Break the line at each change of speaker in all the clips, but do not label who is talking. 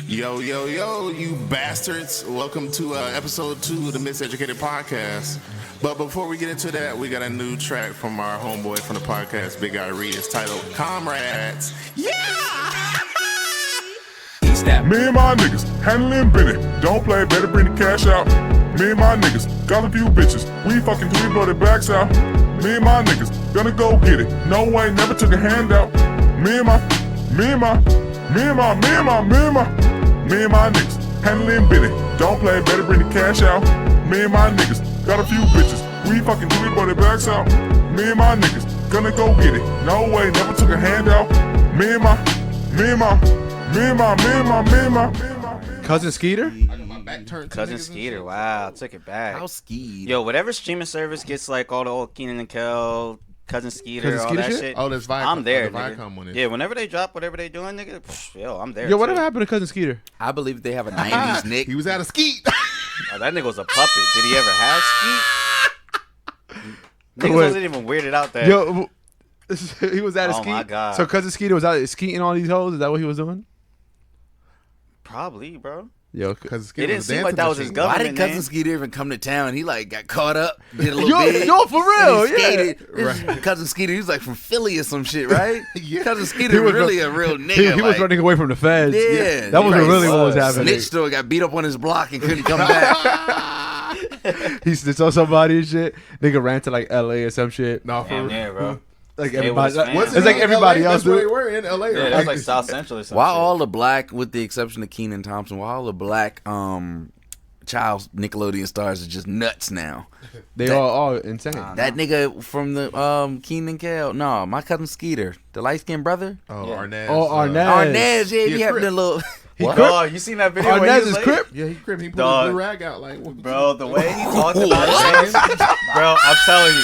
Yo, yo, yo, you bastards. Welcome to episode 2 of the Miseducated podcast. But before we get into that, we got a new track from our homeboy from the podcast, Big Irie. It's titled Comrades. Yeah!
Me and my niggas handling business. Don't play, better bring the cash out. Me and my niggas got a few bitches. We fucking till we blow their backs out. Me and my niggas gonna go get it. No way, never took a handout. Me and my niggas handling business. Don't play, better bring the cash out. Me and my niggas got a few bitches. We fucking till we blow their backs out. Me and my niggas gonna go get it. No way, never took a handout. Me and my
Cousin Skeeter?
Cousin Skeeter, wow, took it back.
How skied?
Yo, whatever streaming service gets like all the old Keenan and Kel, Cousin Skeeter, all that shit.
Oh, there's Viacom.
I'm there,
the
nigga.
Viacom one is.
Yeah, whenever they drop whatever they doing, nigga, yo, I'm there.
Yo, whatever
too.
happened to Cousin Skeeter?
I believe they have a 90s Nick.
He was at a skeet.
Oh, that nigga was a puppet. Did he ever have skeet? Niggas
Wait.
wasn't even weirded out there.
Yo, he was at a
Oh,
skeet?
my God.
So Cousin Skeeter was out skeeting all these hoes? Is that what he was doing?
Probably, bro.
Yo,
Because
It didn't seem like that was his government.
Why did Cousin
name.
Skeeter even come to town? He like got caught up, did a little bit.
yo, for real,
and he skated.
Right.
Cousin Skeeter, he was like from Philly or some shit, right?
Yeah.
Cousin Skeeter was really a real nigga.
He was running away from the feds.
Yeah,
That was
he
really what was
was.
happening.
Snitch store got beat up on his block and couldn't come back.
He snitched on somebody and shit. Nigga ran to like LA or some shit.
No, for
Damn,
real.
yeah, bro.
Like
Stay
everybody.
with his fam.
It's like everybody
LA?
else
That's where they
do.
were in LA.
Yeah,
right?
that's like South Central or something.
Why all the black, with the exception of Kenan Thompson, why all the black child Nickelodeon stars are just nuts now?
They all insane.
That nigga from the Keenan Kel, no, my cousin Skeeter, the light skinned brother.
Oh,
Yeah.
Arnaz.
Oh, Arnaz.
Arnaz, yeah,
he
he
a
having
Crip.
a little.
What?
Oh, you seen that video? where he
Arnaz
was
is
like-
Crip?
Yeah, he cribbed. He pulled
Dog.
his blue rag out. Like, what?
Bro, the way he talked about it, bro, I'm telling you.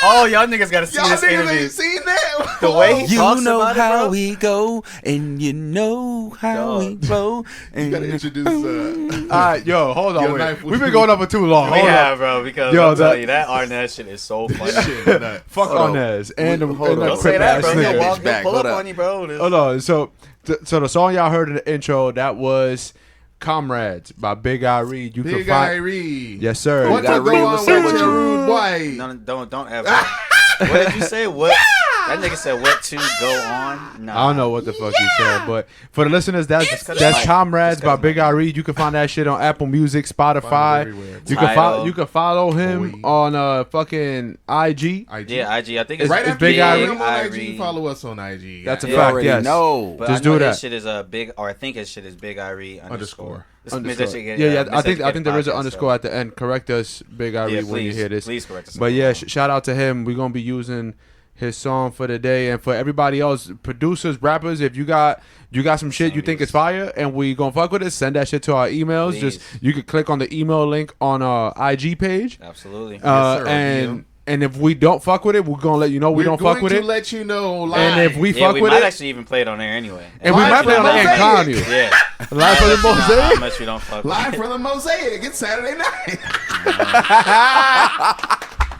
Oh, y'all niggas gotta see
Y'all
this
niggas
interview.
ain't seen that.
The way he
You
talks
know
about
how
it, bro.
we go, and you know how we roll.
You
And
gotta introduce.
All right, yo, hold on.
Yo,
wait.
knife,
We've been going on for too long.
We
Hold
have,
on.
bro, because
Yo,
I'm telling you, that Arnaz shit is so funny.
Shit, nut.
Fuck
Hold on.
Arnaz. And the
Hold on.
and the
Don't say
Crip
that,
ass
bro.
nigga.
He'll walk,
Bitch back.
he'll pull
Hold
up
up.
on you, bro.
Hold on. So the song y'all heard in the intro, that was Comrades by Big Irie. You
Big
can find
Irie.
Yes, sir.
What
Big
to
Irie,
go on
what's
with
up with
your
you?
rude boy?
No, don't ever. What did you say? What? That nigga said what to go on? Nah.
I don't know what the fuck he said, but for the listeners, that's
Mike.
Comrades
It's
by
'cause
Big Irie. You can find that shit on Apple Music, Spotify.
everywhere.
You can follow him
Boy.
on fucking IG.
IG.
Yeah, IG. I think
It's
it's
Right
It's
after
Big
you
Irie.
follow him on IG,
Irie.
follow us on IG.
That's a
you
fact.
already
Yes.
know.
But
Just
I know
do
his
that.
shit is a big, or I think his shit is Big Irie
Underscore.
It's
Underscore.
Miseducated,
Yeah. I think
Miseducated
there is an
podcast,
underscore
so.
at the end. Correct us, Big Irie,
Yeah,
when you hear this.
Please correct us.
But yeah, shout out to him. We're gonna be using his song for the day, and for everybody else, producers, rappers, if you got some shit you think is fire and we gonna fuck with it, send that shit to our emails.
Please.
Just you can click on the email link on our IG page.
Absolutely.
Yes, sir,
And if we don't fuck with it, we're gonna let you know we don't fuck with
We're
it.
going to let you know live.
And if we
yeah,
fuck
we
with
might
it,
actually even play it on there anyway.
and we
Live
might play on
from
the end
Mosaic.
clown you.
Yeah.
Live for the
How
mosaic.
much we don't fuck
Live
with
from the Mosaic. It's Saturday night.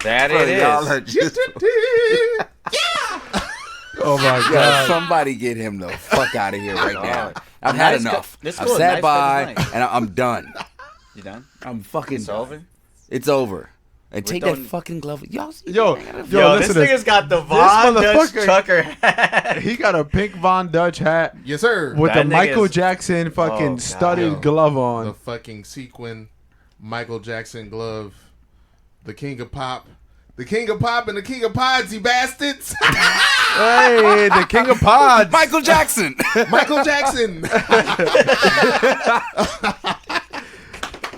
That
Bro,
it
y'all
is.
are just-
Oh my
Yo,
god.
somebody get him the fuck out of here right now.
Dog.
I've had
Nice
enough.
cut- this
I've
cool.
sat
Nice
by
cut is
and I'm done.
You done?
I'm fucking
It's
done.
over?
It's over. And take that
throwing-
fucking glove. Y'all see
Yo,
that?
Yo, this
listen to
nigga's got the Von Dutch
motherfucker-
trucker hat.
He got a pink Von Dutch hat
Yes, sir.
with
That
the Michael
nigga's-
Jackson fucking
Oh, God.
studded
Yo.
glove
The
on.
fucking sequin Michael Jackson glove. The king of pop. The king of pop and the king of pods, you bastards.
Hey, the king of pods.
Michael Jackson.
Michael Jackson.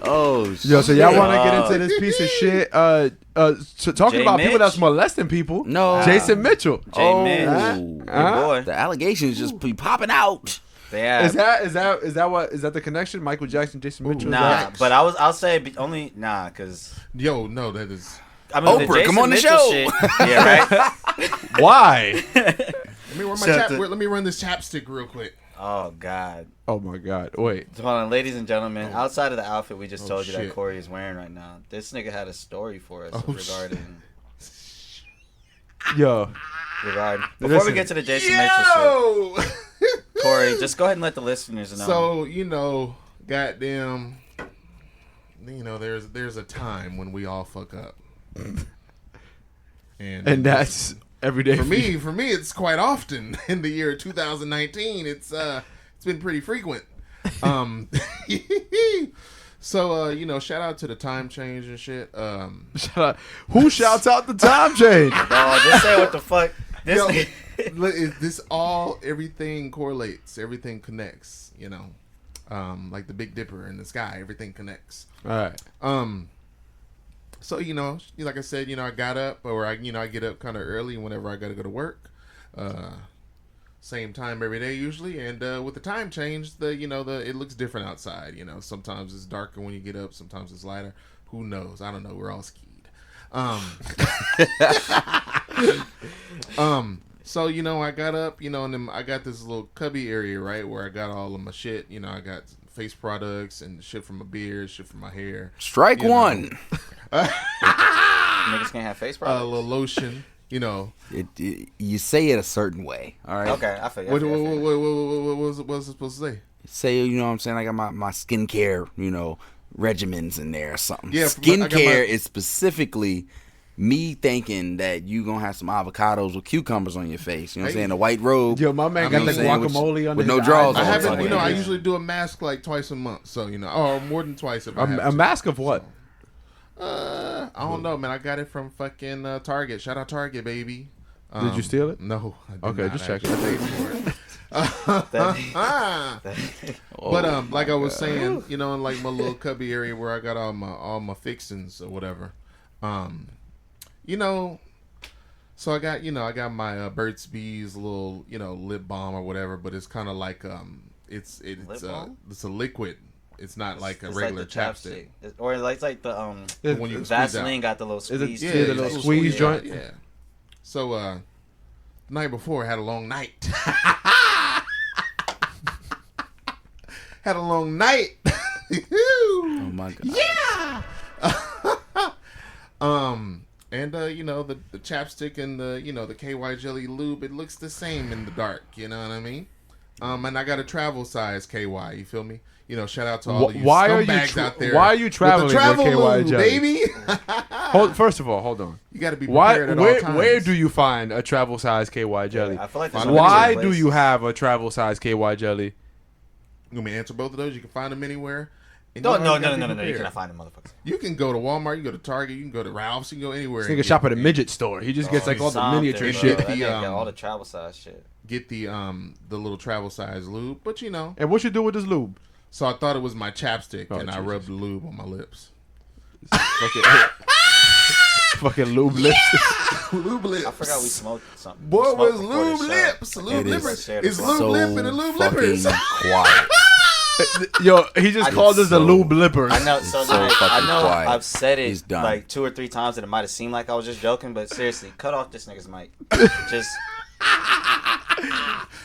Oh shit.
Yo, so y'all want to get into this piece of shit? So talking
Jay
about people
Mitch?
that's molesting people.
No.
Jason Mitchell.
Oh,
Mitch.
your
boy.
The allegations just be popping out.
Yeah.
Is that the connection? Michael Jackson, Jason Mitchell. is
Nah,
that-
but I'll say only cause
Yo, no, that is.
I mean the
Oprah,
Jason
come on the
Mitchell
show.
shit, yeah, right.
Why?
Let me run my let me run this chapstick real quick.
Oh God.
Oh my God! Wait.
Hold on, ladies and gentlemen. Outside of the outfit we just told you
shit.
that Corey is wearing right now, this nigga had a story for us regarding.
Yo.
Before
Listen.
we get to the Jason Mitchell shit, Corey, just go ahead and let the listeners know.
So, goddamn, there's a time when we all fuck up.
And that's every day
for me, it's quite often in the year 2019. It's been pretty frequent. So shout out to the time change and shit.
Who shouts out the time change?
Dog, just say what the fuck.
Everything correlates, everything connects. Like the Big Dipper in the sky, everything connects.
All right.
So like I said, I got up, or I get up kind of early whenever I got to go to work. Same time every day usually, and with the time change, it looks different outside. Sometimes it's darker when you get up, sometimes it's lighter. Who knows? I don't know. We're all skied. So I got up, and then I got this little cubby area right where I got all of my shit. I got face products and shit from my beard, shit from my hair.
Strike one.
Niggas can't have face products.
A little lotion.
You say it a certain way, all right?
Okay, I feel you.
What was it supposed to say?
Say, what I'm saying? I got my skincare, regimens in there or something.
Yeah,
skincare is specifically me thinking that you gonna have some avocados with cucumbers on your face. You know what I'm saying? A white robe.
Yo, my man got the guaguacamole under
with
his
no drawers.
I
on.
haven't. I usually do a mask like twice a month, so or more than twice if I have
a mask of what?
I don't know, man. I got it from fucking Target. Shout out Target, baby.
Did you steal it?
No.
Okay, just checking.
I paid for it. But like I was saying, in like my little cubby area where I got all my fixings or whatever. So I got my Burt's Bees little lip balm or whatever, but it's kind of like it's a liquid. It's not like a regular
like
chapstick.
Or like the
when you
Vaseline got the little squeeze.
The little squeeze joint.
Yeah. So the night before I had a long night. Had a long night.
Oh my god.
Yeah. And the chapstick and the KY jelly lube, it looks the same in the dark. You know what I mean? And I got a travel size KY. You feel me? Shout out to all of you scumbags out there.
Why are you traveling with
travel
KY
lube,
jelly?
Baby?
First of all, hold on.
You got to be prepared at all times.
Where do you find a travel size KY jelly?
I feel like
why do you have a travel size KY jelly?
You want me to answer both of those? You can find them anywhere.
No. You cannot find them, motherfuckers.
You can go to Walmart. You can go to Target. You can go to Ralph's. You can go anywhere.
This nigga shop at a midget store. He just gets like all the miniature shit.
Get all the travel size shit.
Get the little travel size lube, but
And what you do with this lube?
So I thought it was my chapstick, and I rubbed the lube on my lips.
Fucking lube lips.
Lube lips.
I forgot we smoked something.
Boy, was lube lips. Lube lippers. It's lube lip and the lube lippers.
Quiet.
Yo, he just called us the lube lippers.
I know.
Quiet.
I've said it like 2 or 3 times, and it might have seemed like I was just joking, but seriously, cut off this nigga's mic. Just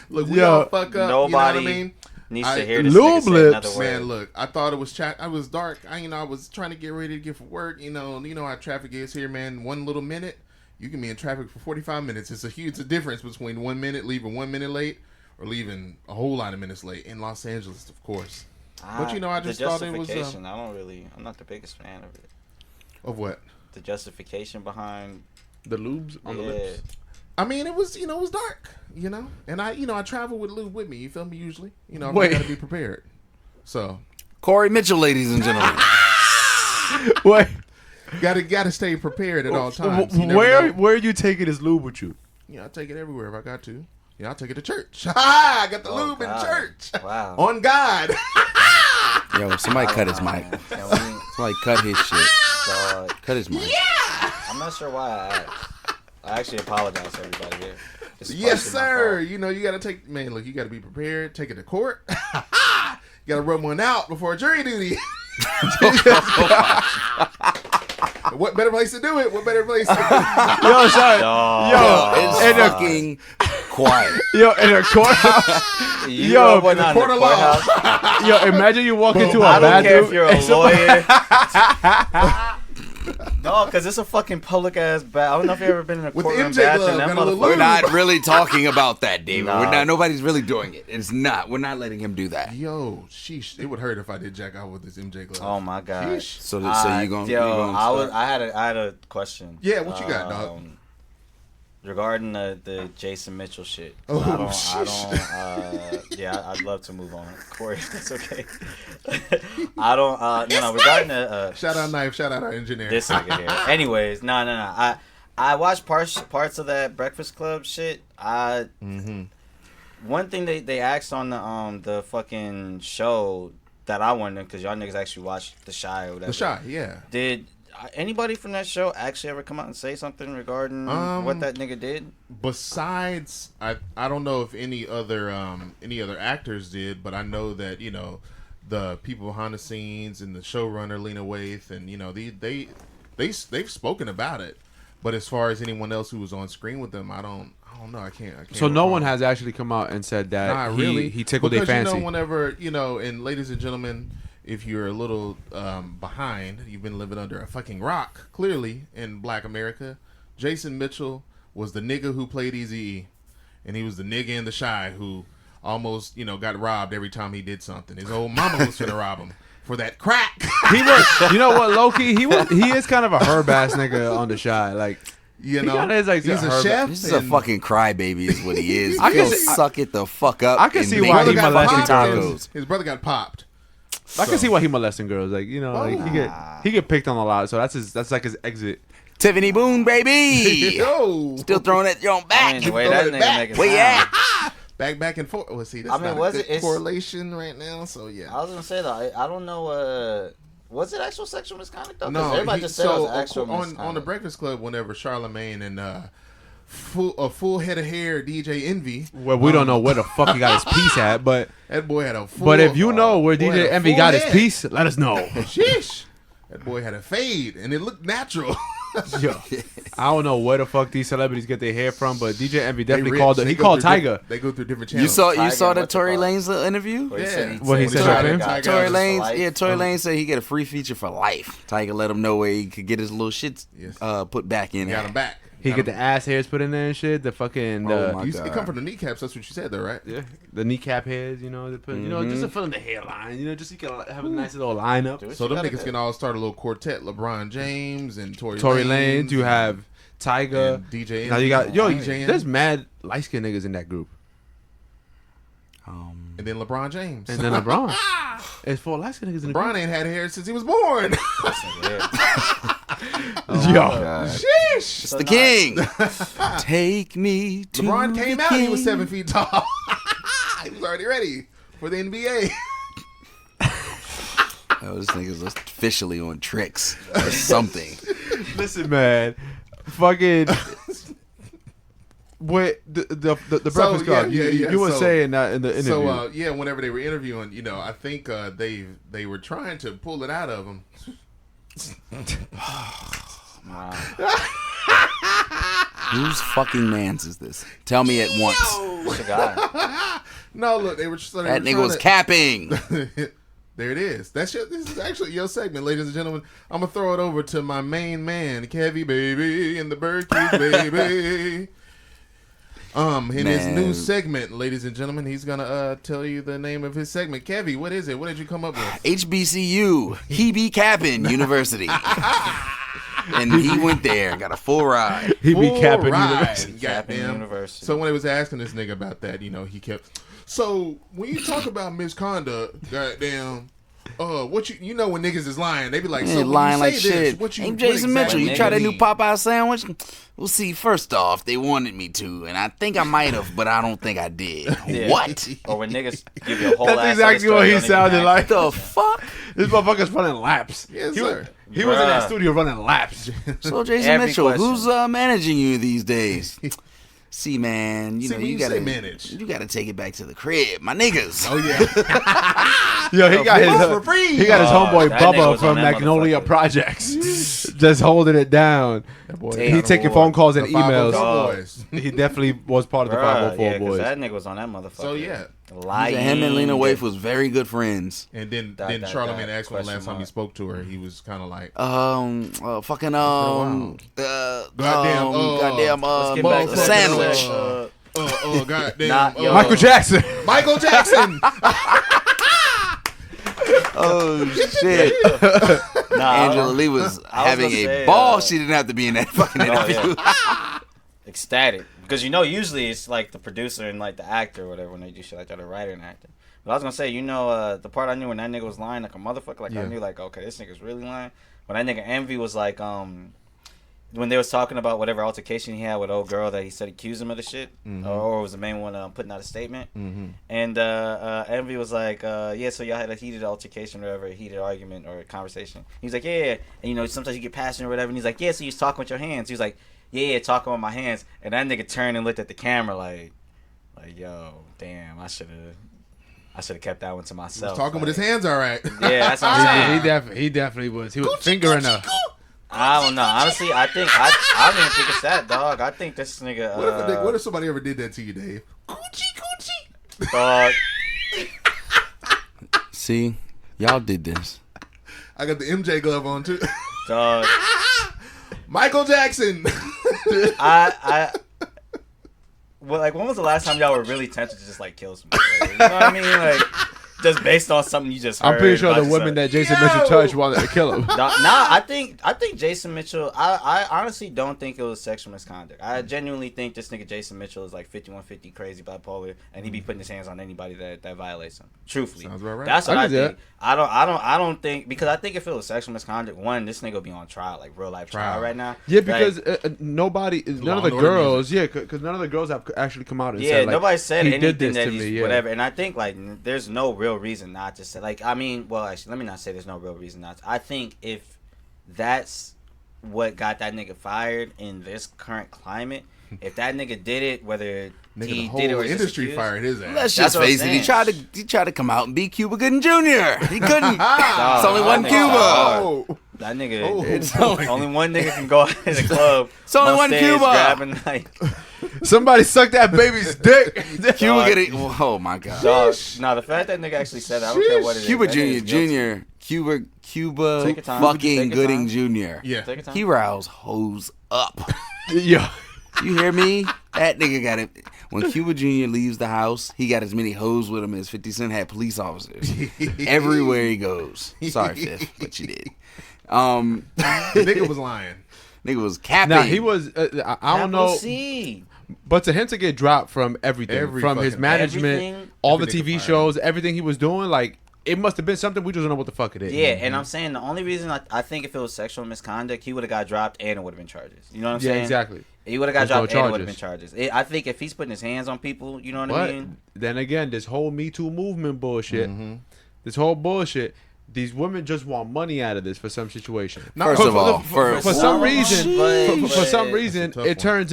look, we all fuck up.
Nobody
you know what I mean?
Needs to hear this nigga say another word.
Man, look, I thought it was I was dark. I was trying to get ready to get for work. You know how traffic is here, man. 1 little minute, you can be in traffic for 45 minutes. It's a difference between 1 minute, leaving 1 minute late, or leaving a whole lot of minutes late in Los Angeles, of course. But I just thought it was.
I'm not the biggest fan of it.
Of what?
The justification behind
the lubes on the lips.
I mean, it was dark, and I travel with lube with me. You feel me? Usually, I gotta be prepared. So,
Corey Mitchell, ladies and gentlemen.
Wait,
gotta stay prepared at all times.
Where are you taking this lube with you?
I take it everywhere if I got to. I'll take it to church. I got the lube in church.
Wow.
On God.
Yo, somebody cut his mic. Somebody cut his shit. Cut his mic.
Yeah.
I'm not sure why I asked. I actually apologize to everybody here.
Yes, sir. You gotta take, man, look, you gotta be prepared. Take it to court. You gotta rub one out before jury duty. What better place to do it? What better place to do it?
Yo, sorry.
It's fucking quiet.
Yo, in a courthouse.
In the court of law.
Yo, imagine you walk into a
I don't care
bathroom.
if you're a lawyer. No, because it's a fucking public ass bath. I don't know if you ever been in a
With the
courtroom
MJ
bathroom.
glove,
That
got a little
motherfucker.
We're not really talking about that, David.
Nah.
We're not. Nobody's really doing it. It's not. We're not letting him do that.
Yo, sheesh. It would hurt if I did jack out with this MJ glove.
Oh my god.
Sheesh.
So you gonna?
Yo,
you gonna
I had a question.
Yeah, what you got, dog?
Regarding the Jason Mitchell shit.
Oh,
I'd love to move on. Corey, if that's okay. Regarding the
Shout out Knife, shout out our engineer.
this nigga here. Anyways, no. I watched parts of that Breakfast Club shit. One thing they asked on the fucking show that I wanted, because y'all niggas actually watched The Chi or whatever.
The Chi, yeah.
Did anybody from that show actually ever come out and say something regarding what that nigga did?
Besides, I don't know if any other actors did, but I know that, you know, the people behind the scenes and the showrunner Lena Waithe, and you know, they've spoken about it. But as far as anyone else who was on screen with them, I don't know. I can't.
So no one has actually come out and said that
Not really.
he tickled their
because,
fancy.
you know, whenever, you know, and ladies and gentlemen, if you're a little behind, you've been living under a fucking rock, clearly, in Black America. Jason Mitchell was the nigga who played Eazy-E, and he was the nigga in The Chi who almost, you know, got robbed every time he did something. His old mama was gonna rob him for that crack.
He was, you know what, Loki? He is kind of a herb ass nigga on The Chi. Like,
You
he
know,
kinda is like
he's a
herb-
chef.
This is a
and
fucking crybaby, is what he is.
I can
He'll
see-
suck it the fuck up.
I can
and
see
make
why
brother
he
it
got
molested
fucking
popped.
tacos.
His brother got popped.
I can see why he molesting girls. Like, you know, like he get picked on a lot. So that's like his exit.
Tiffany Boone, baby.
Yo,
Still throwing it on back.
I mean, the way that nigga
back.
making
Where you
sound.
at?
back and forth. Well, see, that's
I mean,
not
was
a
it-
good
it's-
correlation right now. So yeah.
I was gonna say though, I don't know. Was it actual sexual misconduct though? 'Cause
No,
everybody just said it was actual
on
misconduct.
the Breakfast Club, whenever Charlemagne and a full head of hair DJ Envy.
Well, we don't know where the fuck he got his piece at, but
That boy had a full.
but if you know where
boy had
DJ
a
Envy
full
got his
head.
piece, let us know.
Sheesh. That boy had a fade, and it looked natural.
Yo, I don't know where the fuck these celebrities get their hair from, but DJ Envy
They
definitely
rich.
call
They
he
go
called
through
Tiger.
They go through different
You
channels.
saw
Tiger,
the
what's it
Tory
called?
Lanez little interview?
What he
Yeah.
said
What he said
Tiger
about him?
got
Tory
his
Lanez,
life.
yeah, Tory Lanez said he get a free feature for life. Tiger let him know where he could get his little shit
Yes.
put back in.
Got him back.
He
Got
get
him.
the ass hairs put in there and shit. The fucking
Oh my
It
God.
come from the kneecaps. That's what you said, though, right?
yeah, the kneecap hairs. You know, they put, you know, just to fill in the hairline. You know, just so you can have a nice little lineup.
Dude,
So
you
them
gotta
niggas
do.
can all start a little quartet. LeBron James and Tory
Lanez, you have Tiger.
and DJ.
Now you got
DJing.
there's mad light skinned niggas in that group,
and then LeBron James.
and then LeBron. It's four light skinned niggas in the
LeBron ain't had hair since he was born.
group. Yo,
God.
Sheesh.
It's the king. Take me to
LeBron came
the
out. He was
king.
7 feet tall. He was already ready for the NBA.
Oh, this nigga's officially on tricks or something.
listen, man, fucking. What the Breakfast Club?
yeah,
You were
so-
saying that in the interview.
So yeah, whenever they were interviewing, you know, I think they were trying to pull it out of him.
Whose fucking man's is this? Tell me at once.
It's a guy.
No, look, they were just
That nigga was capping.
There it is. This is actually your segment, ladies and gentlemen. I'm gonna throw it over to my main man, Kevy baby, and the Berkey baby. In his new segment, ladies and gentlemen, he's gonna tell you the name of his segment. Kevy, what is it? What did you come up with?
HBCU. He be Cappin University. And he went there and got a full ride.
he be
Full
capping
ride,
university.
Cappin
goddamn.
University.
So when they was asking this nigga about that, you know, he kept. So when you talk about misconduct, goddamn, what you know when niggas is lying, they be like,
Yeah,
so when
lying
you
like
say this,
shit.
what you,
Hey,
what
Jason Mitchell,
exactly
you try that new
mean?
Popeye sandwich? Well, see, first off, they wanted me to, and I think I might have, but I don't think I did.
Yeah.
What?
Or when niggas give you a whole
That's
ass
exactly
story,
what he
don't even
sounded
matter.
like.
The fuck?
This motherfucker's running laps.
Yes,
he
sir.
he was in that
Bruh.
studio running laps.
So, Jason
Every
Mitchell,
question.
who's managing you these days? See, man, you
See,
know,
when
you
you say
gotta
manage.
You gotta take it back to the crib, my niggas.
Oh yeah,
Yo, he got
for
his
free.
he got his
Oh,
homeboy
that nigga
Bubba
was on
from
that
Magnolia
motherfucker.
Projects just holding it down.
Damn,
He taking phone calls and
the 504
emails.
boys.
He definitely was part of the 504
yeah, 'cause
boys.
that nigga was on that motherfucker.
So yeah,
lying.
Him and Lena Waithe was very good friends.
and then
Dot,
Charlamagne
dot,
asked when the last
question
time he
mark.
spoke to her. He was kind of like,
Goddamn,
Goddamn,
Let's get back to that
sandwich.
subject,
goddamn,
Nah, yo.
Michael Jackson.
Michael Jackson.
Oh shit! Angela Lee was having
gonna
a
say,
ball. She didn't have to be in that fucking interview.
ecstatic, because usually it's like the producer and like the actor or whatever when they do shit like that, the writer and actor. But I was gonna say, the part I knew when that nigga was lying like a motherfucker, like I knew like, okay, this nigga's really lying. When that nigga Envy was like, when they was talking about whatever altercation he had with old girl that he said accused him of the shit, or was the main one putting out a statement, and Envy was like, yeah, so y'all had a heated altercation or whatever, a heated argument or a conversation. He was like, yeah, and sometimes you get passionate or whatever, and he's like, yeah, so you was talking with your hands. He was like, yeah, talking with my hands, and that nigga turned and looked at the camera like yo, damn, I should have kept that one to myself.
Talking with his hands, all right.
Yeah, that's what I'm saying.
He definitely was. He was fingering her.
I don't know. Honestly, I don't even think it's that, dog. I think this nigga.
What if somebody ever did that to you, Dave? Coochie.
Dog.
See, y'all did this.
I got the MJ glove on too.
Dog.
Michael Jackson.
Well, like, when was the last time y'all were really tempted to just like kill somebody? Like, you know what I mean? Like, just based on something you just heard.
I'm pretty sure
about
the women
yourself.
that Jason Mitchell touched wanted to kill him.
Nah, I think Jason Mitchell. I honestly don't think it was sexual misconduct. I genuinely think this nigga Jason Mitchell is like 5150 crazy bipolar, and he be putting his hands on anybody that violates him. Truthfully,
Sounds about right.
That's what
I
I
can see
think. I don't think, because I think if it was sexual misconduct, one, this nigga will be on trial, like real life trial right now.
Yeah,
Like,
because none of the girls, because none of the girls have actually come out and said, like,
nobody said
he
anything
did this
that
to
he's
me, yeah.
whatever, and I think like there's no real reason not to say, like, I mean, well, actually, let me not say there's no real reason not to. I think if that's what got that nigga fired in this current climate, if that nigga did it, whether
Nigga,
he
the whole
did it or
industry fired his ass.
Let's
That's
just
what I'm
face it. He
saying.
tried to come out and be Cuba Gooding Jr. He couldn't. It's only one
that nigga
Cuba.
Oh,
that nigga,
Oh.
It's only,
only one nigga can go out in the club.
It's only
on
one
stage
Cuba.
grabbing like,
Somebody sucked that baby's dick.
Cuba getting. Oh my god.
dog. No, the fact that nigga actually said that, I don't care what it is.
Cuba
that nigga's guilty.
Jr. Cuba
Take your time.
fucking
Take your
Gooding
time.
Jr.
yeah.
Take your time.
He riles hoes up.
Yeah.
You hear me? That nigga got it. When Cuba Jr. leaves the house, he got as many hoes with him as 50 Cent had police officers. Everywhere he goes. Sorry, Fifth, but you did.
The nigga was lying.
Nigga was capping.
Now, he was, I don't know,
C.
but to him to get dropped from everything,
Every
from his
fucking-
management,
Everything.
all the
Everything
TV
fired.
shows, everything he was doing, like, it must have been something we just don't know what the fuck it is.
Yeah, and I'm saying the only reason I think if it was sexual misconduct, he would have got dropped and it would have been charges. You know what I'm
Yeah,
saying?
exactly.
He would have got
There's no
dropped and it would have been
charges.
charges. I think if he's putting his hands on people, you know what I
But
mean?
then again, this whole Me Too movement bullshit,
Mm-hmm.
this whole bullshit, these women just want money out of this for some situation.
First of all,
For some reason,
But-
for some
but-
reason,
That's a tough
it turns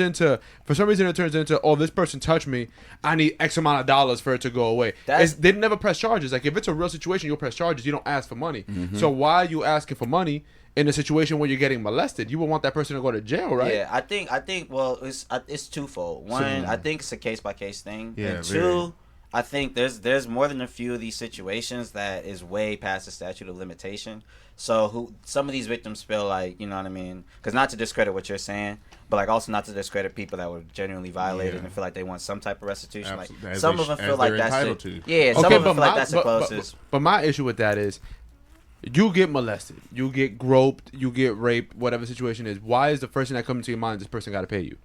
into, oh, this person touched me. I need X amount of dollars for it to go away. They never press charges. Like, if it's a real situation, you'll press charges. You don't ask for money. So why are you asking for money in a situation where you're getting molested? You would want that person to go to jail, right?
Yeah, I think. Well, it's twofold. One, I think it's a case by case thing.
Yeah,
and
very.
two, I think there's more than a few of these situations that is way past the statute of limitation. So some of these victims feel like, you know what I mean? Because not to discredit what you're saying, but like also not to discredit people that were genuinely violated
Yeah.
and feel like they want some type of restitution.
Absolutely.
Like
As
some
they
of them
sh-
feel
as
like
they're
that's
entitled
the,
to.
yeah. Some of them feel like that's the closest.
But my issue with that is, you get molested, you get groped, you get raped, whatever the situation is. Why is the first thing that comes to your mind, this person got to pay you?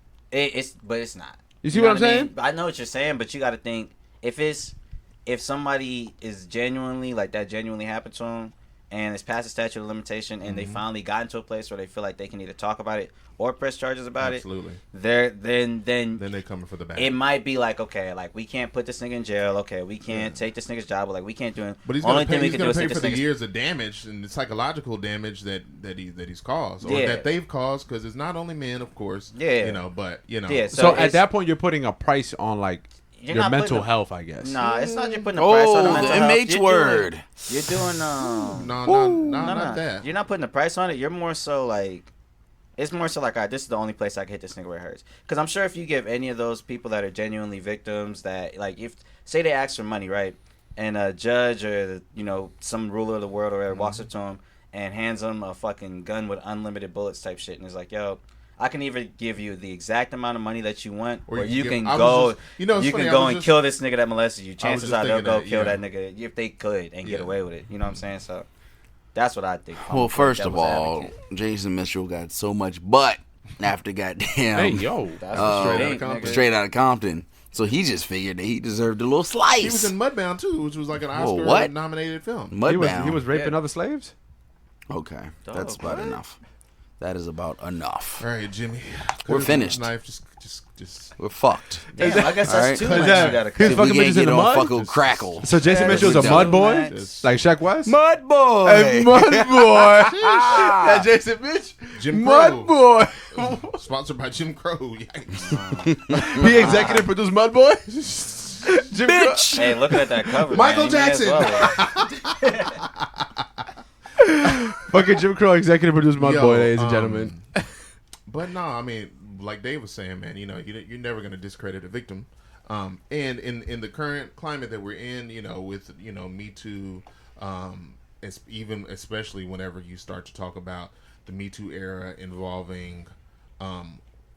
But it's not.
You see
know
what I'm
I mean?
saying?
I know what you're saying, but you got to think if somebody is genuinely like that genuinely happened to them and it's past the statute of limitation and they finally got into a place where they feel like they can either talk about it or press charges about
Absolutely.
it, then
Then they coming for the bag.
it might be like, okay, like we can't put this nigga in jail. Okay, we can't take this nigga's job. Like we can't do it.
But he's
Only
gonna
thing
pay,
we can do is take
for
this
the
nigga's.
years of damage and the psychological damage that he's caused or
Yeah.
that they've caused, because it's not only men, of course.
Yeah.
You know, but you know.
Yeah,
So
it's-
at that point, you're putting a price on, like,
You're
your
not
mental
putting a-
health, I guess.
Nah, it's not just putting a price on the
Oh,
mental
the
health.
MH
You're
word.
You're doing
not that.
You're not putting a price on it. You're more so like, it's more so like, all right, this is the only place I can hit this nigga where it hurts. Because I'm sure if you give any of those people that are genuinely victims that, like, if, say they ask for money, right? And a judge or, you know, some ruler of the world or whatever walks up to him and hands him a fucking gun with unlimited bullets type shit. And is like, yo, I can either give you the exact amount of money that you want, or you can go and kill this nigga that molested you. Chances are they'll go kill that nigga if they could and get away with it. You know what I'm saying? So that's what I think.
Well, first of all, Jason Mitchell got so much butt after goddamn.
Hey, yo.
That's
straight out of Compton. So he just figured that he deserved a little slice.
He was in Mudbound too, which was like an Oscar-nominated film.
Mudbound.
He was raping other slaves?
Okay, that's about enough. That is about enough.
All right, Jimmy.
We're finished.
Knife, just.
We're fucked.
Damn, I guess that's
All
too
right.
much you gotta cut.
He's fucking
We can't
bitches in
get
the
on
mud?
fucking crackle.
So Jason
Yeah,
Mitchell's a
that's
mud boy?
max.
Like Shaq West?
Mud boy.
Hey, mud boy. That Jason Mitch?
Jim
Mud
Crow.
boy.
Sponsored by Jim Crow. Yikes.
He executive produced Mud Boy? Jim
Bitch.
Hey, looking at that cover,
Michael
man, he may as
Jackson.
well.
Fucking Jim Crow executive produced Mud
Yo,
Boy, ladies and gentlemen.
But no, I mean, like Dave was saying, man, you know, you're never going to discredit a victim. And in the current climate that we're in, you know, with, you know, Me Too, especially whenever you start to talk about the Me Too era involving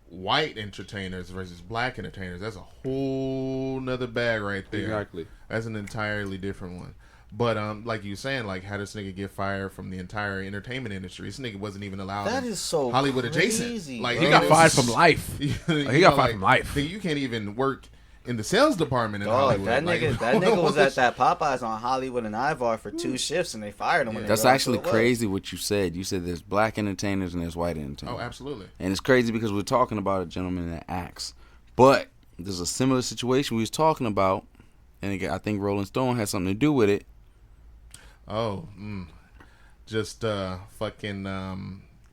white entertainers versus black entertainers, that's a whole nother bag right there.
Exactly.
That's an entirely different one. But like you saying, like, how this nigga get fired from the entire entertainment industry? This nigga wasn't even allowed.
That is so
Hollywood
crazy,
adjacent. Like,
He got fired from life.
he
got fired from life.
You can't even work in the sales department in Hollywood.
That nigga was at that Popeyes on Hollywood and Ivar for 2 shifts, and they fired him. When
That's
they
actually crazy what you said. You said there's black entertainers and there's white entertainers.
Oh, absolutely.
And it's crazy because we're talking about a gentleman that acts. But there's a similar situation we was talking about, and again, I think Rolling Stone had something to do with it.
Oh, just fucking,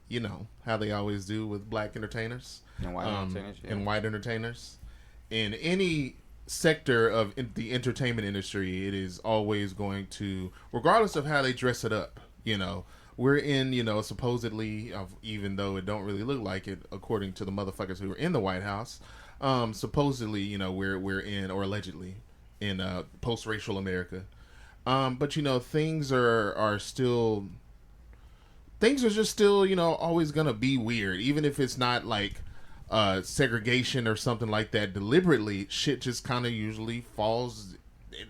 you know, how they always do with black entertainers.
And white entertainers, yeah.
And white entertainers. In any sector of the entertainment industry, it is always going to, regardless of how they dress it up, you know, we're in, you know, supposedly, even though it don't really look like it, according to the motherfuckers who were in the White House, supposedly, you know, we're in, or allegedly, in post-racial America. But, you know, things are just still, you know, always going to be weird. Even if it's not like segregation or something like that deliberately, shit just kind of usually falls,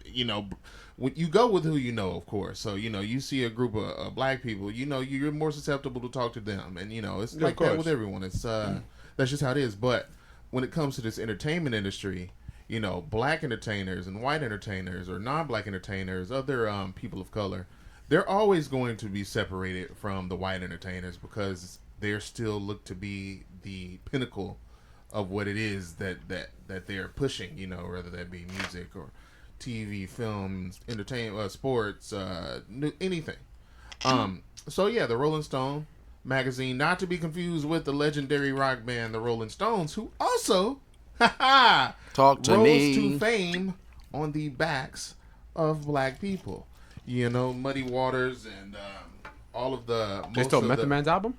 you know, when you go with who you know, of course. So, you know, you see a group of black people, you know, you're more susceptible to talk to them. And, you know, it's like that with everyone. It's that's just how it is. But when it comes to this entertainment industry, you know, black entertainers and white entertainers or non-black entertainers, other people of color, they're always going to be separated from the white entertainers because they're still looked to be the pinnacle of what it is that they're pushing, you know, whether that be music or TV, films, entertainment, sports, anything. So yeah, the Rolling Stone magazine, not to be confused with the legendary rock band, the Rolling Stones, who also
Talk to
rose
me.
to fame on the backs of black people. You know, Muddy Waters and all of the.
They stole Method Man's album?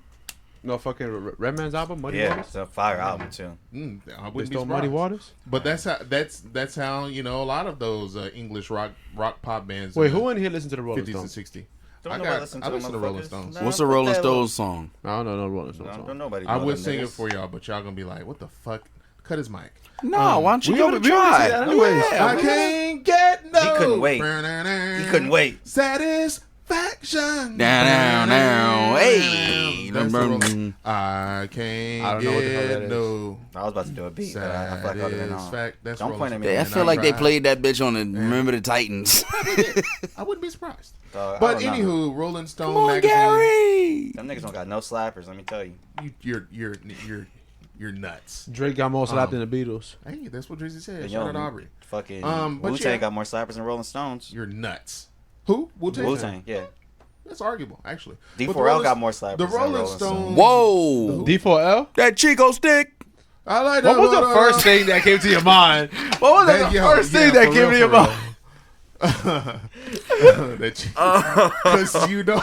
No, fucking Red Man's album, Muddy Waters?
it's a fire album too.
I wouldn't
They
be
stole
surprised.
Muddy Waters?
But that's how, you know, a lot of those English rock pop bands.
Wait, who in here listens to the Rolling
50s and
Stones?
60s?
Don't
I
nobody listen to
listen to
them
Rolling
motherfuckers.
Stones.
Nah,
What's a
fuck
Rolling
that
Stones song?
I don't know no Rolling Stones song.
Don't nobody.
I
know
would
them
sing it
niggas.
for y'all, but y'all gonna be like, what the fuck? Cut his mic.
No, why don't you
we
give
only-
it a
we only
try?
say that anyways.
Yeah,
I can't get no.
He couldn't wait. He couldn't wait.
Satisfaction.
Now, hey.
That's the Rolling- I can't
I don't know what the hell that
get
is.
no.
I was about to do a beat, but I feel like I would have been on.
That's
Don't
Rolling
point at me.
Stones.
I feel like they played that bitch on the Remember the Titans.
I wouldn't be surprised.
Dog, I
But
don't know.
anywho, Rolling Stone
Come on,
magazine.
Gary.
Them niggas don't got no slappers. Let me tell you.
You're nuts.
Drake got more slapped than the Beatles.
Hey, that's what Drizzy said.
And
Shout
yo,
out Aubrey.
Fucking
but
Wu-Tang
yeah.
got more slappers than Rolling Stones.
You're nuts. Who? Wu-Tang?
Wu-Tang, yeah.
That's arguable, actually.
D4L
But the Rolling-
got more slappers
The
than
Rolling
Rolling Stones.
Stones.
Whoa.
D4L?
That Chico stick.
I like that.
What was the first thing that came to your mind? What was the first thing that came to your mind?
Because you know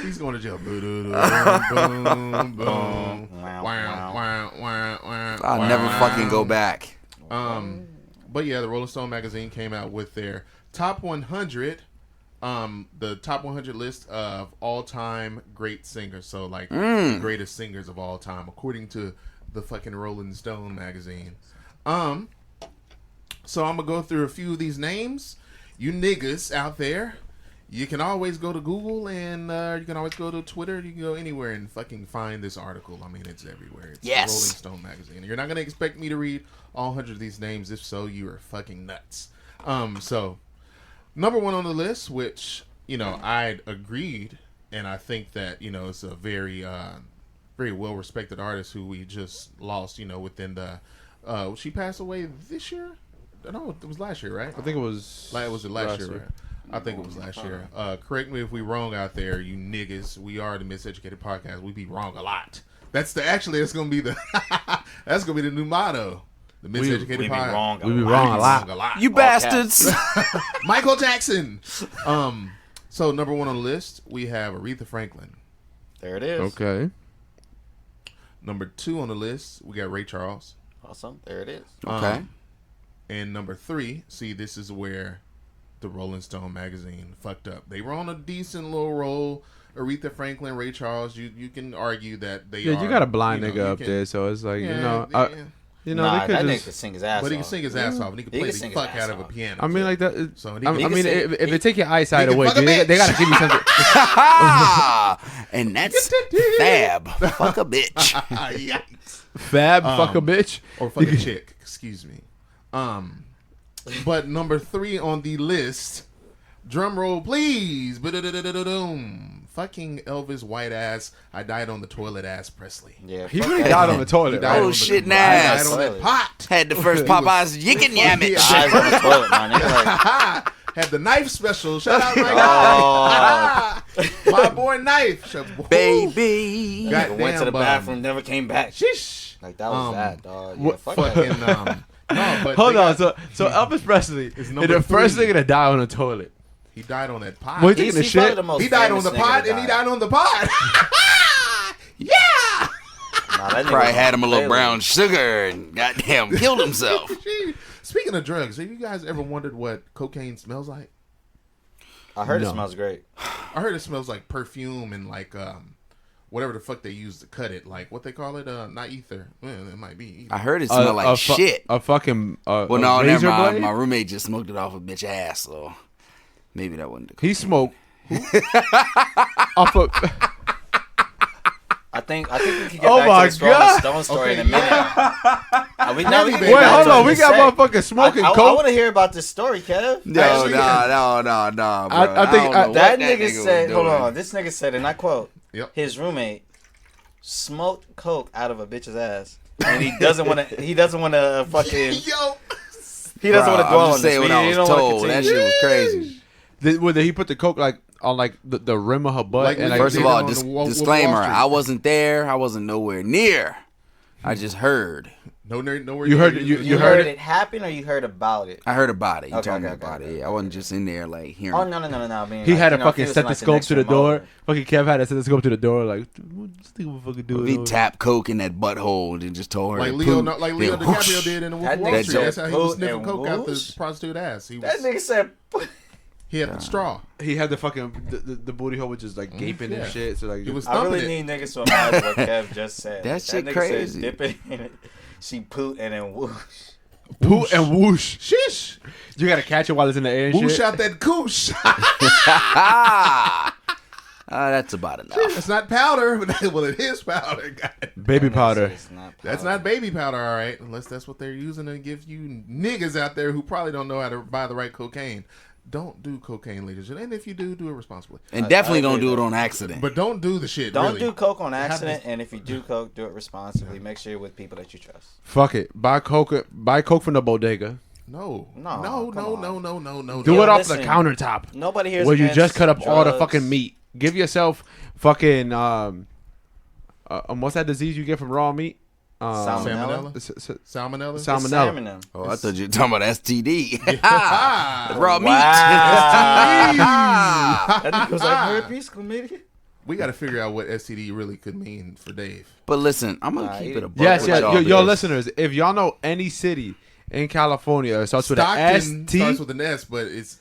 he's going to jail. Boom, boom, boom.
I'll never fucking go back.
But yeah, the Rolling Stone magazine came out with their top 100, the top 100 list of all-time great singers. So like the greatest singers of all time, according to the fucking Rolling Stone magazine. So I'm gonna go through a few of these names. You niggas out there, you can always go to Google and you can always go to Twitter. You can go anywhere and fucking find this article. I mean, it's everywhere. It's the Rolling Stone magazine. You're not gonna expect me to read all 100 of these names. If so, you are fucking nuts. So number one on the list, which I agreed, and I think that it's a very very well respected artist who we just lost. Within the she passed away this year. No, it was last year, right?
I think it was.
Was it last year? Right? I think it was last year. Correct me if we wrong out there, you niggas. We are the Miseducated Podcast. We be wrong a lot. That's gonna be the that's gonna be the new motto. The Miseducated Podcast.
We be wrong a lot.
You bastards.
Michael Jackson. So number one on the list, we have Aretha Franklin.
There it is.
Okay.
Number two on the list, we got Ray Charles.
Awesome. There it is.
Okay.
And number three, see, this is where the Rolling Stone magazine fucked up. They were on a decent little roll. Aretha Franklin, Ray Charles. You can argue that they.
Yeah, you got a blind nigga up there, so it's like
nah,
they could
that
just.
nigga can sing his ass off.
But he can sing his ass off, and he can play the fuck out of a piano.
I mean, like that.
So
if they take your eyesight away, they gotta give you something.
And that's fab. Fuck a bitch.
Yikes.
Fab, fuck a bitch,
or fuck a chick. Excuse me. But number three on the list, drum roll please. Fucking Elvis white ass. I died on the toilet ass Presley.
Yeah,
he really died on the toilet.
Oh shit,
I
nice.
died on that pot.
Had the first Popeyes yicken yammage.
eyes on the toilet, man. Like,
Had the knife special. Shout out my guy. My boy Knife.
Baby.
Goddamn,
went to the bathroom, never came back.
Sheesh.
Like that was that, dog. Yeah, fuck that.
Fucking no, but
Hold on, so Elvis Presley is
number
the first
three.
nigga to die on a toilet.
He died on that pot.
What, taking the shit?
He died on the pot, and he died on the pot. Yeah.
Nah, that nigga
Probably
was
had him a little
Bailey.
brown sugar and goddamn killed himself.
Speaking of drugs, have you guys ever wondered what cocaine smells like?
I heard
No.
it smells great.
I heard it smells like perfume and like whatever the fuck they use to cut it. Like what they call it, not ether. Well, it might be ether.
I heard it smelled like shit.
A fucking
Well, no,
razor
never mind.
blade?
My roommate just smoked it off a bitch ass, so maybe that wasn't the
He smoked off of.
I think we can get
Oh
back
my
to this Rolling
God.
Stone story in a
Okay,
minute.
Wait,
Wait, hold on. We got motherfucking smoking
I
coke.
want to hear about this story, Kev.
No,
Actually,
bro.
I think-
don't know
That
what
nigga
was
said, hold
doing.
on. This nigga said, and I quote,
Yep.
his roommate smoked coke out of a bitch's ass, and he doesn't want to. He doesn't want to fucking.
Yo.
He doesn't want to
Bro,
dwell
I'm
on
just
this.
saying what
He
I was
don't wanna
told. That
continue.
shit was crazy.
Did he put the coke like on like the rim of her butt?
Like,
and like,
First of
did
all,
it on the Wolf of
disclaimer:
Wall Street.
I wasn't there. I wasn't nowhere near. I just heard.
Nowhere
You heard it-
near
you
You
heard
heard
it?
it happen, or you heard about it?
I heard about it. You
Okay,
told me
okay,
about
okay,
it. Yeah, I wasn't just in there like hearing.
Oh no. I mean,
he
like,
had
you
a
know,
fucking
if it was, like, the
stethoscope
next
to the
remote.
door. Fucking Kev had a stethoscope to the door. Like, what this thing will fucking do?
He
it?
tapped coke in that butthole and just told her.
Like
to
Leo,
poop.
like Leo
Then
DiCaprio
whoosh.
did in the Wolf
That
of Wall
nigga
Street. That's
said
how he was
poop
sniffing
and
coke out the
whoosh.
prostitute ass. He
That
was.
nigga said.
He had the straw.
He had the fucking the booty hole was just like gaping
Yeah.
and shit. So like,
He was
I really
thumping it.
need niggas to imagine what Kev just said.
That shit
nigga
crazy.
Said, dip it in it. She poot and then whoosh.
poo and whoosh.
Shish.
You gotta catch it while it's in the air. And
Whoosh
shit.
out that koosh.
That's about enough.
It's not powder, but well, it is powder. God.
Baby powder.
It's not
That's
powder.
not baby powder, all right. Unless that's what they're using to give you niggas out there who probably don't know how to buy the right cocaine. Don't do cocaine, ladies. And if you do, do it responsibly.
And definitely
I
don't
agree
do it
with
on accident.
But don't do the shit.
Don't
really.
do coke on
Have
accident,
this-
and if you do coke, do it responsibly. Make sure you're with people that you trust.
Fuck it. Buy coke from the bodega.
No.
No,
No.
come
No.
on.
No. No. No. No.
Do
no.
it off
listen.
the countertop.
Nobody here's
Where you
against
just cut up all the
drugs.
fucking meat. Give yourself fucking what's that disease you get from raw meat?
Salmonella?
Salmonella?
Salmonella.
Oh, I thought you were talking about STD.
Ah,
The raw meat.
That nigga was like, herpes, chlamydia.
we got to figure out what STD really could mean for Dave.
But listen, I'm going to keep it a buck
Yes,
with
yeah.
y'all.
Yo,
because
listeners, if y'all know any city in California that starts with an
Stockton
ST,
starts with an S, but it's...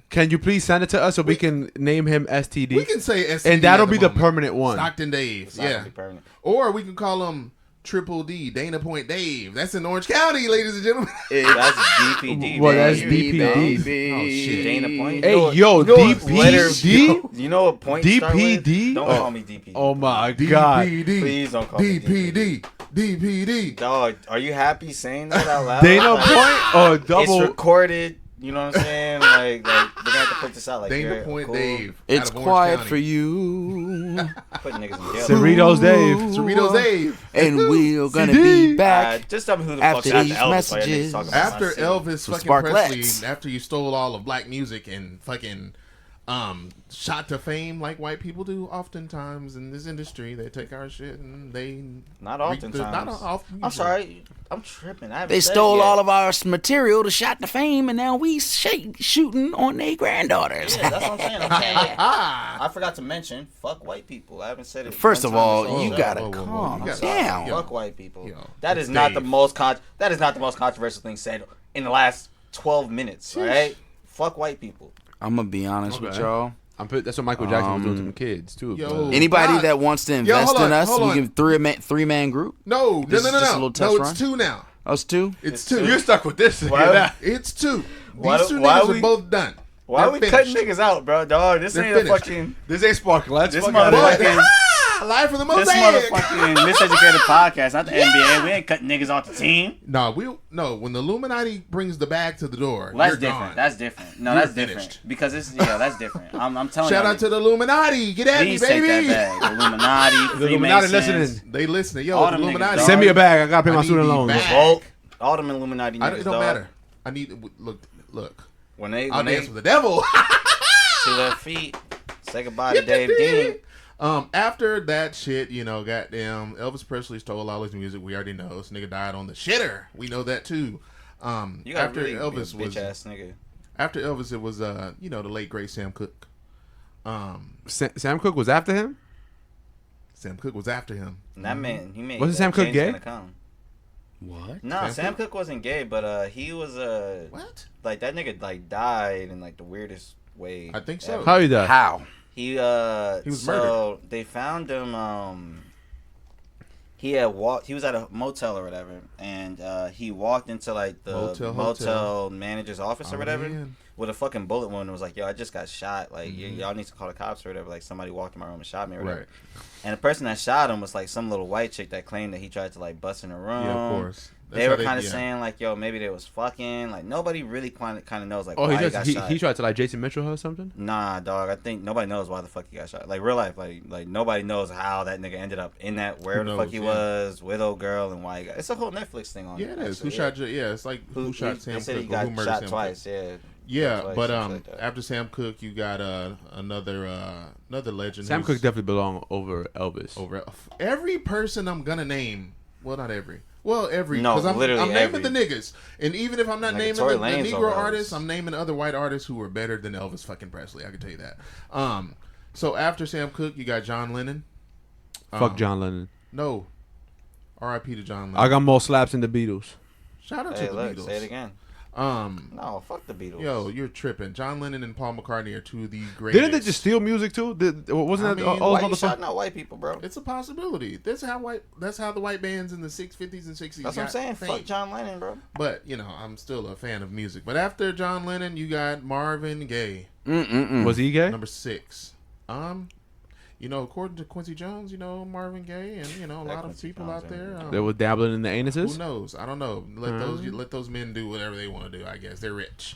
can you please send it to us so we can name him STD?
We can say STD
and that'll
at
be
the
the
moment.
permanent one.
Stockton Dave,
It's not gonna
yeah.
be permanent.
Or we can call him Triple D, Dana Point Dave. That's in Orange County, ladies and gentlemen.
That's DPD.
Well, that's
baby.
DPD.
Oh, shit.
Dana Point.
Hey, yo, DPD?
You know what point start with?
DPD?
Don't call me DPD.
Oh my god.
DPD.
Please don't call me
DPD. DPD.
Dog, are you happy saying that out loud?
Dana
Like,
Point or
It's
double?
recorded. You know what I'm saying? Like we're gonna have to put this out. Like
Dana
you're
Point
cool.
Dave.
It's
out of Orange
quiet
County.
for you.
Put niggas in jail.
Cerritos Dave.
Cerritos Dave.
And we're going to
CD.
be back.
Just tell me who the
After
fuck's after
these
Elvis.
messages.
After Elvis
Some
fucking
sparklets.
Presley, after you stole all of black music and fucking shot to fame like white people do oftentimes in this industry, they take our shit and they
Not
reap the-
oftentimes.
not often.
I'm sorry. I'm tripping. I haven't
They
said
stole
it yet.
all of our material to shot to fame, and now we shooting on their granddaughters.
Yeah, that's what I'm saying. I'm saying I forgot to mention, fuck white people. I haven't said it.
First
one
of
time
all,
this whole
you
show.
gotta
whoa, whoa, whoa.
calm
You gotta-
down.
Fuck white people.
Yo,
that is
it's
not
Dave.
the most that is not the most controversial thing said in the last 12 minutes. All right. Fuck white people.
I'm gonna be honest with
Okay.
y'all.
That's what Michael Jackson was doing to them kids too.
Yo.
but-
Anybody
God.
that wants to invest
hold on,
in us,
hold
we
on.
give three-man group.
No,
This is just a little test
No,
run?
it's two now.
Us two.
It's two.
You're stuck with this.
Why-
It's two.
Why-
These two
why
niggas
we-
are both done.
Why are we
They're
cutting
finished.
niggas out, bro? Dog, this
They're
ain't
finished.
a fucking.
This ain't sparkle. Let's
This
fuck
motherfucker-
out of here.
Live for the
This
mosaic.
motherfucking Miseducated podcast, not the NBA. We ain't cutting niggas off the team.
No, when the Illuminati brings the bag to the door,
Well, that's
you're
different.
gone.
That's different. No,
You're
that's
finished.
different. Because that's different. I'm telling
Shout
you.
out to the Illuminati. Get at
Please
me,
take
baby.
that bag. Illuminati,
The Illuminati
Freemasons,
listening.
They listening. Yo,
All
the
them
Illuminati.
niggas, dog.
Send me a bag. I gotta pay
I
my
need
student
the
loans.
bag.
Revolt, all them Illuminati
It
niggas,
don't
dog.
matter. I need look.
When they
I'll
when they
dance with the devil.
to their feet, say goodbye to Dave Dean.
After that shit, goddamn Elvis Presley stole all his music. We already know this nigga died on the shitter. We know that too.
You got
After
really
Elvis
bitch
was
ass nigga.
after Elvis, it was the late great Sam Cooke.
Sam Cooke was after him.
Sam Cooke was after him.
And that man, he made.
Wasn't Sam Cooke
James
gay?
Gonna Come.
What?
No,
Sam
Sam Cooke wasn't gay, but he was
What?
like that nigga like died in like the weirdest way.
I think so.
ever.
How you die?
How?
He
was
so they found him he had walked he was at a motel or whatever, and he walked into like the
Motel,
motel
hotel.
manager's office or
Oh,
whatever
man.
with a fucking bullet wound and was like, yo, I just got shot, like y'all need to call the cops or whatever, like somebody walked in my room and shot me or whatever.
Right.
And the person that shot him was like some little white chick that claimed that he tried to like bust in her room.
Yeah, of course. That's
They
how
were kind of
yeah.
saying like, yo, maybe they was fucking. Like nobody really kind of knows like
Oh,
why he got
he
shot.
tried to like Jason Mitchell or something.
Nah, dog. I think nobody knows why the fuck he got shot. Like real life, like nobody knows how that nigga ended up in that where
Who
the fuck
knows,
he
yeah.
was with old girl and why he got. It's a whole Netflix thing on
Yeah,
it.
it is. Who
actually,
shot? Yeah, it's like who shot
They
Sam
said he
Cooke or who
got
murdered
shot
Sam
twice.
Cooke?
Yeah.
Yeah,
Twice,
but
something like that.
after Sam Cooke, you got another legend.
Sam
who's
Cooke definitely belonged over Elvis.
over every person I'm gonna name. Well, not every. Well, every.
No,
because I'm
literally
naming
every.
the niggas, and even if I'm not
Nigga,
naming
Tory
the
Lanez
Negro
over
artists,
Elvis.
I'm naming other white artists who were better than Elvis fucking Presley. I can tell you that. So after Sam Cooke, you got John Lennon.
Fuck John Lennon.
No. R.I.P. to John Lennon.
I got more slaps than the Beatles.
Shout out
Hey,
to the
look,
Beatles.
say it again. No, fuck the Beatles.
Yo, you're tripping. John Lennon and Paul McCartney are two of the greatest.
Didn't they just steal music too? Wasn't
I
that
mean,
all
why
those
you
motherfuckers?
shouting out white people, bro?
It's a possibility. That's how the white bands in the 50s and 60s.
That's what I'm
got
saying.
fame.
Fuck John Lennon, bro.
But I'm still a fan of music. But after John Lennon, you got Marvin Gaye,
Was he gay?
number 6. According to Quincy Jones, Marvin Gaye, and a lot of
Quincy
people
Jones,
out there.
They were dabbling in the
Who
anuses.
knows? I don't know. Let those men do whatever they want to do. I guess they're rich.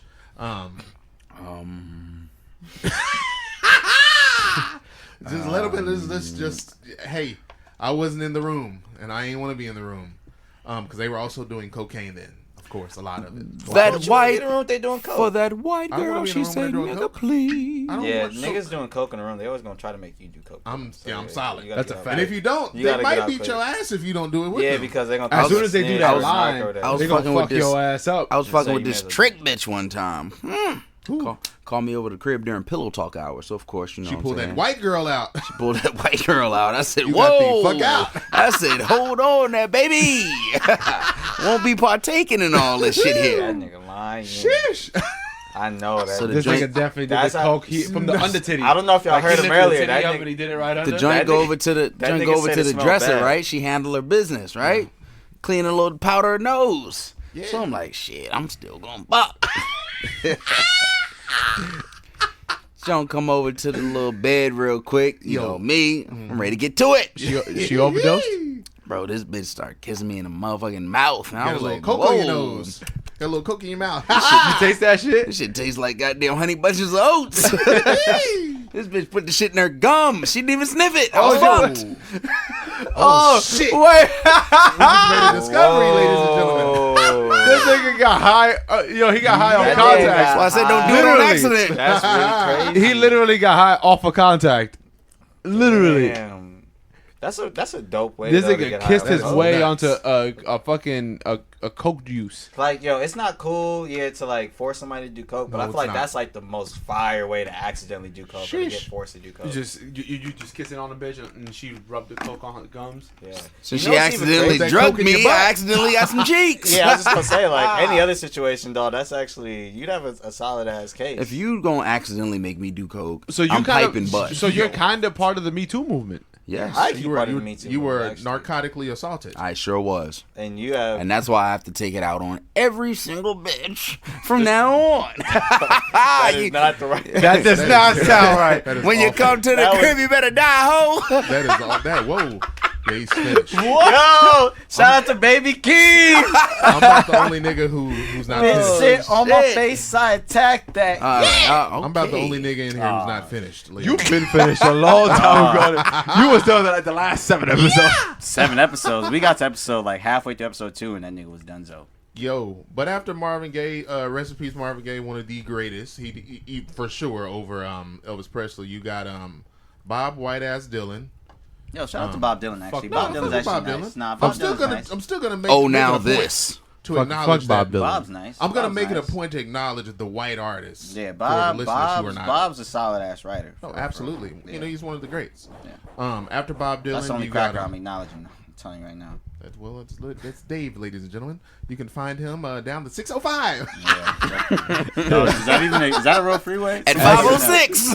Just let them. Let's just. Hey, I wasn't in the room, and I ain't want to be in the room, because they were also doing cocaine then. Of course, a lot of it.
That white
in the room if they doing coke.
for that white
I don't wanna
girl,
be in
she
the room when
said,
they're doing
"Nigga,
coke.
please."
I don't
Yeah,
want
niggas doing coke in the room. They always gonna try to make you do coke.
I'm
So,
solid.
you gotta
That's
get
a
out
fact.
And if you don't,
You
they
gotta get
might
out
beat
quick.
your ass if you don't do it with
Yeah,
them.
because they're gonna.
As soon as they do that
was-
line,
I was
they gonna
fucking with
fuck your ass up.
I was
Just
fucking
so
with
you
this
know.
trick bitch one time. Call me over to the crib during pillow talk hour. So of course, you know,
She
what
pulled
I'm
that
saying?
white girl out.
Pulled that white girl out. I said,
You got the
"Whoa,
fuck out."
I said, "Hold on, there, baby. Won't be partaking in all this shit
That
here."
nigga lying.
Shish.
I know that.
So the
This
joint-
nigga definitely did
That's
the
how-
coke from the under titty.
I don't know if y'all heard
he
him
lifted the
earlier.
titty
That
up
nigga-
and he did it right under.
The joint
That
go
nigga-
over to the
that
joint
nigga
go over
said
to
it
the
smelled
dresser,
bad.
right? She handle her business, right? Clean a little powder her nose.
Yeah.
So I'm like, shit, I'm still gonna bop. Don't come over to the little bed real quick. You know me, I'm ready to get to it.
She overdosed.
Bro, this bitch started kissing me in the motherfucking mouth. And
Got
I
a
was
little
like,
coke
whoa.
on your nose. Got a little coke in your mouth.
You taste that shit?
This shit tastes like goddamn honey bunches of oats. This bitch put the shit in her gum. She didn't even sniff it. I was fucked.
Oh, shit.
Wait,
Made a discovery, ladies and gentlemen.
this nigga got high. He got high off
That nigga
contact.
That's why I said don't do it on
Literally.
accident.
That's really crazy.
He literally got high off of contact. Literally.
Damn. That's a dope way.
This
though, to
nigga
get
kissed
high.
his
That's
way
nuts.
onto a fucking a coke juice.
Like, yo, it's not cool, to like force somebody to do coke, but
No,
I feel
it's
like
not.
that's like the most fire way to accidentally do coke or to get
Sheesh.
forced to do coke.
You just kissing on the bitch and she rubbed the coke on her gums.
yeah.
So
You
she
know what's even
accidentally
crazy?
That
drugged
coke in your
me.
butt.
I accidentally got some cheeks.
Yeah, I was just gonna say, like, any other situation, dog, that's actually, you'd have a solid ass case.
If you gonna accidentally make me do coke,
So you
I'm
kind
piping
of,
butt.
so you're kind of part of the Me Too movement.
Yes,
I keep
You were,
part of
you,
the Me Too
you
movement,
were
actually.
narcotically assaulted.
I sure was.
And you have,
And that's why I have to take it out on every single bitch from now on.
that is not the right.
That does not sound right.
That is
When you
awful.
come to the
That was-
crib, you better die, ho.
That is all that. Whoa. Yeah, he's finished.
Yo, shout out to Baby Key.
I'm about the only nigga who's not
Bitch,
finished.
sit on my
shit.
face, I attacked that.
I'm about the
okay.
only nigga in here who's not finished.
You've been finished a long time ago. You was done like the last 7 episodes.
7 episodes. We got to episode like halfway through episode 2, and that nigga was donezo.
Yo, but after Marvin Gaye, rest in peace, Marvin Gaye, one of the greatest. He for sure over Elvis Presley. You got Bob White Ass Dylan.
Yo, shout out to Bob Dylan. Actually,
No,
Bob Dylan's
fuck
actually
Bob
nice.
Dylan.
Nah, Bob
I'm still
Dylan's
gonna
nice.
I'm still gonna make.
Oh,
make
now
it a point
this.
to
Fuck
acknowledge
Bob
that.
Dylan.
Bob's nice.
I'm gonna
Bob's
make it
nice.
a point to acknowledge the white artists.
Yeah,
for
Bob.
the listeners who are not.
Bob's a solid ass writer.
Oh, absolutely. You know, he's one of the greats.
Yeah.
After Bob Dylan,
That's the only
you got
cracker I'm acknowledging. I'm telling you right now.
that's Dave, ladies and gentlemen. You can find him down the 605.
Yeah. No, is that a real freeway?
At 506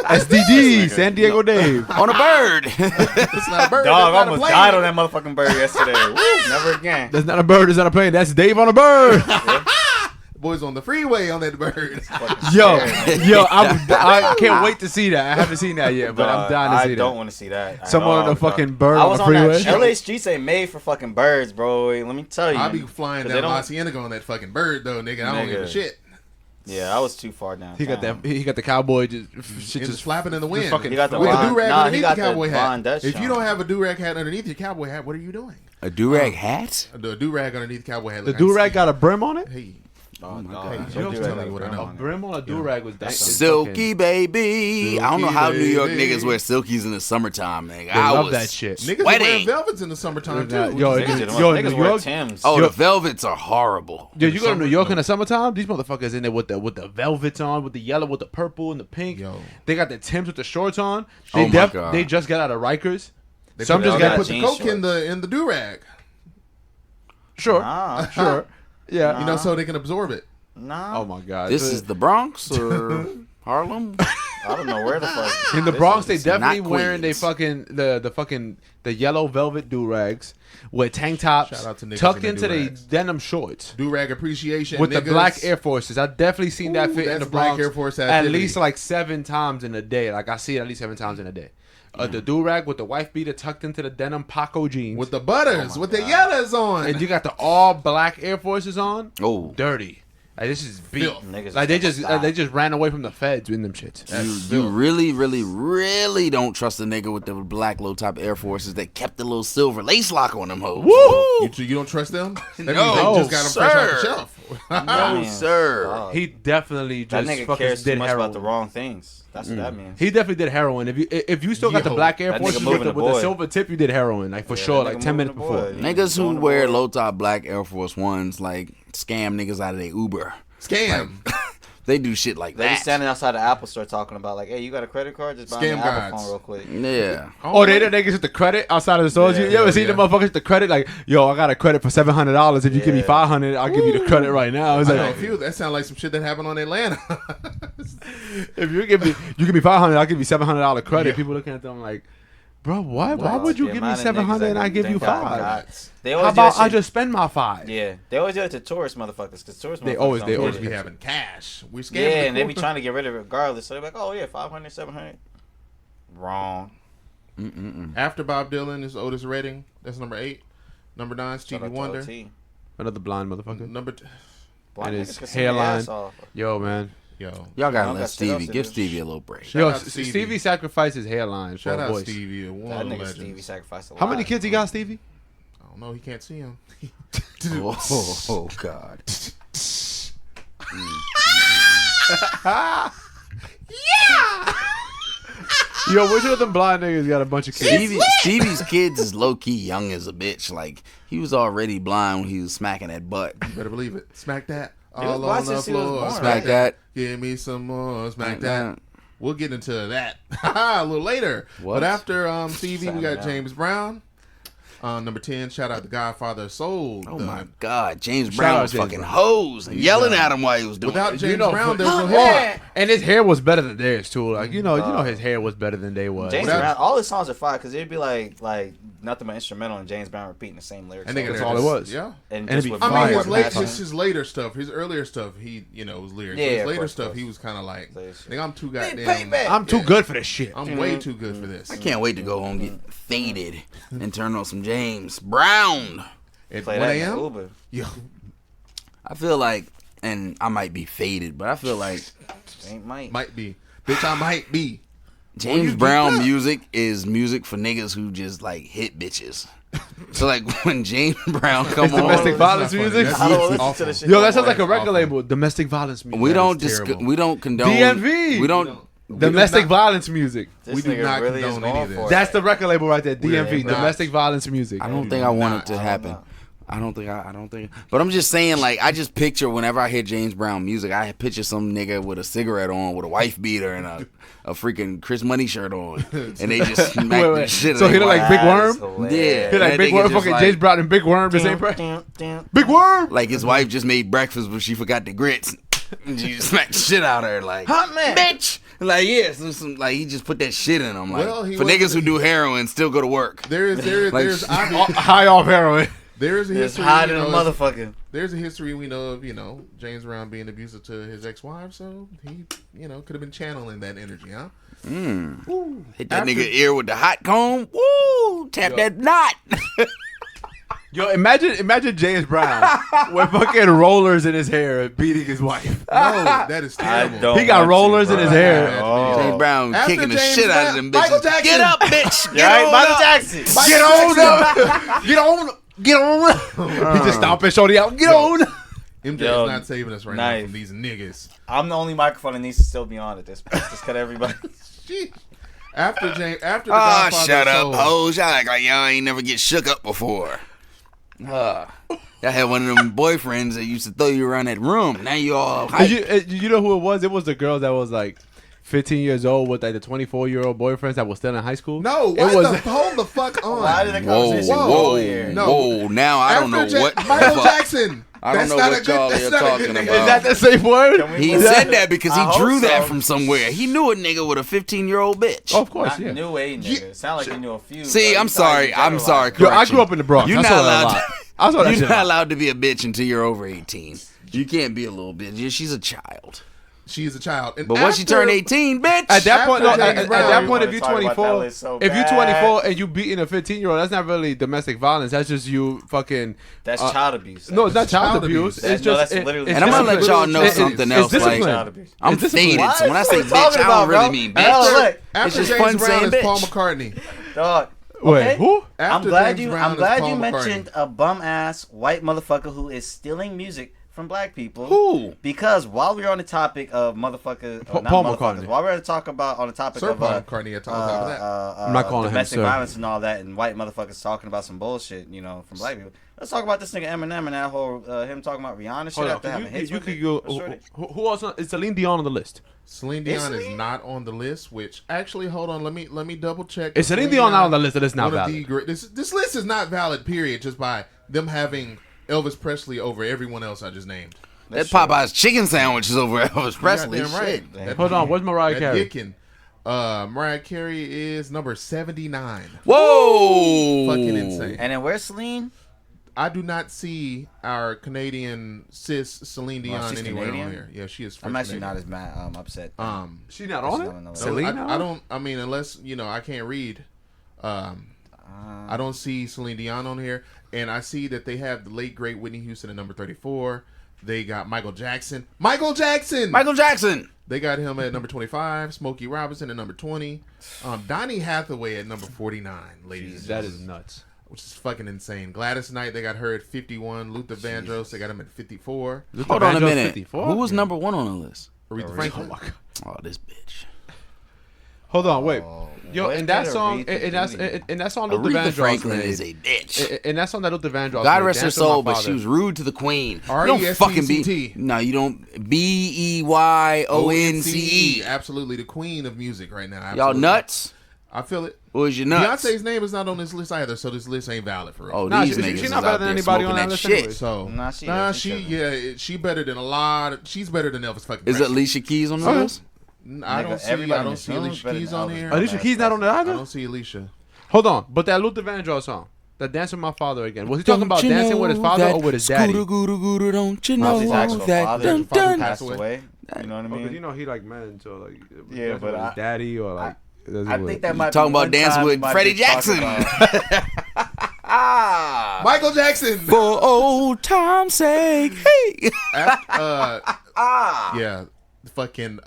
SDG, San Diego Dave.
on a bird.
It's not a bird.
Dog,
that's
I
not a
almost
plane.
died on that motherfucking bird yesterday. Woo, never again.
That's not a bird, that's not a plane. That's Dave on a bird.
Boys on the freeway on that bird.
Yo, I can't wait to see that. I haven't seen that yet, but I'm dying to see
I
that.
don't want to see that. at
Someone on
all,
a fucking
dog.
bird
I
on
was
the
on that.
freeway.
LA streets ain't made for fucking birds, bro. Let me tell you.
I'll be flying
'Cause
down
they
La
don't-
Cienega on that fucking bird though, nigga. I don't give a
Nigga.
shit.
Yeah, I was too far down.
He got that. He got the cowboy just shit
It's
just
flapping in the wind.
fucking
He got the
with a
Von-
do-rag
nah, he
underneath
got
the
the
cowboy
Von
hat.
Dutch
If you
on.
don't have a do-rag hat underneath your cowboy hat, what are you doing?
A do-rag hat?
The do-rag underneath the cowboy hat.
The do-rag got a brim on it?
Hey,
Oh,
hey,
God.
I'm
Don't do
telling
that,
you what I
bro.
know.
A brim on a do-rag was that
Silky baby. I don't know how New York
baby.
niggas wear silkies in the summertime, nigga.
They
I
love
was
that shit.
Niggas are
sweating.
wearing velvets in the summertime too.
Yo,
which is-
yo,
Niggas
New
wear
York-
Timbs.
Oh,
Yo-
the velvets are horrible.
Yo, you go to New York
no.
in the summertime, these motherfuckers in there with the velvets on, with the yellow, with the purple and the pink.
Yo.
They got the Timbs with the shorts on.
Oh
They
my God.
They just got out of Rikers.
They
Some
put,
just
they
got
put the
jean
coke in
shorts.
the do-rag.
Sure,
Nah,
sure, yeah.
You know, so they can absorb it.
nah.
Oh my God,
This is the Bronx or Harlem?
I don't know where the fuck.
in the Bronx. They
is
definitely
not
wearing they
Queens.
fucking the yellow velvet do rags with tank tops
Shout out to niggas
tucked
in the
into the
do-rags.
denim shorts.
Do-rag appreciation
With the
niggas.
black Air Forces, I definitely seen that
Ooh,
fit in
that's
the
black
Bronx
Air Force
at
activity.
least like 7 times in a day. Like I see it at least 7 times in a day. The do rag with the wife beater tucked into the denim Paco jeans,
with the butters, with the yellows on.
and you got the all black Air Forces on.
Oh,
Dirty. Like this is beat.
Filth.
Niggas
Like they
is stop.
just ran away from the feds in them shits.
You really, really, really don't trust a nigga with the black low top Air Forces that kept the little silver lace lock on them hoes.
Woo!
You don't trust them? That
No,
means they just got them fresh off the
sir.
shelf.
No,
Man,
sir.
dog.
He definitely
That
just
nigga
fucking
cares too
did
much
heroin.
about the wrong things. That's what that means.
He definitely did heroin. If you still got the
Yo,
black Air
that
Force
nigga
with
moving
the,
the
with the
boy.
silver tip, you did heroin like for
Yeah,
sure,
that
like
nigga
10
moving
minutes
the
before.
boy.
Niggas who
Going to
wear
war.
low top black Air Force Ones like scam niggas out of their Uber.
Scam.
They do shit like
They be
that.
standing outside the Apple store talking about like, hey, you got a credit card? Just buy me an
Scam
Apple
guides.
phone real quick.
Yeah.
Oh, they the niggas with the credit outside of the stores.
Yeah,
you ever
yeah,
seen the
yeah.
motherfuckers with the credit? Like, yo, I got a credit for $700. If you give me
Yeah.
$500, I'll give you the credit right now. It's
I know a
like,
few. That sounds like some shit that happened on Atlanta.
if you give me $500, I'll give you $700 credit.
Yeah.
People looking at them like, bro, why would you
The
give me
amount of niggas
$700 and
that
I give you
got
$5?
cots. They
How
always do
about
that
I
shit-
just spend my $5?
Yeah, they always do it to tourist motherfuckers because tourist
They
motherfuckers
always-
don't
they
get
always
it.
be having cash. We scamming.
Yeah,
the
and they be
cool-
trying to get rid of it regardless. So they're like, oh yeah, 500, 700. Wrong.
After Bob Dylan is Otis Redding. That's number 8. Number 9
Shout
Stevie
out to
Wonder.
OT.
Another blind motherfucker.
Number
Blind
And
niggas
his
can sing their
hairline.
ass off.
Yo, man.
yo.
Y'all
I
gotta
don't
let
got shit
Stevie.
else to
Give
do.
Stevie a little break.
Shout
Yo,
out to Stevie.
Stevie sacrificed his hairline
Shout
for a
out
voice.
Stevie, one
That
of the
nigga
legends.
Stevie sacrificed a lot.
How many kids he got, Stevie?
I don't know. He can't see him.
Oh God.
Yo, which of them blind niggas got a bunch of kids?
Stevie's kids is low key young as a bitch. Like he was already blind when he was smacking that butt.
You better believe it. Smack that.
was
All
blind
on the
since he was
floor.
born,
Smack that.
Give me some more. Smack
Smack
that.
that.
We'll get into that a little later.
What?
But after Stevie, we got
Sound
James Brown. Number 10, shout out the Godfather of Soul.
Oh
The-
my God, James
Shout
Brown
out
was
James
fucking
Brown.
hoes and yelling at him while he was doing
Without
it.
James
know,
Brown, there's no
yeah.
hip hop.
And his hair was better than theirs too. Like you know his hair was better than they was.
James
Without-
Brown, all his songs are fire because it'd be like nothing but instrumental and James Brown repeating the same lyrics.
And niggas
over
That's
and
all it
just-
was.
Yeah.
And
And
just
it'd
with
be
I
fire.
mean,
fire
his,
passion.
his later stuff, his earlier stuff, he was lyrics.
Yeah,
But his
of
later
course,
stuff,
of
he was kind of like,
Later shit.
nigga, I'm too
Pay
goddamn.
back.
I'm too good for this shit.
I'm way too good for this.
I can't wait to go home, get faded, and turn on some James Brown.
At
Play
1
that in
a.m.
Uber.
Yo,
I feel like, and I might be faded, but I feel like
Ain't Mike.
might be, bitch. I might be.
James
you
Brown
geeked up.
music is music for niggas who just like hit bitches. So like when James Brown come
It's
on,
domestic
That's
violence
not funny.
music.
That's
I don't listen
awful.
to the shit.
Yo,
no
that sounds
more.
like a record
awful.
label. Domestic violence music.
we
That
don't
is terrible.
we don't condone
DMV.
We don't.
Domestic
not-
violence music.
This
We do
nigga
not
really is
condone any
going
of this.
for it.
That's the record label right there.
We are
DMV.
not.
Domestic violence music.
I don't
do
think I want
not.
it to
I don't
happen.
know.
I don't think. But I'm just saying, like, I just picture whenever I hear James Brown music, I picture some nigga with a cigarette on, with a wife beater and a freaking Chris Money shirt on, and they just smack the
Wait.
shit.
So
out
he
of
look
their
like Big
wife.
Worm?
Hilarious.
Yeah.
He like
That
Big
nigga
Worm,
just
fucking
like-
James Brown and Big Worm, the same price. Big Worm.
Like his wife just made breakfast, but she forgot the grits. And she just smacked the shit out of her, like,
Hot man.
bitch. Like, yeah, like he just put that shit in them. Like,
Well, he
for
wasn't-
niggas who do heroin, still go to work.
There's
Like-
obvious,
High off heroin.
there's a
It's
history.
hot
you
in a
know,
motherfucker.
There's a history we know of, James Brown being abusive to his ex-wife, so he, could have been channeling that energy, huh?
Hit that
After-
nigga ear with the hot comb. Woo! Tap that knot.
Yo, imagine James Brown with fucking rollers in his hair beating his wife.
No, that is terrible.
don't
He got
want
rollers
to,
in his
bro.
hair.
Oh.
James Brown
After
kicking the
James
shit out of
Brown-
them
Michael
bitches.
Jackson.
Get up, bitch. Get
Right,
on
Michael
up.
Jackson.
Get on up. Get on. He just stomping Shorty out. Get on.
MJ
Yo,
is not saving us right now
nice.
from these niggas.
I'm the only microphone that needs to still be on at this point. Just cut everybody.
Sheesh. After the
Oh,
Godfather
shut
of
up,
Soul,
hoes. Y'all act like y'all ain't never get shook up before. Y'all had one of them boyfriends that used to throw you around that room. Now you all hype.
You know who it was? It was the girl that was like 15 years old with like the 24-year-old boyfriends that was still in high school.
No,
it was.
hold the fuck on.
Why did the
Whoa,
conversation
Whoa,
go
whoa,
here?
No.
whoa. Now I don't know what the
Michael
fuck.
Jackson.
I don't
That's
know
not
what
a good-
y'all
that's
are
not a
talking
good
about.
nigga.
Is that the safe word?
Can we
He
move
said
on?
that because
I
he
hope
drew that
so.
from somewhere. He knew a nigga with a 15-year-old bitch.
Oh, of course,
Not
yeah.
new age nigga. Sound like you knew a few.
See,
bro.
I'm
You
sorry.
talking
I'm sorry.
generalized.
Yo, I grew up in the Bronx.
You're
I
not
saw that a
allowed.
lot. I saw that
You're
shit a
not
lot.
allowed to be a bitch until you're over 18. You can't be a little bitch. She's a child.
She is a child. And
But once she turned 18, bitch.
At that point,
After
no,
James
at
Brown,
that
we
point, if
wanna
you're
talk about
24,
that list so
if you're
bad.
24 and you beating a 15-year-old, that's not really domestic violence. That's just you fucking.
That's child abuse.
No, it's not child
child
abuse.
abuse.
It's
No,
just.
that's literally-
And I'm gonna let
discipline.
y'all know something else.
It's
Like,
discipline.
Child abuse.
I'm
It's discipline.
faded. So when I say
What are you
bitch, I
talking
don't
about,
really
bro?
mean
Hell,
bitch.
look.
It's
After
just
James
fun
Brown
saying
is
bitch.
Paul McCartney.
Dog.
Wait,
Okay?
who?
I'm
After
glad
James
you.
Brown
I'm
is
glad
Paul
you
McCartney.
mentioned a bum ass white motherfucker who is stealing music from black people.
Who?
Because while we're on the topic of motherfuckers,
Paul
not
McCartney.
motherfuckers, while we're on the topic
Sir
of
Paul McCartney at top of that.
I'm not calling him
domestic
sir.
violence and all that, and white motherfuckers talking about some bullshit, from black people. Let's talk about this nigga Eminem and that whole him talking about Rihanna shit
Hold on,
after having hits
you
with
could
it.
go.
What's shorty?
Who else? Is Celine Dion on the list?
Celine Dion
Is
is
she?
not on the list. Which actually, hold on, let me double check.
Is Celine Dion not on the list? That is not
one of
valid.
the great- This list is not valid. Period. Just by them having Elvis Presley over everyone else I just named.
That Popeye's chicken sandwich is over Elvis Presley.
Goddamn right.
Shit.
That-
Hold on, where's Mariah
that
Carey?
Dickin. Mariah Carey is number 79.
Whoa.
Fucking insane.
And then where's Celine?
I do not see our Canadian cis Celine Dion
she's
anywhere
Canadian?
on here. Yeah, she is.
I'm actually not
Canadian.
as mad upset.
She's not
She's
on
not
it.
on the list.
No,
Celine?
I don't. I mean, unless I can't read. I don't see Celine Dion on here, and I see that they have the late great Whitney Houston at number 34. They got Michael Jackson. Michael Jackson. They got him at number 25. Smokey Robinson at number 20. Donny Hathaway at number 49. Ladies, and
That
gentlemen,
is nuts.
which is fucking insane. Gladys Knight, they got her at 51. Luther Vandross, they got him at 54.
Hold on a
Vandross
minute.
54?
Who was number one on the list?
Aretha Franklin.
Oh, this bitch.
Hold on, wait.
Oh,
Yo,
what
in that
did
song,
Aretha
in that song, Luther
Aretha
Vandross
Franklin
made,
is a bitch.
in that song that Luther Vandross
God
made,
rest her
Dance with My
soul, but
Father.
she was rude to the queen. You
R-E-S-P-E-C-T.
don't fucking be. No, you don't. BEYONCE.
Absolutely, the queen of music right now.
Y'all
Absolutely.
nuts?
I feel it.
Or is you nuts?
Beyonce's name is not on this list either, so this list ain't valid for real.
Oh,
Nah,
these
she-
niggas
she's
is
not better
out
than
there
anybody
smoking
on that
that
list
shit.
anyway.
So
Nah,
she better than a lot. She's better than Elvis fucking.
Is
Presley.
Alicia Keys on the
Okay.
list?
I don't
Nigga,
see.
everybody
I
in
don't
the
see
film's
Alicia
better
Keys
than
on
Elvis
here.
Presley.
Alicia Keys not on there
I
either.
don't see Alicia.
Hold on, but that Luther Vandross song, that Dance with My Father again. Was he talking about dancing with his father or with his daddy?
Scooter, don't you
How's
know
his actual
that?
father?
Dun,
His father
dun.
passed away. You know what I
Oh,
mean?
but you know he like men, so like
Yeah,
dancing
but
with his daddy or like.
I think that might
talking
be
about
one
dancing
time
with
we might
Freddie
be talking
Jackson.
about-
Ah,
Michael Jackson.
for old time's sake. Hey.
Yeah, fucking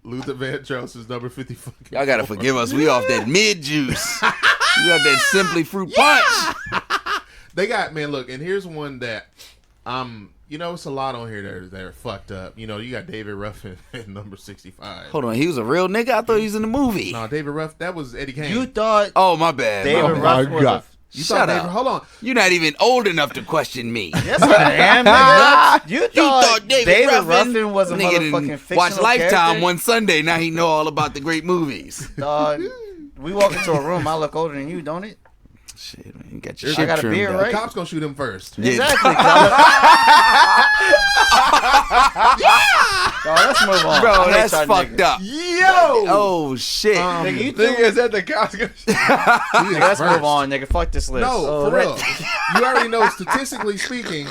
Luther Vandross is number 50. Fucking
Y'all gotta forgive us. We off that mid juice. We off that Simply Fruit Punch.
They got, man, look, and here's one that it's a lot on here that are fucked up. You got David Ruffin at number 65.
Hold on, he was a real nigga? I thought he was in the movie.
No, David Ruffin, that was Eddie Kane.
You thought
Oh, my bad.
David
My
Ruffin
bad.
was a...
You
Shut
thought
up.
David, hold on.
You're not even old enough to question me.
Yes, I am, nigga. You thought
David
Ruffin was a
nigga
motherfucking
didn't
fictional
watch Lifetime
character?
one Sunday. Now he know all about the great movies.
Dog, we walk into a room, I look older than you, don't it?
Shit, man, you got your
I
shit
got a
trimmed
beard,
up.
right?
The cops gonna shoot him first.
Yeah.
Exactly. Dog, let's move on.
Bro,
I hate
that's
y'all
fucked
niggas.
up.
Yo,
Oh shit.
Nigga, you
thing
too.
is that the cops.
Nigga, let's
First.
move on, nigga. Fuck this list.
No, for real. You already know, statistically speaking,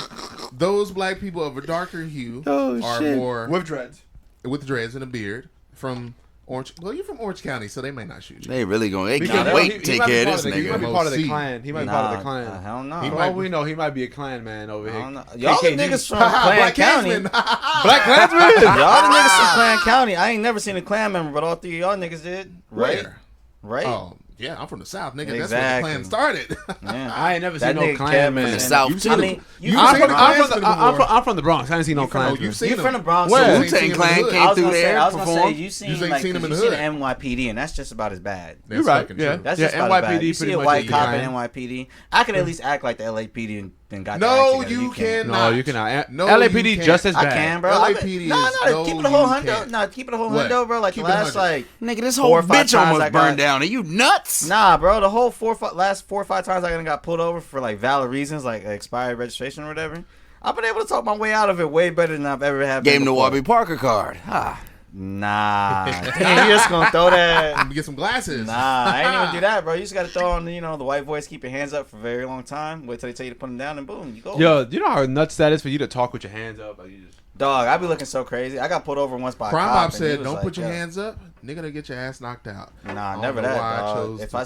those black people of a darker hue are
shit.
more
With dreads.
with dreads and a beard from Orange. Well, you're from Orange County, so they may not shoot you.
They really going. They
Because
can't
he-
wait
he
to take
might be
care of
part
this
the- He might be
nigga.
part of the
OC.
clan. He might be
Nah,
part of the clan.
hell no.
He
For
might
all
be-
we know, he might be a clan man over
I
here.
don't know. Y'all the
KKD.
niggas from Clan
Black
County.
Klansman.
Black Klansman.
Y'all the niggas from Clan County. I ain't never seen a Clan member, but all three of y'all niggas did. Right?
Where?
Right?
Oh, yeah, I'm from the South, nigga.
Exactly.
That's where the plan started.
Yeah.
I ain't never
That
seen no
nigga
clan
Kevin
man.
From the
and-
South,
You've
too.
seen
I mean,
You've
I'm
seen
from,
the
I'm,
Klansman
from the, I'm,
before.
from, I'm from the Bronx. I ain't seen no
Oh,
Klansman.
you've seen
You
them.
from the Bronx?
Where?
so
You
Wu-Tang
ain't seen
Clan
them in the
came
hood.
I was
through
gonna say,
there.
I was gonna say,
performed.
you seen
ain't
like
seen them in
you
the
see
hood.
the NYPD, and that's just about as bad.
That's
You right,
fucking
yeah.
true.
That's
Yeah,
just about as bad.
NYPD
You see
pretty
a
much
white
is
cop
fine.
in NYPD, I could at least act like the LAPD and got
No,
their act together.
you
can't.
cannot.
No, you cannot.
No,
LAPD
you can't.
just as
I
bad.
can, bro.
LAPD
No,
is-
no,
no,
keep it a whole
you
hundo.
can't.
No, keep it a whole
What?
hundo, bro. Like
Keep
the
it
last
100.
like
Nigga, this
4
whole
or 5
bitch
times
almost
I got-
burned down. Are you nuts?
Nah, bro. The whole last 4 or 5 times I done got pulled over for like valid reasons, like expired registration or whatever. I've been able to talk my way out of it way better than I've ever had.
Gave him the
before.
Warby Parker card. Ah.
Nah, damn, you just gonna throw that?
Let me get some glasses.
Nah, I ain't even do that, bro. You just gotta throw on, the white voice, keep your hands up for a very long time. Wait till they tell you to put them down, and boom, you go.
Yo, you know how nuts that is for you to talk with your hands up? Like you just.
Dog, I be looking so crazy. I got pulled over once by a
Crime
cop.
Mob
and he
said,
was
"Don't
like,
put your
yo.
hands up, nigga. To get your ass knocked out."
Nah,
I
never
don't know
that,
why I
dog.
chose
If
to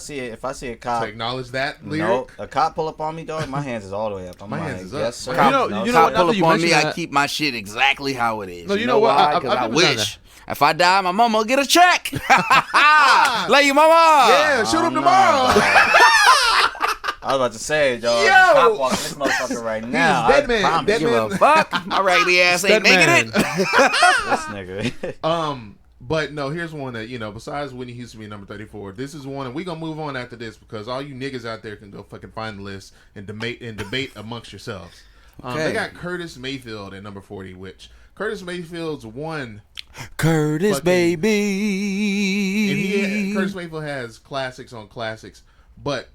I see a cop,
acknowledge that lyric.
no, a cop pull up on me, dog. My hands is all the way up. I'm
My
like,
hands is up.
yes, sir.
Cop,
you know
cop
what, now
pull
that
up
you
on me,
mention
I
that-
keep my shit exactly how it is.
No, you know what?
why?
I've
Because I
never done
wish if I die, my mama will get a check. Love you, mama.
Yeah, shoot him tomorrow.
I was about to say, dog.
Yo!
Cop walking this motherfucker right now.
dead
I
man,
promise
dead
you,
Give a fuck. My raggedy ass ain't making
man.
it.
this nigga.
But no, here's one that, besides Whitney Houston being number 34, this is one, and we're going to move on after this because all you niggas out there can go fucking find the list and debate amongst yourselves.
Okay.
They got Curtis Mayfield at number 40, which Curtis Mayfield's one.
Curtis,
Fucking-
baby.
And Curtis Mayfield has classics on classics, but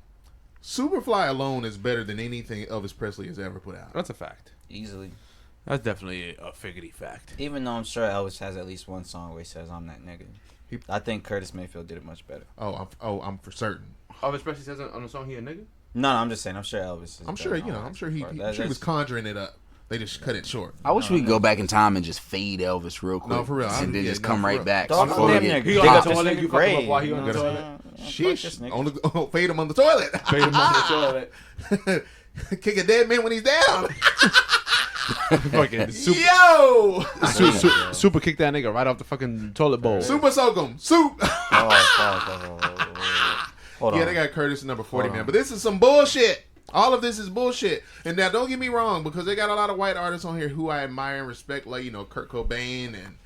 Superfly alone is better than anything Elvis Presley has ever put out.
That's a fact.
Easily.
That's definitely a figgity fact.
Even though I'm sure Elvis has at least one song where he says, I'm that nigga. I think Curtis Mayfield did it much better.
I'm for certain.
Elvis Presley says on the song he a nigga?
No, I'm just saying. I'm sure Elvis is
I'm
better
sure,
on
I'm sure he
that.
was conjuring it up. They just cut it short.
I wish we could go back in time and just fade Elvis real quick.
No, for real.
And then
Yeah,
just
no,
come
for
right
real.
back.
Dog,
before
damn
we
near
get-
He
dig
on
up
the
this
toilet,
nigga
you fuck him up
grave.
while he on the
You know what I'm
toilet.
saying? Fuck this nigga.
Fade him on the toilet.
Fade him on the toilet.
Kick a dead man when he's down.
Fucking super,
Yo!
super kick that nigga right off the fucking toilet bowl.
Super soak him. Soup.
Oh, fuck. Hold on.
Yeah, they got Curtis at number 40, man. But this is some bullshit. All of this is bullshit. And now, don't get me wrong, because they got a lot of white artists on here who I admire and respect, like, Kurt Cobain and,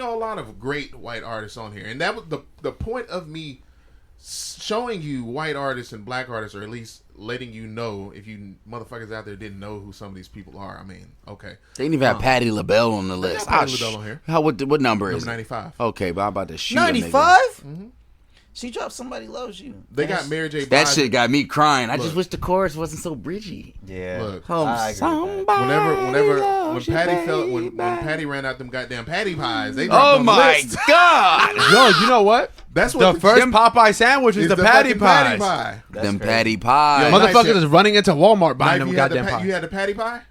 a lot of great white artists on here. And that was the point of me showing you white artists and black artists, or at least letting you know, if you motherfuckers out there didn't know who some of these people are. I mean, okay.
They didn't even have Patti LaBelle on the list.
Patti LaBelle on here.
What number is
Number
it?
95.
Okay, but I'm about to shoot a nigga.
95? She dropped Somebody Loves You.
They got Mary J.
That
Blige.
shit got me crying. I
Look.
just wish the chorus wasn't so bridgy.
Yeah.
Look.
I agree with that.
When Patty ran out them goddamn patty pies, they dropped
Oh
on the
my
list.
god!
Yo, you know what?
That's what
The first
them-
Popeye sandwich is
is
the
the
patty
fucking patty
pies.
pie.
That's
Them
crazy.
patty pies.
Yo,
Motherfuckers
Nice.
is running into Walmart buying
Knife,
them
you had the
goddamn pies.
you had the patty pie?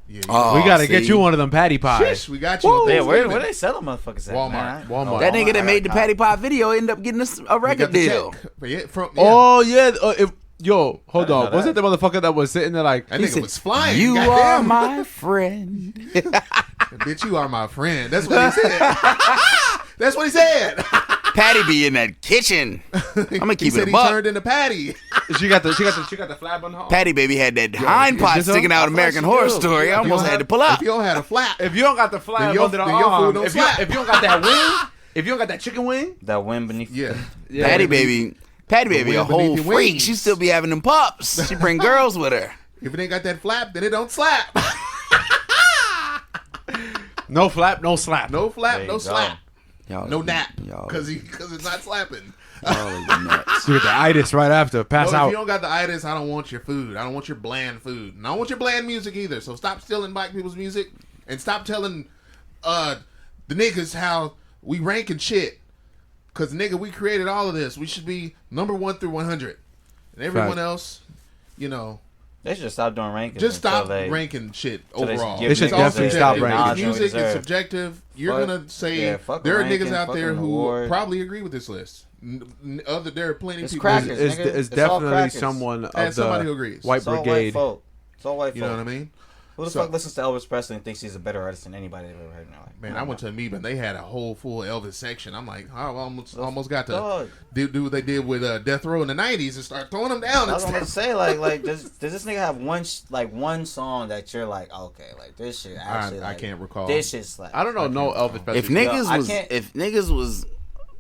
Yeah.
Oh,
We gotta get
see?
you one of them patty pies.
Shish, we got you.
Woo.
Yeah,
Thanksgiving.
where they sell them motherfuckers at?
Walmart.
Man?
Walmart.
That nigga that made the
I got
Patty Pie video ended up getting us a
We got
record
the
deal.
check. Yeah, yeah.
Oh yeah. Hold
know
on. Was
that.
it the motherfucker that was sitting there like?
That
He
nigga
said,
was flying.
You are
goddamn.
my friend.
Bitch, you are my friend. That's what he said. That's what he said.
Patty be in that kitchen. I'm gonna
He
keep
said
it a
he
buck.
turned into Patty.
She got the flab on her.
Patty baby had that hind part
this
sticking
her?
out American Horror Story. I almost had to pull up.
If you don't have a flap,
If you don't got the flab
Then your-
under the
then your food
arm,
don't
if you
slap.
don't got that wing, if you don't got that chicken wing,
That wind beneath.
yeah.
yeah,
Patty baby a
wind
whole
beneath your
freak.
wings.
She still be having them pups. She bring girls with her.
If it ain't got that flap, then it don't slap.
no flap, no slap.
No flap,
There
no
you
slap.
Y'all,
No nap.
Y'all,
Because it's not slapping.
y'all are nuts.
You get the itis right after. Pass
No, if
out.
you don't got the itis, I don't want your food. I don't want your bland food. And I don't want your bland music either. So stop stealing black people's music and stop telling the niggas how we rank and shit. Because, nigga, we created all of this. We should be number 1 through 100. And everyone
Fact.
else, you know,
They should stop doing rankings.
just stop
until they-
ranking shit
until they
overall.
give
They should
It's all
definitely stop
subjective.
ranking.
It's music, it's
Deserve.
subjective. You're
Fuck-
going to say
yeah, fuck
there are
ranking,
niggas out
fuck
there
an
who
award.
probably agree with this list. There are plenty of
It's
people.
crackers.
It's
nigga.
it's
It's all
definitely
crackers.
someone
And
of
somebody
the
who agrees.
white
It's all
brigade.
white folk. It's all white
You
folk.
know what I mean?
Who the
So-
fuck listens to Elvis Presley and thinks he's a better artist than anybody they've ever heard in their life?
Man, I went to Amoeba and they had a whole full Elvis section. I'm like, I almost got to
Dog.
do what they did with Death Row in the '90s and start throwing them down.
I
And
was gonna
stuff.
say like does this nigga have one song that you're like, okay, like this shit actually
I
like,
can't recall.
This shit's like
I don't know. No Elvis Presley.
If niggas
I
was
can't-
was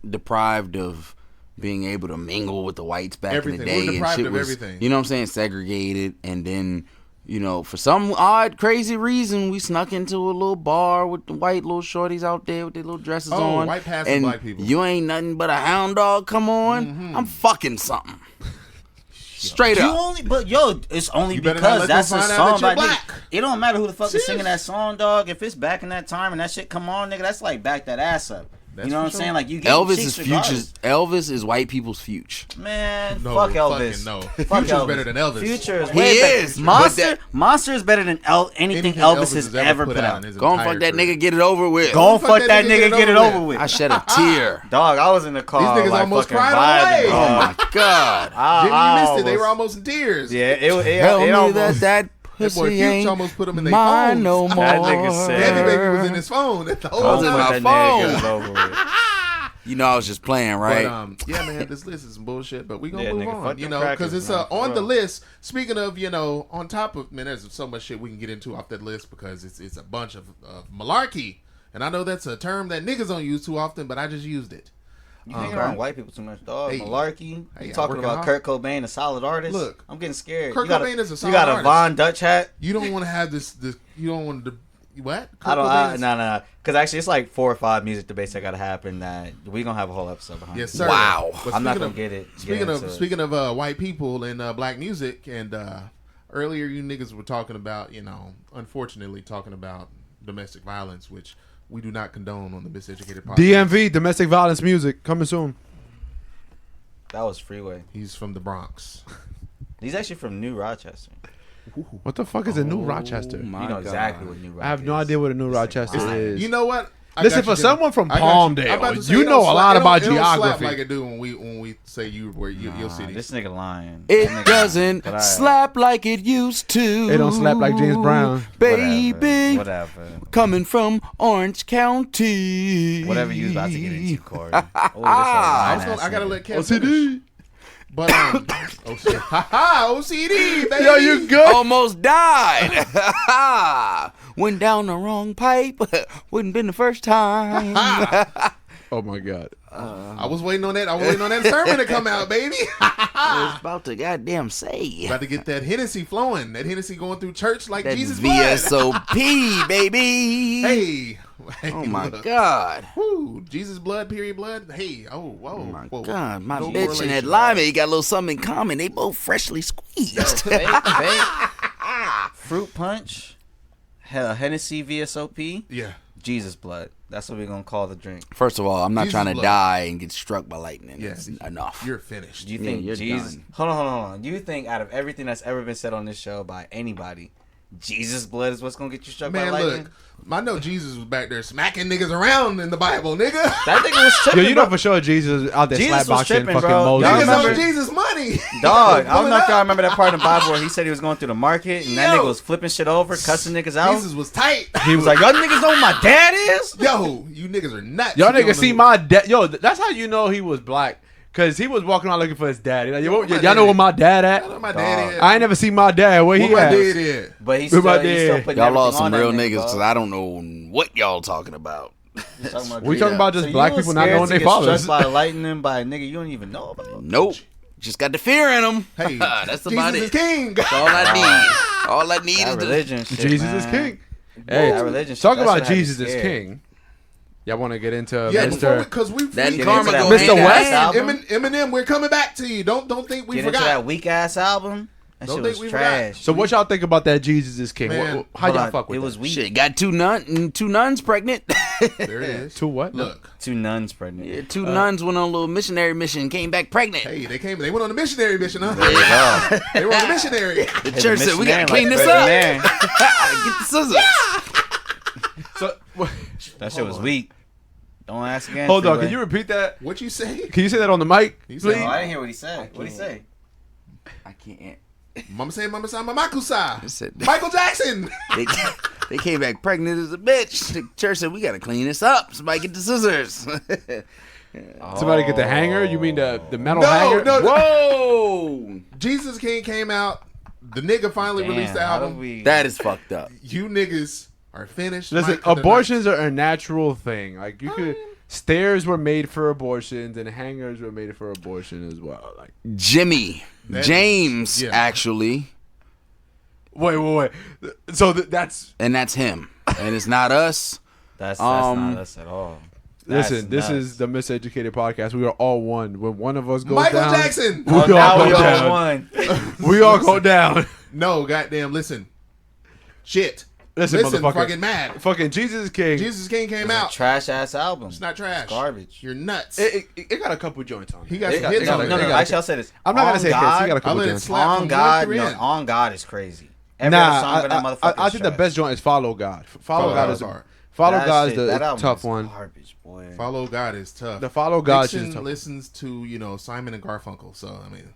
deprived of being able to mingle with the whites back
Everything.
in the
We're
day and
deprived
shit
of
was,
everything.
you know what I'm saying, segregated, and then, you know, for some odd, crazy reason, we snuck into a little bar with the white little shorties out there with their little dresses
Oh,
on.
white passing
and
black people.
you ain't nothing but a hound dog, come on. I'm fucking something. Straight
You
up.
only, but yo, it's only
You better not
because
let
that's
them
a
find out
song
that you're
by nigga.
black.
It don't matter who the fuck is
Serious.
singing that song, dog. If it's back in that time and that shit come on, nigga, that's like back that ass up.
That's
You know what I'm
for
saying?
sure.
Like you get
Elvis
cheeks
is future.
regardless.
Elvis is white people's future.
Man,
No,
fuck Elvis.
fucking no.
Fuck
Future's
Elvis.
better than Elvis.
Future is
He
way better.
is, but
Monster is better than anything Elvis has ever put out.
in his
Go and
entire
fuck that
career.
nigga, get it over with.
Go and fuck that nigga, get it over with.
I shed a tear.
Dog, I was in the car.
These niggas
like,
almost
fucking
cried
vibing,
away.
Oh
dog.
my god.
Jimmy, you missed it. They were
almost-
almost in tears.
Yeah, it
Tell me
almost.
that
That boy
pussy
Future
ain't
almost put him in their
mine
phones.
no more.
That nigga said-
Heavy Baby was in his phone. That's the
I was
whole
in
time.
my
Fuck that nigga,
phone.
get it over with.
You know I was just playing, right?
But yeah, man, this list is some bullshit. But we gonna
Yeah,
move
nigga,
on,
fuck
you
them
know,
crackers,
because it's
man, for
on the
real.
list. Speaking of, you know, on top of man, there's so much shit we can get into off that list because it's a bunch of malarkey, and I know that's a term that niggas don't use too often, but I just used it.
You hang around white people too much, dog.
Hey.
Malarkey.
Hey,
You
I'm
talking
working
about
hard.
Kurt Cobain, a solid artist?
Look,
I'm getting scared.
Kurt
You got
Cobain is a solid
You got a
artist.
Von Dutch hat?
You don't want to have this. You don't want to. What?
I don't.
Cobain is-
No. Because actually, it's like 4 or 5 music debates that got to happen that we gonna have a whole episode behind.
Yes,
it.
sir.
Wow.
But
I'm not
speaking
gonna
of-
get it.
Speaking of white people and black music, and earlier you niggas were talking about, you know, unfortunately talking about domestic violence, which we do not condone on the Miseducated podcast.
DMV, domestic violence music, coming soon.
that was Freeway.
He's from the Bronx.
He's actually from New Rochester.
What the fuck is a New Rochester?
my
You know
God.
exactly what New Rochester
I have no idea what a New Rochester is.
You know what? I
Listen,
got you,
for someone from
I got you. I'm
Palmdale,
about to say,
you
it don't
know a
slap-
lot
it don't-
about
it don't slap
geography.
like it do when we say you were your city.
This nigga lying.
It
That nigga-
doesn't
but I-
slap like it used to.
It don't slap like James Brown.
Baby.
Whatever.
Coming from Orange County.
Whatever you was about to get into, Corey. Oh,
I gotta let Kev finish.
OCD.
But OCD, baby.
Yo, you good?
Almost died. Went down the wrong pipe. Wouldn't been the first time.
Oh my god.
I was waiting on that. I was waiting on that sermon to come out, baby.
I was about to goddamn say.
About to get that Hennessy flowing. That Hennessy going through church like
That
Jesus blood.
VSOP, baby.
Hey.
Oh my
look.
God.
Woo. Jesus blood, period blood. Hey. Oh, whoa.
Oh my
whoa.
God. My
No
bitch and
correlation.
that limeade got a little something in common. They both freshly squeezed.
Fruit punch, Hennessy VSOP,
Yeah.
Jesus blood. That's what we're gonna call the drink.
First of all, I'm not
Jesus
trying to
blood.
die and get struck by lightning.
Yeah.
That's enough.
You're finished.
Do you
Yeah,
think
you're
Jesus?
done.
Hold on. You think out of everything that's ever been said on this show by anybody, Jesus blood is what's gonna get you struck by
Man,
lightning?
look. I know Jesus was back there smacking niggas around in the Bible, nigga.
That nigga was
Yo,
tripping.
you know
bro.
for sure Jesus out there
Jesus was
slapboxing
tripping,
fucking
bro.
Moses.
Y'all
Niggas
remember-
owe Jesus money.
Dog, I
Pull
don't
it
know if
up.
y'all remember that part in the Bible where he said he was going through the market and that
Yo.
nigga was flipping shit over, cussing niggas out.
Jesus was tight.
He was like, y'all niggas know who my dad is?
Yo, you niggas are nuts.
Y'all
You
niggas
don't
see
know-
my dad. Yo, that's how you know he was black. Cause he was walking around looking for his dad. Like,
Yo, my
y'all know
dad-
where my dad
I know
at?
my daddy.
I ain't never seen my dad. Where
What
he
my
at?
dad is.
But he's
Who
still,
my
he's still
dad?
putting
Y'all
everything
lost some
on that
real
nigga,
niggas because
dog.
I don't know what y'all talking about.
We talking about just
So
black
you was
people not
scared
knowing
to
their
get
fathers.
struck by lightning by a nigga you don't even know about?
Nope. Just got the fear in them.
Hey,
That's
Jesus
about
is
it.
king.
That's all I need. All I need
That
is the
religion shit,
Jesus
man.
is king.
Hey,
Hey,
that religion shit,
talk
that
about
shit had me
Jesus is
scared.
king. Y'all want to get into
Yeah, before
Mr.
because we
that
Get
karma
into that
go
Mr.
hand in
West?
hand.
album.
Eminem, we're coming back to you. Don't think we
Get into
forgot.
that weak ass album. That
Don't
shit
think
was
we
trash.
So what y'all think about that Jesus is king?
Man,
How
Hold
y'all
on,
fuck with
it
that?
was weak.
Shit, got two nuns pregnant.
There it is.
To what?
Look,
2 nuns pregnant.
Yeah, two nuns went on a little missionary mission, came back pregnant.
hey, they went on a missionary mission, huh?
Yeah.
They were on a missionary.
The church said, we gotta clean this up. Get the scissors.
So,
That shit was weak. Don't ask again.
hold on,
Freeway.
can you repeat that?
What you say?
Can you say that on the mic,
He
please?
said,
No, I didn't hear what he said. What he
can't.
say?
I can't.
Mama say, Mamakusa.
Said-
Michael Jackson.
They came back pregnant as a bitch. The church said, we gotta clean this up. Somebody get the scissors.
Somebody get the hanger? You mean the metal
No,
hanger?
no,
Whoa!
Jesus King came out. The nigga finally released the
Damn, how did
album.
we?
That is fucked up.
You niggas are finished.
Listen,
Mike coulda
abortions are a natural thing. Like you could, stairs were made for abortions, and hangers were made for abortion as well. Like,
Jimmy.
That-
James,
yeah.
actually.
wait. So that's
And that's him. And it's not us.
That's
Um,
not us at all.
listen. This
nuts.
is the Miseducated podcast. We are all one. When one of us goes
Michael
down,
Jackson.
we
Oh,
all
now
go
we
down.
all one.
We all go down.
No, goddamn, listen. Shit.
Listen, motherfucker.
fucking mad.
Fucking Jesus is King.
Jesus is King came
It's a
out.
trash ass album.
It's not trash.
It's garbage.
You're nuts.
It got a couple joints on it.
He got
It
some hits
got-
on
it
it.
got-
No.
it got-
Actually, I'll say this.
I'm not gonna say hits. He got a
I
couple
let it
joints.
slap
On
from
God,
one
no,
through
On God is crazy. Every other song on that motherfucker
I
is
think the
trash.
best joint is Follow God. Follow God is
hard.
Follow
That
God is
shit- that
the
album
tough
is
one.
Garbage, boy.
Follow God is tough.
The Follow God shit is
Dixon
tough.
listens to Simon and Garfunkel, so I mean,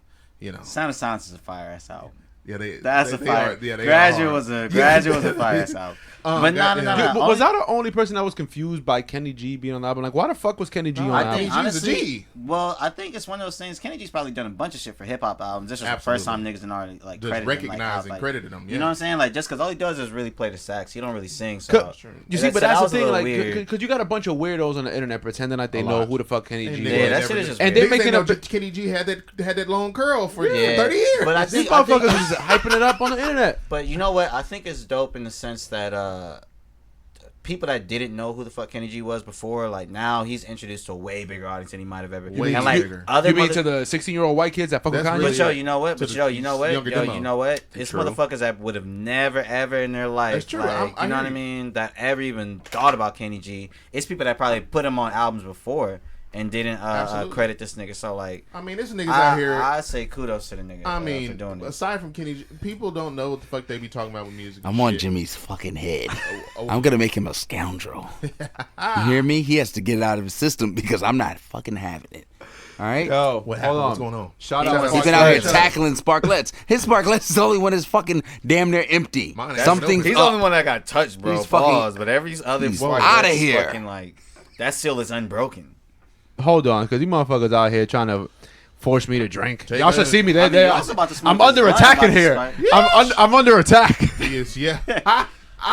Sound of Silence is a fire ass album.
yeah,
That's a
they
fire.
are- yeah, they are
Graduate
hard.
was a fire ass album. But no.
goddamn.
Dude, was I the only person that was confused by Kenny G being on the album? Like, why the fuck was Kenny G on the
I
album?
think
G's a
honestly,
G.
well, I think it's one of those things. Kenny G's probably done a bunch of shit for hip hop albums. This was the first time niggas done already like
Just
credited
recognized
him,
and credited him. Yeah.
You know what I'm saying? Like just because all he does is really play the sax. He don't really sing. So
You see, but
that
that's the
was a
thing,
little
like,
weird.
because you got a bunch of weirdos on the internet pretending like they
A
know
lot.
who the fuck Kenny G
Niggas
Yeah,
is.
that
never
shit is
did.
just
And
weird.
they making
know
a
Kenny G had that long curl for
Yeah.
30 years.
But I
These
think,
motherfuckers is hyping it up on the internet.
But you know what? I think it's dope in the sense that people that didn't know who the fuck Kenny G was before, like now he's introduced to a way bigger audience than he might have ever.
Way
and like
bigger.
other
You mean
mother-
to the 16-year-old white kids that fuck with
That's
Kanye?
really-
But yo, you know what?
To
But
the
yo, you know what?
younger
Yo,
demo.
you know what? It's
True.
motherfuckers that would have never, ever in their life,
That's true.
like,
I
you know
hear
what I
you.
mean, that ever even thought about Kenny G. It's people that probably put him on albums before and didn't
Absolutely.
credit this nigga. So like,
I mean, this niggas out here.
I say kudos to the nigga.
I
for
mean,
doing it.
aside from Kenny G, people don't know what the fuck they be talking about with music. and
I'm on
shit.
Jimmy's fucking head.
Oh.
I'm gonna make him a scoundrel. You hear me? He has to get it out of his system because I'm not fucking having it. All right.
Yo,
What
hold
happened?
on.
What's going on?
Shout
Shout
out.
out
He's been out here tackling Sparklets. His Sparklets is only one is fucking damn near empty.
Mine ain't
Something's
open.
He's the only
up.
one that got touched, bro.
He's fucking-
Pause. But every other
He's
part
outta
that's
here.
Fucking like that seal is unbroken.
Hold on, because these motherfuckers out here trying to force me to drink.
Take
Y'all should
that.
see me.
I mean, you also about to smoke
I'm
this
under
blunt,
attack in
about to
here.
start-
I'm under attack.
He is, yeah.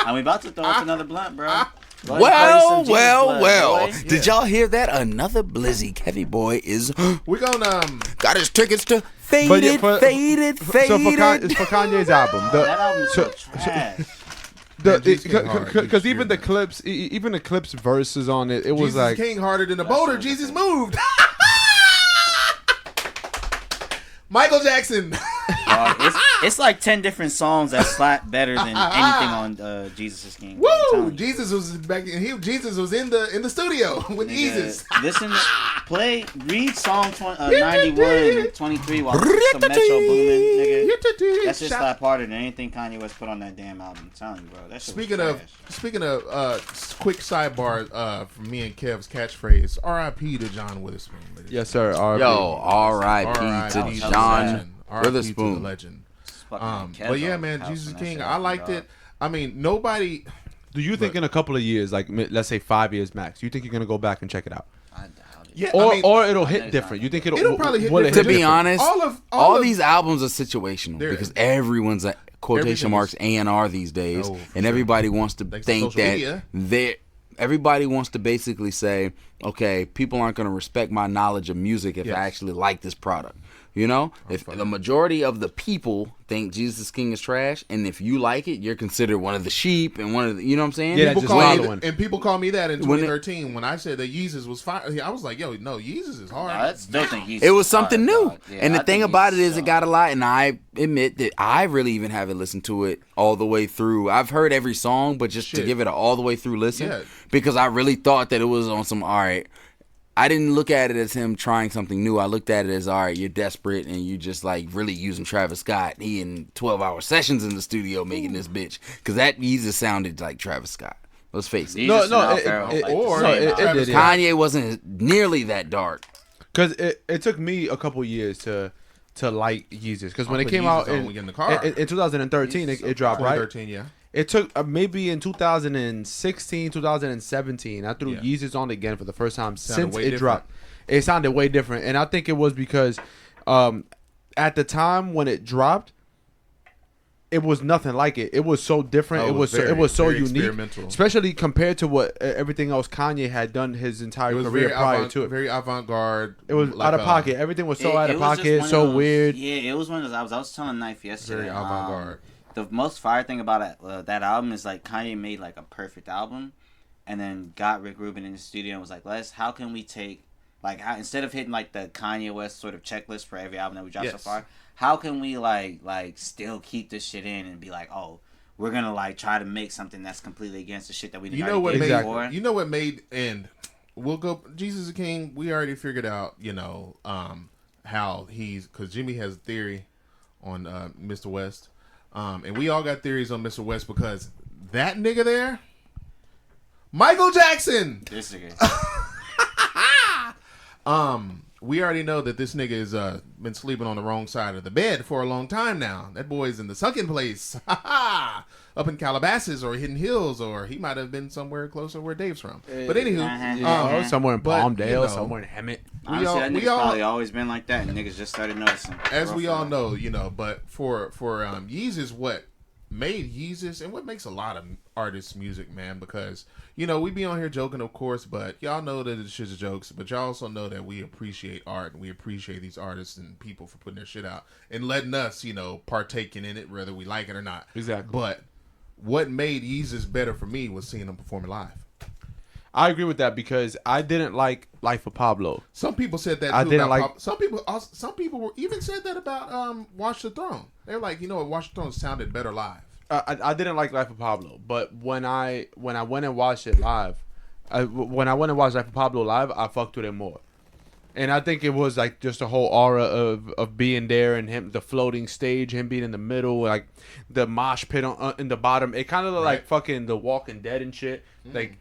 And we about to throw up another blunt, bro. Go ahead and pour you some Jesus blood, boy.
Did y'all hear that? Another Blizzy Kevy boy is
We're gonna
got his tickets to
But yeah,
faded, faded.
So it's for Kanye's album.
That album's
so-
trash.
Jesus King hard.
Because
You
even the
should
clips, even the clips verses on it, it was
Jesus
like
King harder than the boulder. Jesus moved. Michael Jackson.
It's like 10 different songs that slap better than anything on Jesus is King. I'm telling
Woo!
you.
Jesus was back. Jesus was in the studio with
Nigga,
Jesus.
Listen, read song 91 and 23 while some Metro booming, nigga. That shit slap harder than anything Kanye West put on that damn album. I'm telling you, bro. That shit was
Speaking of quick sidebar from me and Kev's catchphrase, R.I.P. to John Witherspoon. ladies.
yes, sir.
Yo, R.I.P.
R.I.P.
to
the
John
legend. R.I.P. to the
Witherspoon.
legend.
fucking
But yeah,
Kev
man,
house
Jesus
and that
King,
shit
I liked
dog.
it. I mean, nobody.
Do you think in a couple of years, like let's say 5 years max, you think you're gonna go back and check it out,
I doubt it.
Yeah,
or
I mean,
or it'll
I know
hit
it's
different?
not.
You think
It'll probably hit
will it
different.
To be
different?
honest,
all
all
of
these albums are situational
They're-
because everyone's at quotation
Everything
marks
is-
A&R these days,
Oh, for
and
sure.
everybody wants to
Thanks to
think
social
that
media.
they're. Everybody wants to basically say, okay, people aren't going to respect my knowledge of music if
Yes.
I actually like this product. You know, if the majority of the people think Jesus King is trash, and if you like it, you're considered one of the sheep and one of the, you know what I'm saying?
Yeah,
people
just
call me
following.
and people call me that in
When it-
2013 when I said that Yeezus was fire. I was like, yo, no, Yeezus is hard.
I still think he's
It was something
hard,
new.
dog. Yeah,
And
I
the thing
think
about it
he's
is it got a lot, and I admit that I really even haven't listened to it all the way through. I've heard every song, but just to
Shit.
give it an all the way through listen,
Yeah.
because I really thought that it was on some, all right, I didn't look at it as him trying something new. I looked at it as, all right, you're desperate and you just like really using Travis Scott. He in 12-hour sessions in the studio making this bitch. Because that Yeezus sounded like Travis Scott. Let's face it.
No,
Jesus
no,
and Al
it-
Farrell,
it-
like,
or-
the same
it
album.
did, yeah.
Kanye wasn't nearly that dark.
Because it took me a couple years to like Yeezus. Because when
I'll
it
put
came
Yeezus
out
on when we get in the car.
in 2013, it dropped, right?
2013, yeah.
It took maybe in 2016, 2017, I threw
Yeah.
Yeezus on again for the first time
Sounded
since
way
it
different.
dropped. It sounded way different. And I think it was because at the time when it dropped, it was nothing like it. It was so different.
Oh,
it was
very,
it was so
very
unique,
experimental.
especially compared to what everything else Kanye had done his entire
It was
career
very
prior to it.
very avant-garde.
It was
like
out of
a-
pocket. Everything was so
It-
out
it
of
was just
pocket,
one
so
of those-
weird.
Yeah, it was one of those. I was telling Knife yesterday.
Very avant-garde.
The most fire thing about that album is like Kanye made like a perfect album, and then got Rick Rubin in the studio and was like, how can we take instead of hitting like the Kanye West sort of checklist for every album that we dropped so
Yes.
far, how can we like still keep this shit in and be like, oh, we're gonna like try to make something that's completely against the shit that we
You know what made
before.
you know what made and we'll go Jesus is King. We already figured out, how he's because Jimmy has a theory on Mr. West, and we all got theories on Mr. West because that nigga there, Michael Jackson.
This nigga.
We already know that this nigga has been sleeping on the wrong side of the bed for a long time now. That boy's in the sunken place, up in Calabasas or Hidden Hills, or he might have been somewhere closer where Dave's from. But anywho,
somewhere in
but,
Palmdale, somewhere in Hemet.
Honestly, that nigga's probably always been like that, and niggas just started noticing.
As we all know, but for Yeezus, what made Yeezus and what makes a lot of artists music, man, because we be on here joking, of course, but y'all know that it's just jokes, but y'all also know that we appreciate art and we appreciate these artists and people for putting their shit out and letting us partaking in it whether we like it or not.
Exactly.
But what made Yeezus better for me was seeing him performing live.
I agree with that because I didn't like Life of Pablo.
Some people said that too.
I didn't like.
Some people were even said that about Watch the Throne. They were like, Watch the Throne sounded better live.
I didn't like Life of Pablo, but when I went and watched it live, when I went and watched Life of Pablo live, I fucked with it more. And I think it was like just a whole aura of being there and him, the floating stage, him being in the middle, like the mosh pit in the bottom. It kind of looked like fucking The Walking Dead and shit. Like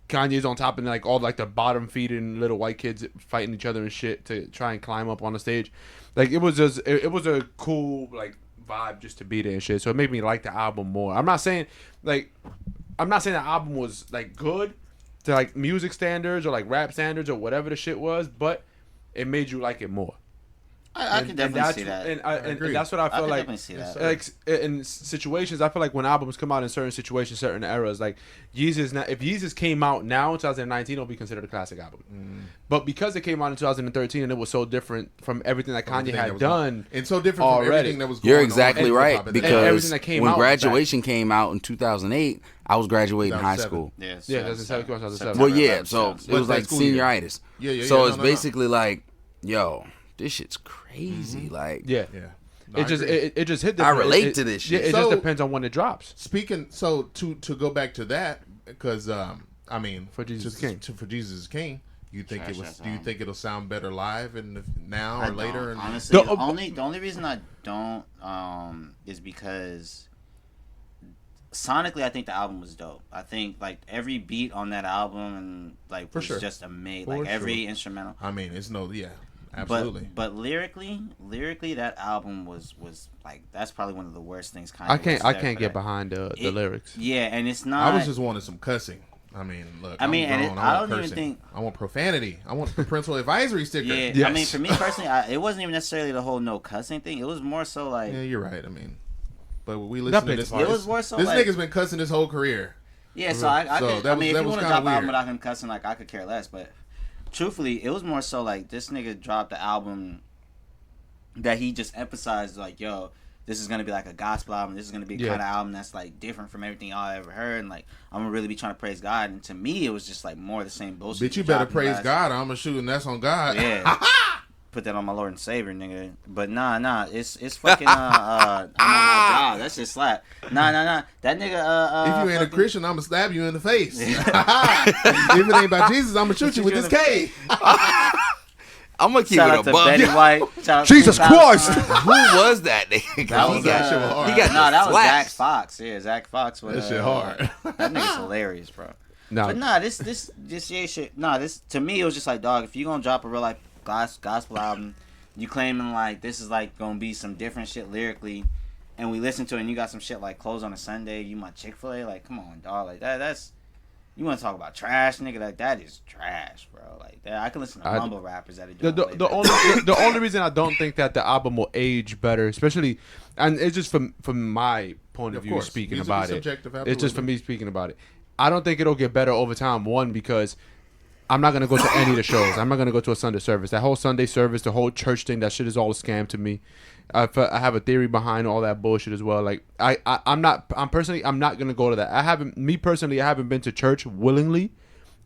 Kanye's on top and like all like the bottom feeding little white kids fighting each other and shit to try and climb up on the stage. Like it was just it was a cool like vibe just to be there and shit. So it made me like the album more. I'm not saying the album was like good to like music standards or like rap standards or whatever the shit was, but it made you like it more.
I can definitely see that.
And that's what I feel like.
Definitely see that.
Like in situations, I feel like when albums come out in certain situations, certain eras, like Yeezus. If Yeezus came out now in 2019, it'll be considered a classic album. But because it came out in 2013 and it was so different from everything that Kanye had done,
and so different from everything that was going
You're
on.
exactly right because
everything that came
when
out
Graduation came out in 2008, I was graduating high school.
Yeah, that's exactly what I was saying.
Well, yeah, so it was like senioritis. So it's basically like, yo, this shit's crazy. Like,
yeah.
No,
it just hit.
I relate to this shit.
Yeah, it just depends on when it drops.
To go back to that, because I mean,
for Jesus King,
for Jesus King, you think do you think it'll sound better live now or later? And
honestly, the only reason I don't is because sonically, I think the album was dope. I think like every beat on that album and like was just amazing. Like every instrumental.
I mean, absolutely.
But lyrically, that album was like that's probably one of the worst things.
I can't get behind the lyrics.
Yeah, and it's not.
I was just wanting some cussing. I mean, look. I
don't even think.
I want profanity. I want the parental advisory sticker.
Yeah, yes. I mean, for me personally, it wasn't even necessarily the whole no cussing thing. It was more so like.
Yeah, you're right. I mean, but we listen to this.
It was more so.
This
like,
nigga's been cussing his whole career.
Yeah, so if you want to drop an album without him cussing, like I could care less, but. Truthfully, it was more so like this nigga dropped the album that he just emphasized like, yo, this is gonna be like a gospel album. This is gonna be a kind of album that's like different from everything y'all ever heard, and like I'm gonna really be trying to praise God. And to me, it was just like more of the same bullshit.
Bitch, you better praise God. I'm gonna shoot, and that's on God.
Yeah. Put that on my Lord and Savior, nigga. But nah, it's fucking I'm on my job. That shit slap. Nah. That nigga
if you ain't a Christian, I'ma stab you in the face. If it ain't about Jesus, I'ma shoot you with this K.
I'm gonna keep
Shout
it above.
Betty White.
Jesus Christ!
Who was that nigga?
That was
that
was Zach Fox. Yeah, Zach Fox was
that shit hard.
That nigga's hilarious, bro.
No.
But this shit. Nah, this to me it was just like, dog, if you gonna drop a real life gospel album, you claiming like this is like gonna be some different shit lyrically, and we listen to it and you got some shit like Close on a Sunday, you my Chick-fil-A, like come on, dog, like that's you want to talk about trash, nigga, like that is trash, bro. Like that, I can listen to mumble rappers that are doing
the only reason I don't think that the album will age better, especially, and it's just from my point of view speaking about it. It's just for me speaking about it. I don't think it'll get better over time. One, because I'm not going to go to any of the shows. I'm not going to go to a Sunday service. That whole Sunday service, the whole church thing, that shit is all a scam to me. I have a theory behind all that bullshit as well. Like, I'm not going to go to that. I haven't been to church willingly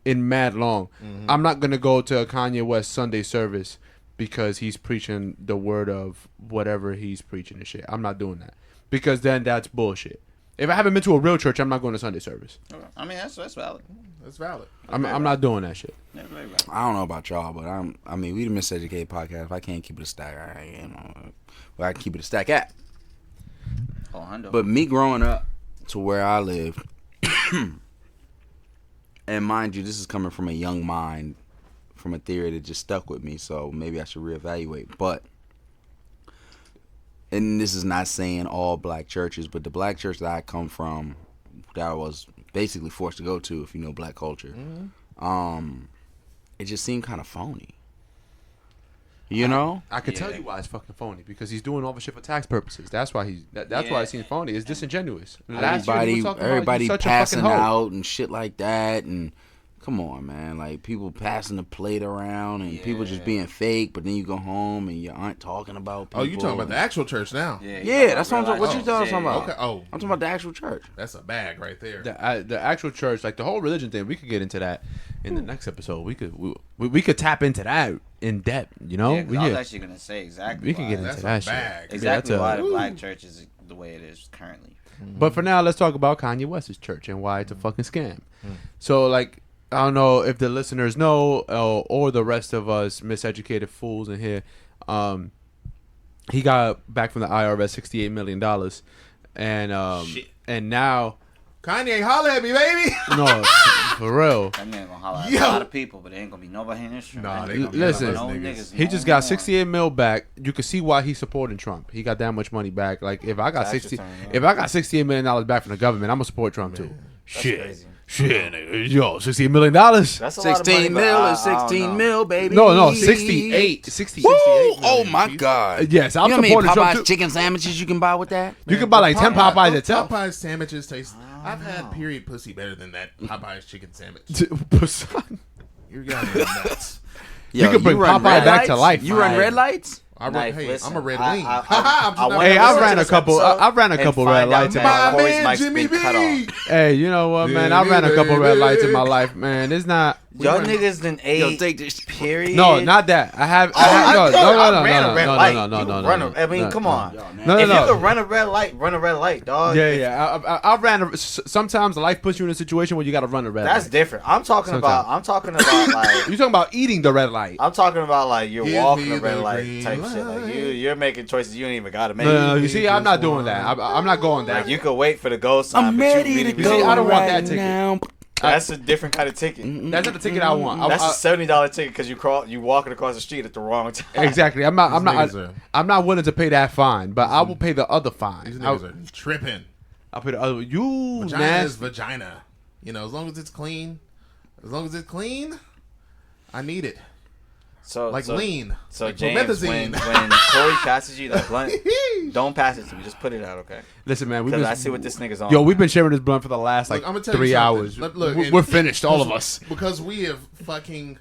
in mad long. Mm-hmm. I'm not going to go to a Kanye West Sunday service because he's preaching the word of whatever he's preaching and shit. I'm not doing that. Because then that's bullshit. If I haven't been to a real church, I'm not going to Sunday service.
I mean, that's valid.
That's valid.
I'm not doing that shit.
Yeah, very valid.
I don't know about y'all, but I mean, we the Miseducated podcast. If I can't keep it a stack, where I can keep it a stack at. But me growing up to where I live, and mind you, this is coming from a young mind, from a theory that just stuck with me. So maybe I should reevaluate. But, and this is not saying all black churches, but the black church that I come from, that I was basically forced to go to, if you know black culture, it just seemed kind of phony. You know,
I could tell you why it's fucking phony, because he's doing all the shit for tax purposes. That's why that's why it seems phony. It's disingenuous.
Everybody passing out and shit like that, and come on, man, like people passing the plate around and people just being fake. But then you go home and your aunt talking about people.
Oh, you talking about the actual church now?
Yeah, that's what I'm talking. What you talking about?
Okay. Oh,
I'm talking about the actual church.
That's a bag right there.
The actual church, like the whole religion thing, we could get into that in the next episode. We could tap into that in depth. You know,
I was actually gonna say exactly.
We can get into that shit.
Exactly why the black church is the way it is currently.
But for now, let's talk about Kanye West's church and why it's a fucking scam. So, like, I don't know if the listeners know or the rest of us miseducated fools in here. He got back from the IRS $68 million, and now
Kanye, holla at me, baby.
no, for real.
That man gonna holler at a lot of people, but there ain't gonna be nobody in this room.
Nah, they gonna
Listen,
no niggas.
He just got 68 mil back. You can see why he's supporting Trump. He got that much money back. Like if I got $68 million back from the government, I'm gonna support Trump too.
Crazy.
Shit, nigga. Yo, $68 million.
That's a lot of money,
16 mil is 16 mil, baby.
No, 68. 68
Oh my God.
Yes, I'm
you know how
supporting
many
Trump
Popeyes
too.
chicken sandwiches you can buy with that?
You can buy like 10 Popeyes itself.
Popeyes sandwiches taste. I've had period pussy better than that Popeyes chicken sandwich. You guys are nuts.
You can bring Popeye back to life.
You run red lights?
I'm a red lean.
I ran a couple red lights in my life.
Jimmy B.
Hey, you know what, man? I ran a couple red lights in my life, man. It's not.
Y'all niggas done ate.
take this.
Period.
No, not that. I have. No.
I mean, come on.
No.
If you could run a red light, dog.
Yeah. I ran. Sometimes life puts you in a situation where you got to run a red light.
That's different. I'm talking about like.
You talking about eating the red light?
I'm talking about like you're walking a red light type shit. Like you're making choices you don't even gotta make.
No. You see, I'm not doing that. I'm not going that.
Like you could wait for the go sign.
I'm ready to go.
See, I don't want that ticket.
That's a different kind of ticket.
That's not the ticket I want.
That's a $70 ticket because you walking across the street at the wrong time.
Exactly. I'm not willing to pay that fine, but I will pay the other fine.
These niggas are tripping.
I'll pay the other. You
vagina is vagina. You know, as long as it's clean, I need it. Lean.
So
like
James, when Corey passes you that blunt, don't pass it to me. Just put it out, okay?
Listen, man.
Because I see what this nigga's on.
Yo, we've been sharing this blunt for the last like 3 hours.
Look,
we're finished, all of us.
Because we have fucking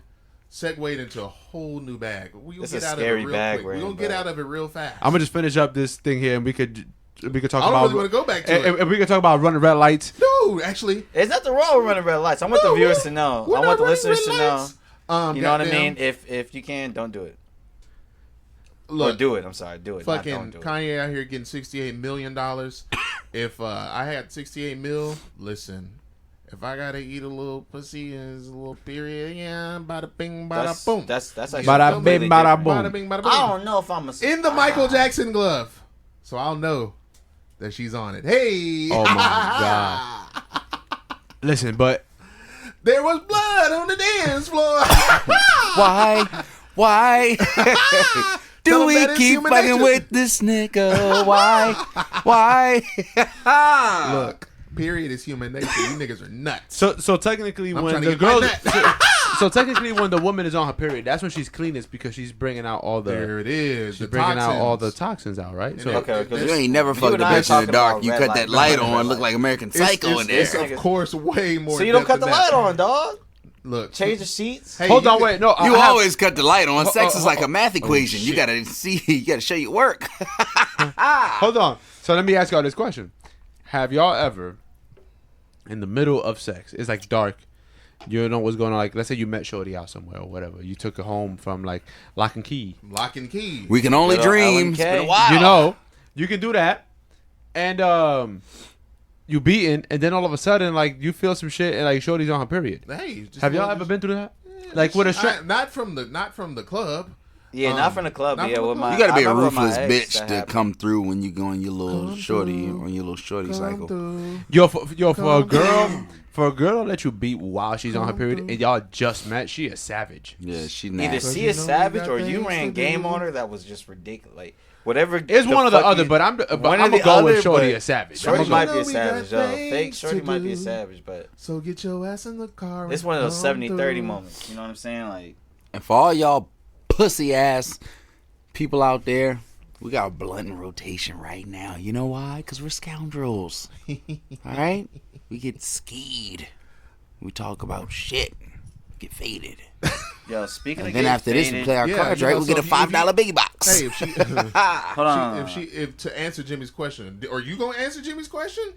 segued into a whole new bag. We gonna
It's
get
a
out of it
scary
real
bag.
quick. We gonna get out of it real fast.
I'm gonna just finish up this thing here, and we could talk about.
I don't really want to go back to it.
And we could talk about running red lights.
No, actually,
there's nothing wrong with running red lights. I want the viewers to know. I want the listeners to know. You know what I mean? If you can, don't do it.
Look,
or do it. I'm sorry, do it.
Fucking
don't do
Kanye out here getting $68 million. If I had 68 mil, listen. If I gotta eat a little pussy and a little period, yeah, bada bing, bada boom.
That's actually
bada bing, bada boom.
Bada bing, bada boom.
I don't know if I'm
in the Michael Jackson glove, so I'll know that she's on it. Hey,
oh my God! Listen, but
there was blood on the dance floor.
Why? Do we keep fighting with this nigga? Why?
Look, period is human nature. You niggas are nuts.
So technically, when the girl, so technically when the woman is on her period, that's when she's cleanest because she's bringing out all the.
There it is.
She's bringing out all the toxins out, right?
So
okay,
you ain't never fucked a bitch in the dark. You cut that light on, look like American Psycho in there.
It's of course way more.
So you don't cut the light on, dog.
Look,
change the sheets.
Hey,
hold on, wait, no.
You always cut the light on. Sex is like a math equation. You gotta see. You gotta show your work.
Hold on. So let me ask y'all this question: have y'all ever, in the middle of sex, it's like dark, you don't know what's going on? Like, let's say you met shorty out somewhere or whatever. You took her home from like Lock and Key.
Lock and Key.
We can only dream. It's been a while.
You know, you can do that, and you beaten, and then all of a sudden, like, you feel some shit, and like, shorty's on her period.
Hey, just
Have y'all ever been through that? Like with a
not from the club.
Yeah, not from the club.
not
Yeah,
from the
with
club.
my.
You gotta be
I
a
remember with my
ruthless
ex
bitch
that
to
happened.
come through when you go on your little shorty cycle.
for a girl. For a girl to let you beat while she's on her period and y'all just met, she a savage.
Yeah, she
Either
nasty.
she is savage or you ran game on her that was just ridiculous. Like whatever.
It's one or the other, but I'm gonna go with shorty a savage.
Shorty
I'm
might
gonna
be a
We got
savage, yo.
things
Fake Shorty
to
might be a
do.
savage, but
So get your ass in the car.
it's one of those 70-30 moments. You know what I'm saying? Like,
And for all y'all pussy ass people out there, we got a blunt in rotation right now. You know why? Because we're scoundrels. All right? We get skied. We talk about shit. Get faded.
yo, speaking of
And then
getting
after this, we
faded,
play our
Yeah,
cards,
you
right?
know,
We
so
get a
if you-
$5 biggie box.
Hey, if she,
hold on.
if to answer Jimmy's question, are you gonna answer Jimmy's question?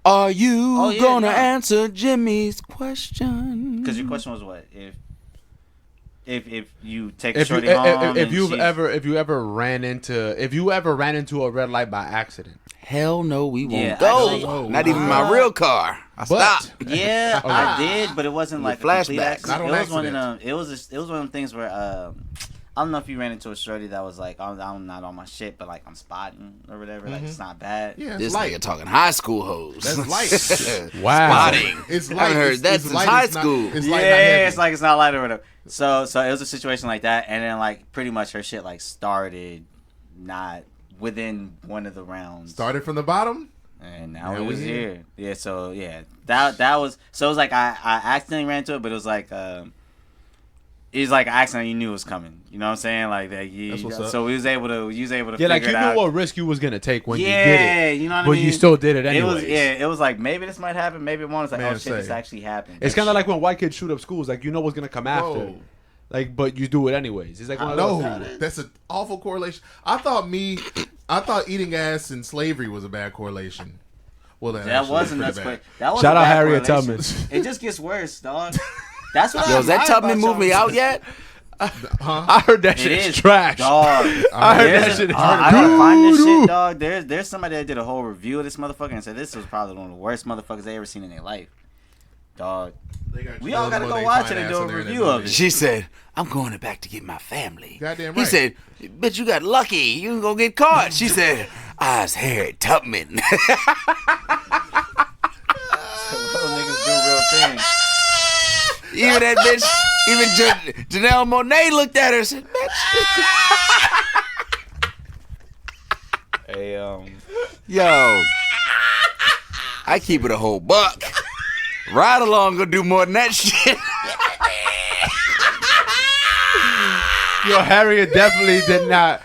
Are you
Oh, yeah,
gonna
no.
answer Jimmy's question?
Because your question was what? If you take a
if you
shorty home,
if
and
you
she's-
ever ran into a red light by accident.
Hell no, we won't
Yeah,
go.
actually-
Not even my real car. I stopped.
Yeah, I did, but it wasn't like a complete
flashbacks.
accident.
Not on
It was one of
accident.
them. It was one of them things where I don't know if you ran into a shorty that was like, I'm not on my shit, but like I'm spotting or whatever. Like it's not bad.
Yeah, it's
This
light.
nigga talking high school hoes.
That's light.
Wow.
Spotting.
It's
I
light.
haven't heard
It's-
that
it's
since
light,
high
it's not-
school.
It's
Yeah,
light, not heavy.
it's like it's not light or whatever. So it was a situation like that, and then like pretty much her shit like started not within one of the rounds.
Started from the bottom.
And now
Now
it
we
was
here.
here. Yeah, so yeah. That was so it was like I accidentally ran into it, but it was like an accident you knew it was coming. You know what I'm saying? Like that
That's what's up.
so we was able to
Yeah,
figure
like you
it
knew
out.
what risk you was gonna take when you did
Yeah,
it.
you know what I
But
mean?
you still did it
It
anyways.
was it was like maybe this might happen, maybe it won't. It's like,
Man,
oh shit, this
say.
actually happened.
It's kind of like when white kids shoot up schools. Like you know what's gonna come after.
Whoa.
Like, but you do it anyways. It's like one of those
No,
things.
that's an awful correlation. I thought eating ass and slavery was a bad correlation. Well,
that
actually
wasn't
was
that's
pretty
quick. That was
Shout
a
out
bad
Harriet
correlation.
Tubman.
It just gets worse, dog. That's what
Yo, has that Tubman movie out yet?
I heard that
It
shit
is
is trash.
dog.
I heard
There's
that shit is
I gotta find this
doo-doo.
shit, dog. There's somebody that did a whole review of this motherfucker and said this was probably one of the worst motherfuckers they ever seen in their life. Dog.
They got
We
you
all
know
gotta
what
go
they
watch
find
it and
ass
do a
in there in that
review of
movie.
it.
She said, I'm going back to get my family.
Goddamn
He
right.
said, bitch, you got lucky. You can go get caught. She said, I was Harriet Tubman.
Real niggas do real things.
Even that bitch, Janelle Monáe looked at her and said, bitch.
Hey,
Yo, I keep it a whole buck. Ride along gonna do more than that shit.
Yo, Harriet definitely did not.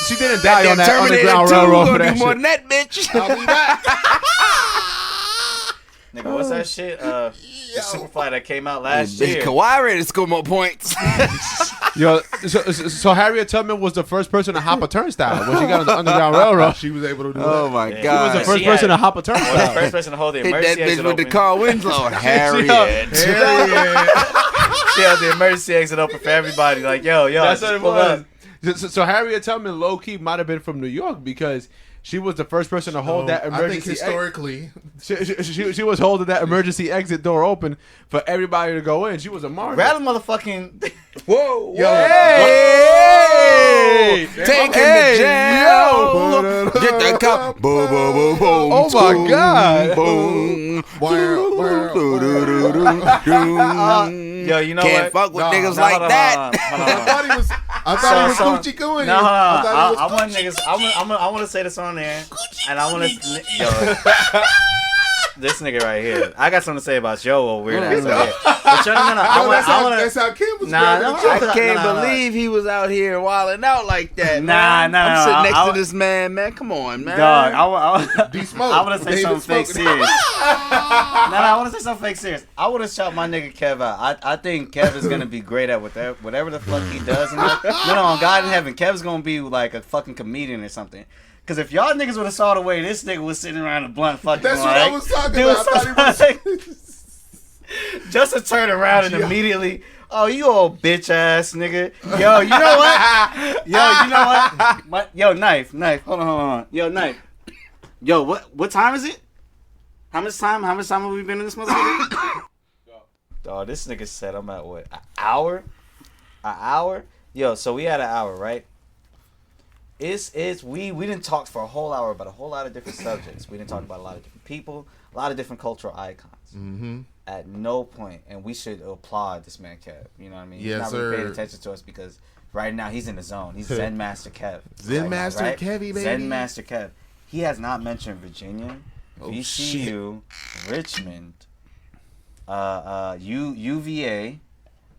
She didn't die on that
Terminator
Underground
2
Railroad for
gonna
that
do more
shit.
than that, bitch.
I'll be back.
nigga, what's that shit? The Superfly that came out last year.
Kawhi ready to score more points.
Yo, so Harriet Tubman was the first person to hop a turnstile when she got on the Underground Railroad.
She was able to do
Oh
that.
my
Yeah.
She was
god.
the first
She
person
had-
to hop a
Well, the
turnstile.
first person to hold the
Hit
emergency
that bitch
exit
with the
open.
Carl Winslow. Harriet.
Hell yeah.
She held the emergency exit open for everybody. Like, yo,
That's
just
what it
pull
was.
up.
So Harriet Tubman low key might have been from New York because she was the first person to hold that
I think
emergency.
historically,
She was holding that emergency exit door open for everybody to go in. She was a martyr.
Rather motherfucking.
Whoa,
Yo,
Hey!
Take
Hey,
him to jail.
yo.
Get that cop. Boom, boom, boom, boom.
Oh my God.
Boom.
Yo, you know
Can't
what?
fuck with
Nah,
niggas
nah,
like
Hold on,
that.
hold on, hold
I
on.
thought he was. I thought he was Gucci Gooey.
No, hold on.
I thought he
I
was
want
Gucci.
niggas. I want to say this on there, and I want to. Yo, this nigga right here. I got something to say about your old weird ass over here. But yo, no. I
No,
want.
that's how Kim was.
Nah,
grabbing
no,
the
I
chick.
can't
Nah.
believe he was out here wilding out like that.
Nah,
man.
nah,
I'm
nah,
sitting next
I-
to this man. Come on, man.
Dog,
D-Smoke.
I want to say
David
something fake
Smoke.
serious. I want to say something fake serious. I would have shot my nigga Kev out. I think Kev is gonna be great at whatever the fuck he does. No, on God in heaven, Kev's gonna be like a fucking comedian or something. Cause if y'all niggas would have saw the way this nigga was sitting around the blunt fucking
That's what
like,
I was talking
dude,
about. I thought he was.
just to turn around and immediately, oh, you old bitch ass nigga. Yo, you know what? Yo, you know what? Yo, knife. Hold on. Yo, knife. Yo, what time is it? How much time have we been in this motherfucker? Oh, this nigga said I'm at what? An hour? An hour? Yo, so we had an hour, right? We didn't talk for a whole hour about a whole lot of different subjects. We didn't talk about a lot of different people, a lot of different cultural icons.
Mm-hmm.
At no point, and we should applaud this man Kev. You know what I mean?
Yes,
he's not really paying
sir.
attention to us because right now he's in the zone. He's Zen Master Kev.
Zen
right
Master
now, right?
Kevy, baby.
Zen Master Kev. He has not mentioned Virginia,
Oh,
VCU, Richmond, UVA.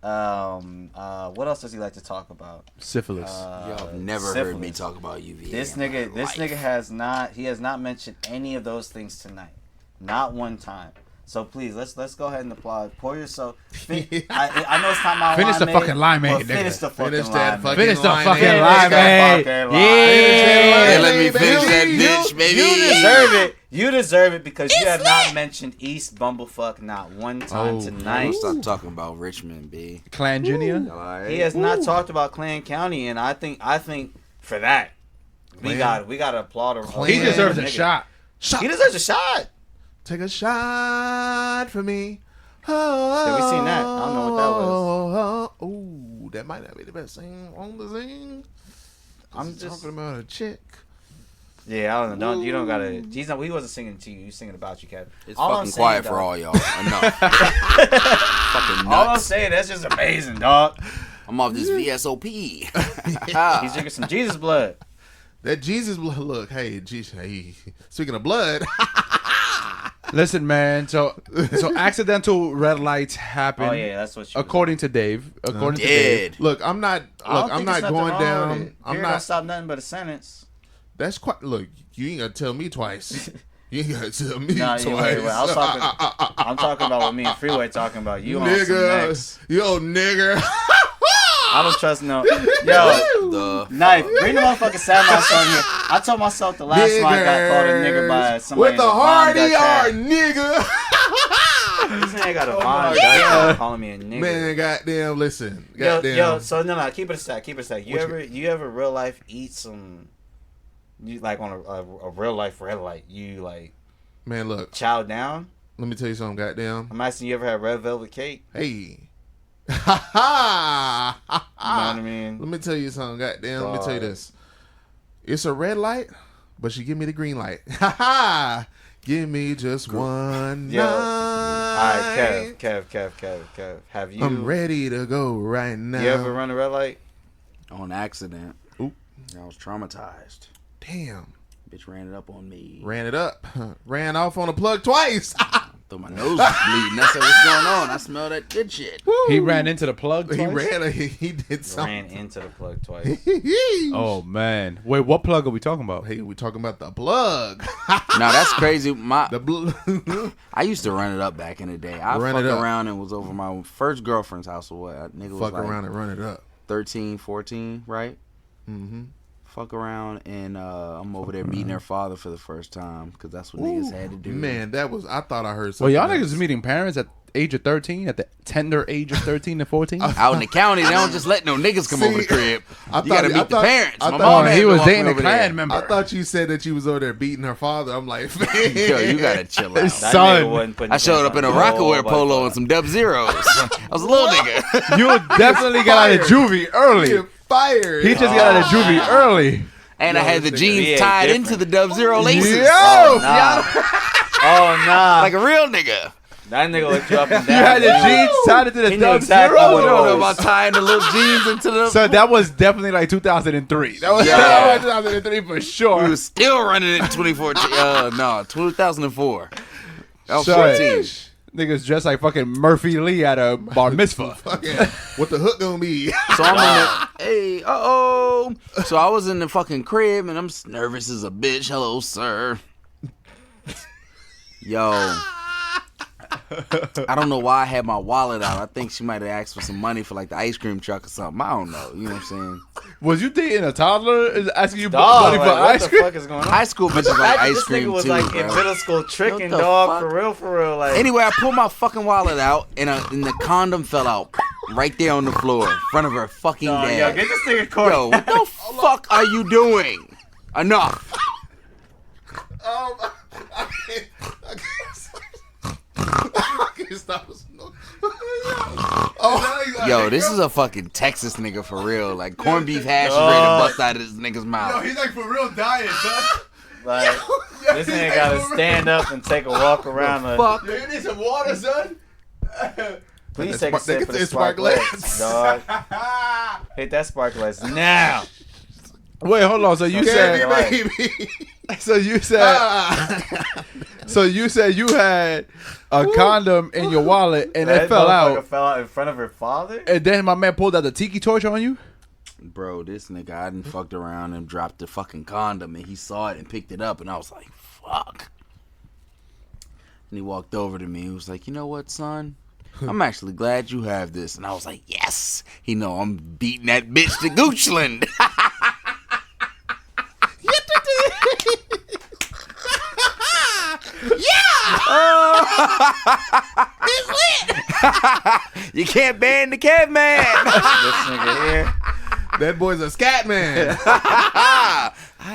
What else does he like to talk about?
Syphilis.
Y'all have never heard me talk about UVA.
This nigga has not mentioned any of those things tonight. Not one time. So please, let's go ahead and applaud. Pour yourself. I know it's not my
Finish the fucking limeade, nigga.
Finish the fucking
Finish that
limeade.
Finish the
limeade.
fucking
Finish
limeade.
that
Yeah.
Hey, let me finish that bitch, baby.
You deserve it. You deserve it because you have not mentioned East Bumblefuck not one time tonight.
Stop talking about Richmond, B.
Clanginia.
He has not talked about Clan County, and I think for that we got to applaud him.
He deserves a
Nigga.
shot.
He deserves a shot.
Take a shot for me.
Yeah, we seen that. I don't know what that was.
Oh, that might not be the best thing on the thing.
I'm just
talking about a chick.
Yeah, I don't know. You don't gotta. He wasn't singing to you. He's singing about you, Kevin.
It's
All I'm
fucking
saying,
quiet
dog-
for all y'all. Enough. Fucking
All I'm
nuts.
saying, that's just amazing, dog.
I'm off this VSOP.
He's drinking some Jesus blood.
That Jesus blood. Look, hey, speaking of blood.
Listen, man. So accidental red lights happen.
Oh yeah, that's what you.
According to Dave. According to Dave.
Dead.
Look, I'm not. I'm not going down. I'm
Don't
not.
stop nothing but a sentence.
That's quite. Look, you ain't gotta tell me twice. You ain't gotta tell me
Nah,
twice.
wait. I was talking. I'm talking about what me and Freeway talking about. You on some
Nigga,
next.
yo, nigga.
I don't trust no. Yo,
The
Knife, bring the motherfucking sad mouse on here. I told myself the last time I got called a nigger by somebody.
With the hard ER, nigga.
This nigga got a Von Dutch calling me a nigger.
Man, goddamn, listen.
Yo,
Goddamn.
so no, keep it a sec. You ever real life eat some, you like on a real life red light, you like
Man, look.
chow down?
Let me tell you something, goddamn.
I'm asking you ever had red velvet cake?
Hey. Ha ha.
You know what I mean?
Let me tell you something, goddamn. Let me tell you this. It's a red light, but she give me the green light. Ha ha. Give me just one
Yo.
night.
Alright, Kev. Have you?
I'm ready to go right now.
You ever run a red light?
on accident.
Oop.
I was traumatized.
Damn.
Bitch ran it up on me.
Ran it up. Ran off on a plug twice.
Thought my nose was bleeding. I said, what's going on? I smell that good shit.
He ran into the plug
He
twice?
ran. He did something.
Ran into the plug twice.
Oh, man. Wait, what plug are we talking about?
Hey, we talking about the plug.
Now that's crazy.
The
I used to run it up back in the day. I
Run
fucked
it up.
around and was over my first girlfriend's house or what? Nigga was
fuck
like
around and run it up.
13, 14, right?
Mm-hmm.
Fuck around and I'm over there meeting her father for the first time because that's what niggas had to do.
Man, that was. I thought I heard
Well,
something.
y'all niggas
else.
is meeting parents at age of 13, at the tender age of 13 and 14?
Out in the county, they don't just let no niggas come over the crib.
I
You gotta
thought-
meet
I
the
thought-
parents.
I
My
thought-
mom
Oh,
had
he
to
was
walk
dating
me
a
over there.
clan member.
I thought you said that you was over there beating her father. I'm like, man.
Yo, you gotta chill out.
That
Son.
nigga wasn't putting
I showed up in a
down
Rockaware
nobody.
polo and some Dub Zeros. I was a little nigga.
You definitely got out of juvie early.
Get fired.
He just got out of juvie early.
And I had the
this nigga-
jeans
Yeah,
tied
different.
into the Dub Zero laces.
Yo!
Oh, nah. Oh, nah.
Like a real nigga.
That nigga looked you up and
You
down.
had the
man.
jeans tied into the
He knew
Dub
exactly
Zero?
what
You
it
don't know
was.
about tying the little jeans into the...
So that was definitely like 2003. That was
Yeah.
2003 for
We
sure.
was still running in 2014. No, 2004. I was
Son.
14.
Niggas dressed like fucking Murphy Lee at a bar mitzvah.
Fucking, what the hook gonna be?
So I'm in the, hey, uh-oh. So I was in the fucking crib, and I'm nervous as a bitch. Hello, sir. Yo. I don't know why I had my wallet out. I think she might have asked for some money for like the ice cream truck or something. I don't know. You know what I'm saying?
Was you dating a toddler? Is asking you
Dog,
money
like,
for
what
ice
the
cream?
fuck is going on?
High school bitches like ice
This
cream
nigga was
too,
like
bro.
in middle school tricking,
What the
dog.
fuck?
For real. Like,
Anyway, I pulled my fucking wallet out, and the condom fell out right there on the floor in front of her fucking
yo,
dad.
get this nigga Corey.
Yo, what the fuck are you doing? Enough.
I can't
Yo, this is a fucking Texas nigga for real. Like corned beef hash is ready to bust out of this nigga's mouth.
Yo, he's like for real dying, son.
Like, this nigga gotta stand up and take a walk around.
Fuck.
Yo, you need some water, son.
Please take a sip of the Sparklets, dog. Hit that Sparklets now.
Wait, hold on. So you said, so you said, so you said you had a condom in your wallet and it fell out.
Fell out in front of her father.
And then my man pulled out the tiki torch on you.
Bro, this nigga, I done fucked around and dropped the fucking condom, and he saw it and picked it up, and I was like, fuck. And he walked over to me. He was like, you know what, son? I'm actually glad you have this. And I was like, yes. He know I'm beating that bitch to Goochland. It's lit. You can't ban the Kev man.
This nigga here.
That boy's a scat man.
I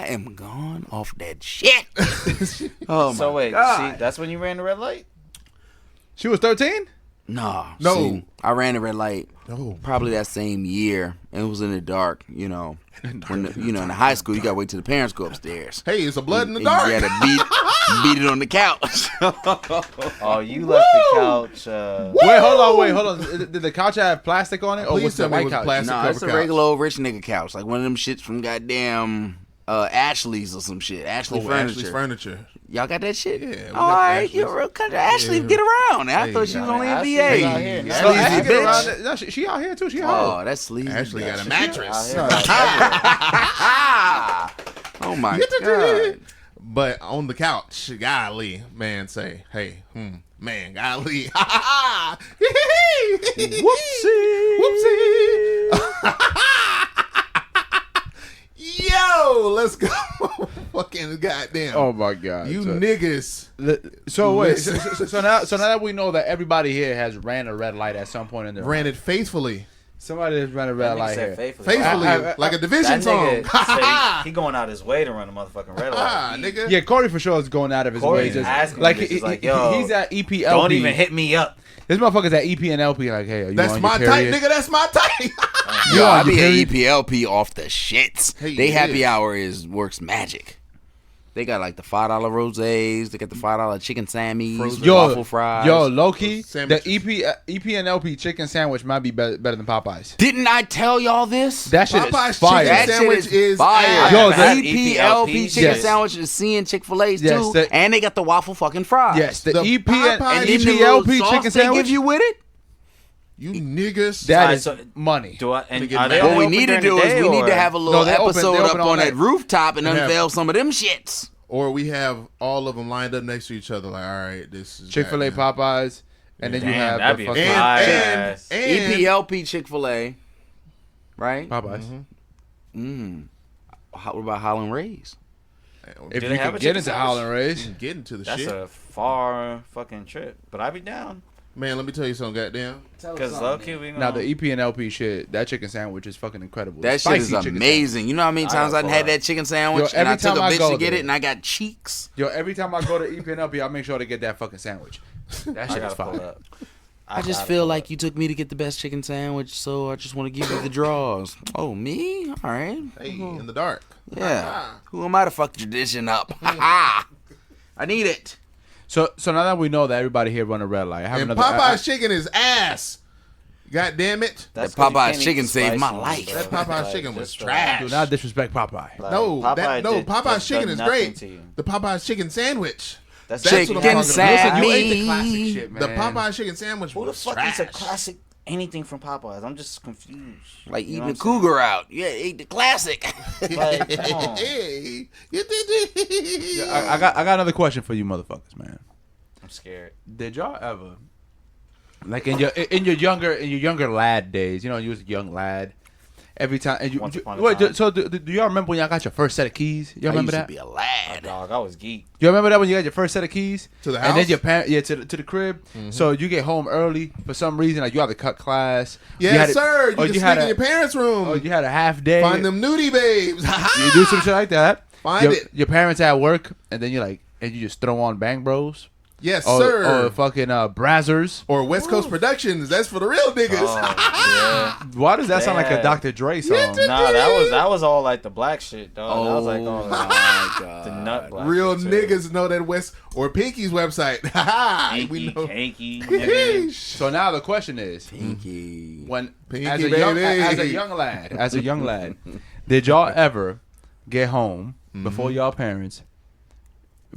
am gone off that shit. Oh my
So wait,
God.
see, that's when you ran the red light?
She was 13?
No.
No.
See, I ran the red light
No.
probably that same year. And it was in the dark, you know. When in the high school, you got to wait till the parents go upstairs.
Hey, it's a blood in the
And
dark.
you got to beat it on the couch.
Oh, you left the couch.
Wait, hold on. Did the couch have plastic on it? Or
Please
was it
tell me it
white
was
couch?
plastic.
Nah, it's a
couch.
regular old rich nigga couch. Like one of them shits from goddamn Ashley's or some shit. Ashley Furniture.
Ashley's Furniture.
Y'all got that shit?
Yeah, we got
All right,
Ashley's.
you're a real country. Ashley, get around. I thought she was only in
Ashley's
VA.
out here now.
So
Sleazy
Ashley get around
bitch.
it. No, she out here too. She out
Oh, that's sleazy.
Ashley got a
bitch.
mattress.
Oh my God.
But on the couch, golly, man, say, hey, man, golly. Whoopsie. Yo, let's go. Fucking goddamn.
Oh my God.
You
so,
niggas.
So wait. So now that we know that everybody here has ran a red light at some point in their life.
Ran it faithfully.
Somebody has ran a red light here.
Faithfully.
Like a division
That
song.
nigga, he going out his way to run a motherfucking red light.
Nigga.
Yeah, Corey for sure is going out of his
Corey's
way. Just,
asking
like,
bitches,
he,
like, yo,
he's at EPLP.
Don't even hit me up.
This motherfucker's at EP and LP. Like, hey, are you
That's
on
my
your
type,
period?
nigga. That's my type.
Yo, I
on
be
your
at
period?
EPLP off the shits.
Hey,
they
it
happy
is.
hour works magic. They got like the $5 rosés. They got the $5 chicken sammies,
Frozen.
waffle fries.
Yo, low-key, the
Sandwiches.
EP and LP chicken sandwich might be better than Popeyes.
Didn't I tell y'all this?
That shit
Popeye's
is fire.
chicken
That
sandwich
shit
is
fire.
ass.
Yo,
the
EPLP chicken
yes.
sandwich is seeing Chick-fil-A's
Yes,
too,
the-
and they got the waffle fucking fries.
Yes, the
The
EP and
Popeyes-
and then the little
EPLP
sauce
chicken
they
sandwich.
give you with it.
You niggas.
That
Alright,
is
so-
money.
Do I? And
Nigga,
are they
what
What
only
we
open
need to
during the
do is
day,
we need
or-
to have a little
they open
episode up
all
on that
night.
rooftop and
Yeah.
unveil some of them shits.
Or we have all of them lined up next to each other. Like, all right, this is
Chick-fil-A,
goddamn-
Popeyes, and then you
Damn,
have
that'd
the
be a
fucking
fire
And
ass.
EPLP Chick-fil-A, right?
Popeyes.
What about Holland Rays?
If
Do
you
they have
can
a
get
chicken
into
sandwich?
Holland Rays.
Get into the
That's
shit.
a far fucking trip, but I'd be down.
Man, let me tell you something, goddamn.
Cause low key we
Now
gonna.
the EP and LP shit, that chicken sandwich is fucking incredible.
That
Spicy
shit is
chicken
amazing. You know how many times I
gotta
had
pull
that chicken sandwich
Yo,
and I
every
took a
time I
bitch
go
to get
there-
it and I got cheeks?
Yo, every time I go to EP and LP, I make sure to get that fucking sandwich. That
I
shit is
gotta pull
fire.
up.
I just
gotta
feel
pull
like
up.
you took me to get the best chicken sandwich, so I just want to give you the draws. Oh, me? All right.
Hey, in the dark.
Yeah. Who am I to fuck tradition up? I need it.
So now that we know that everybody here run a red light, I have
And
another.
Popeye's chicken is ass. God damn it.
That's
That
'cause you
Popeye's
can't eat
chicken
the
saved my
spicy
life.
ones,
That
bro.
Popeye's
Like,
chicken was
just
trash.
do not disrespect Popeye.
Like,
No,
Popeye did-
Popeye's
does
chicken is
nothing
great.
to you.
The Popeye's chicken sandwich.
That's
That's what I'm
Chicken
talking about.
Listen, you ate the
Sammy.
classic shit, man.
The Popeye's chicken sandwich
Who the
was
fuck
trash.
eats a classic anything from Popeyes? I'm just confused.
Like
You
eating
know
a
what I'm
cougar out. Yeah, ate the classic.
Like, come on.
Hey,
I got another question for you, motherfuckers, man.
I'm scared.
Did y'all ever, like in your younger lad days, you know, you was a young lad. Every time, and
Once upon a
wait,
time.
so do y'all remember when y'all got your first set of keys? Y'all
I
remember
used
that?
to be a lad.
Dog, I was geek.
You remember that when you got your first set of keys
To the
and then
house?
your parent, to the crib. So you get home early for some reason, like you have to cut class. You
Yes,
had
sir. You
or
can
you
sneak
had
in
a-
your parents' room.
Oh, you had a half day.
Find them nudie babes.
You do some shit like that.
Find
your,
it.
Your parents at work, and then you just throw on Bang Bros.
Yes, sir.
Or fucking Brazzers.
Or West Coast Productions. That's for the real niggas.
Oh, yeah.
Why does that sound like a
Yeah.
Dr. Dre song?
Nah, that was all like the black shit, dog. That was like all
my God.
the nut black
Real
shit, too.
niggas know that West or Pinky's website. We know.
Hanky, nigga.
So now the question is,
Pinky.
when
Pinky,
as a
baby.
young lad, did y'all ever get home before y'all parents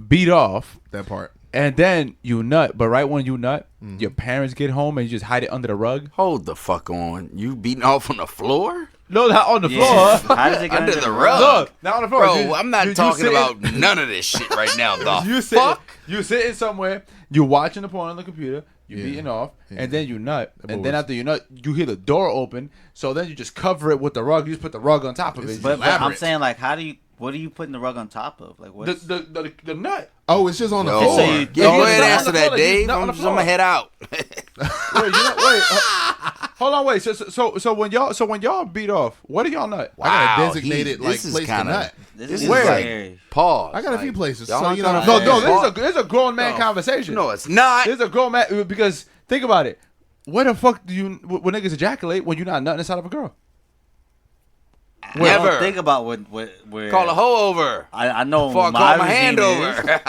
beat off
That part.
and then you nut, but right when you nut, your parents get home and you just hide it under the rug?
Hold the fuck on. You beating off on the floor?
No, not on the
Yeah.
floor.
How does it get
Under
under
the
rug?
rug?
Look, not on the floor.
Bro, I'm not talking
sitting-
about none of this shit right now, the
You sitting,
fuck?
you sitting somewhere, you watching the porn on the computer, you
Yeah.
beating off,
Yeah.
and then you nut,
That
and
boy
then
was-
after you nut, you hear the door open, so then you just cover it with the rug. You just put the rug on top of it.
But I'm
Elaborate.
saying, like, what are you putting the rug on top of? Like, what?
the nut.
Oh, it's just on the
Yo,
floor.
So you-
yeah,
Oh,
go
it's
ahead
not
and
on
answer
the
that,
floor, it's
Dave.
not on
I'm
the
just gonna
floor.
head out.
Hold on, wait. So when y'all beat off, what do y'all nut?
I got a
Wow,
designated
this is
place to
kinda-
nut.
this
is
Where?
like-
scary.
Pause.
I got a few places.
y'all
So
not
you know.
gonna-
No, this is a grown man conversation.
No, it's not.
This is a grown man because think about it. Where the fuck do you when niggas ejaculate when you're not nutting inside of a girl?
I
Never.
don't think about where.
Call a hoe over.
I know
Before I
my
call my
regime
hand
is.
over.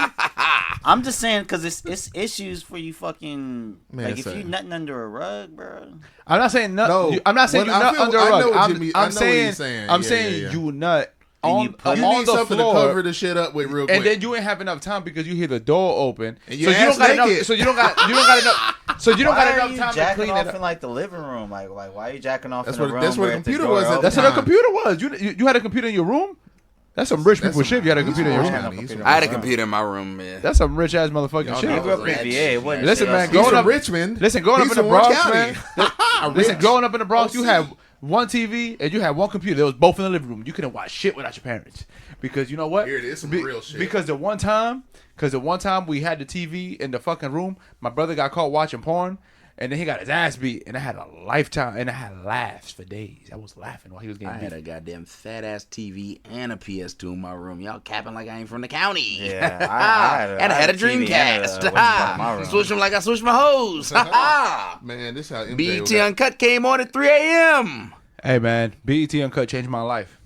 I'm just saying because it's issues for you fucking
Man,
like if
say.
you nutting under a rug, bro.
I'm not saying nut.
No,
I'm not saying
when
you
I
nut
feel-
under a
I
rug.
know what
I'm,
Jimmy- I
I'm
know what
saying,
he's saying.
I'm
Yeah,
saying
yeah.
you nut
And
on,
you put-
You
on
need
the
something
floor,
to cover the shit up with real quick.
and then you ain't have enough time because you hear the door open.
And
so
your
you don't
ass
got enough.
naked.
So you don't got enough. So you don't
Why
got
are
enough
you
time to
jacking
clean
off
it up.
in like the living room? Like why are you jacking off
That's
in a
what-
room?
that's where the
with
computer
door
was at
open?
the
That's what a
time.
computer was. You had a computer in your room. That's some rich
That's
people
some-
shit. You had a computer in your
rich
room.
money. He's from-
I had a computer in my room, man.
That's some rich ass motherfucking
Y'all
shit.
know
I grew up in
That
VA.
shit,
It wasn't
Listen,
shit
man,
else.
He's
growing
from
up-
Richmond.
Listen, growing up
He's
in the
from Warren
Bronx,
County.
man. Listen,
Rich.
growing up in the Bronx, you
OC.
had one TV and you had one computer. They was both in the living room. You couldn't watch shit without your parents because you know what?
Here it is, some real shit.
Because the one time we had the TV in the fucking room, my brother got caught watching porn. And then he got his ass beat, and I had a lifetime, and I had laughs for days. I was laughing while he was getting
I
beat.
had a goddamn fat ass TV and a PS2 in my room. Y'all capping like I ain't from the county.
Yeah, I
had a
TV and
Dreamcast.
what's part of my room.
Switch them like I switch my hose.
Man, this how MJ
BET
got-
Uncut came on at 3 a.m.
Hey man, BET Uncut changed my life.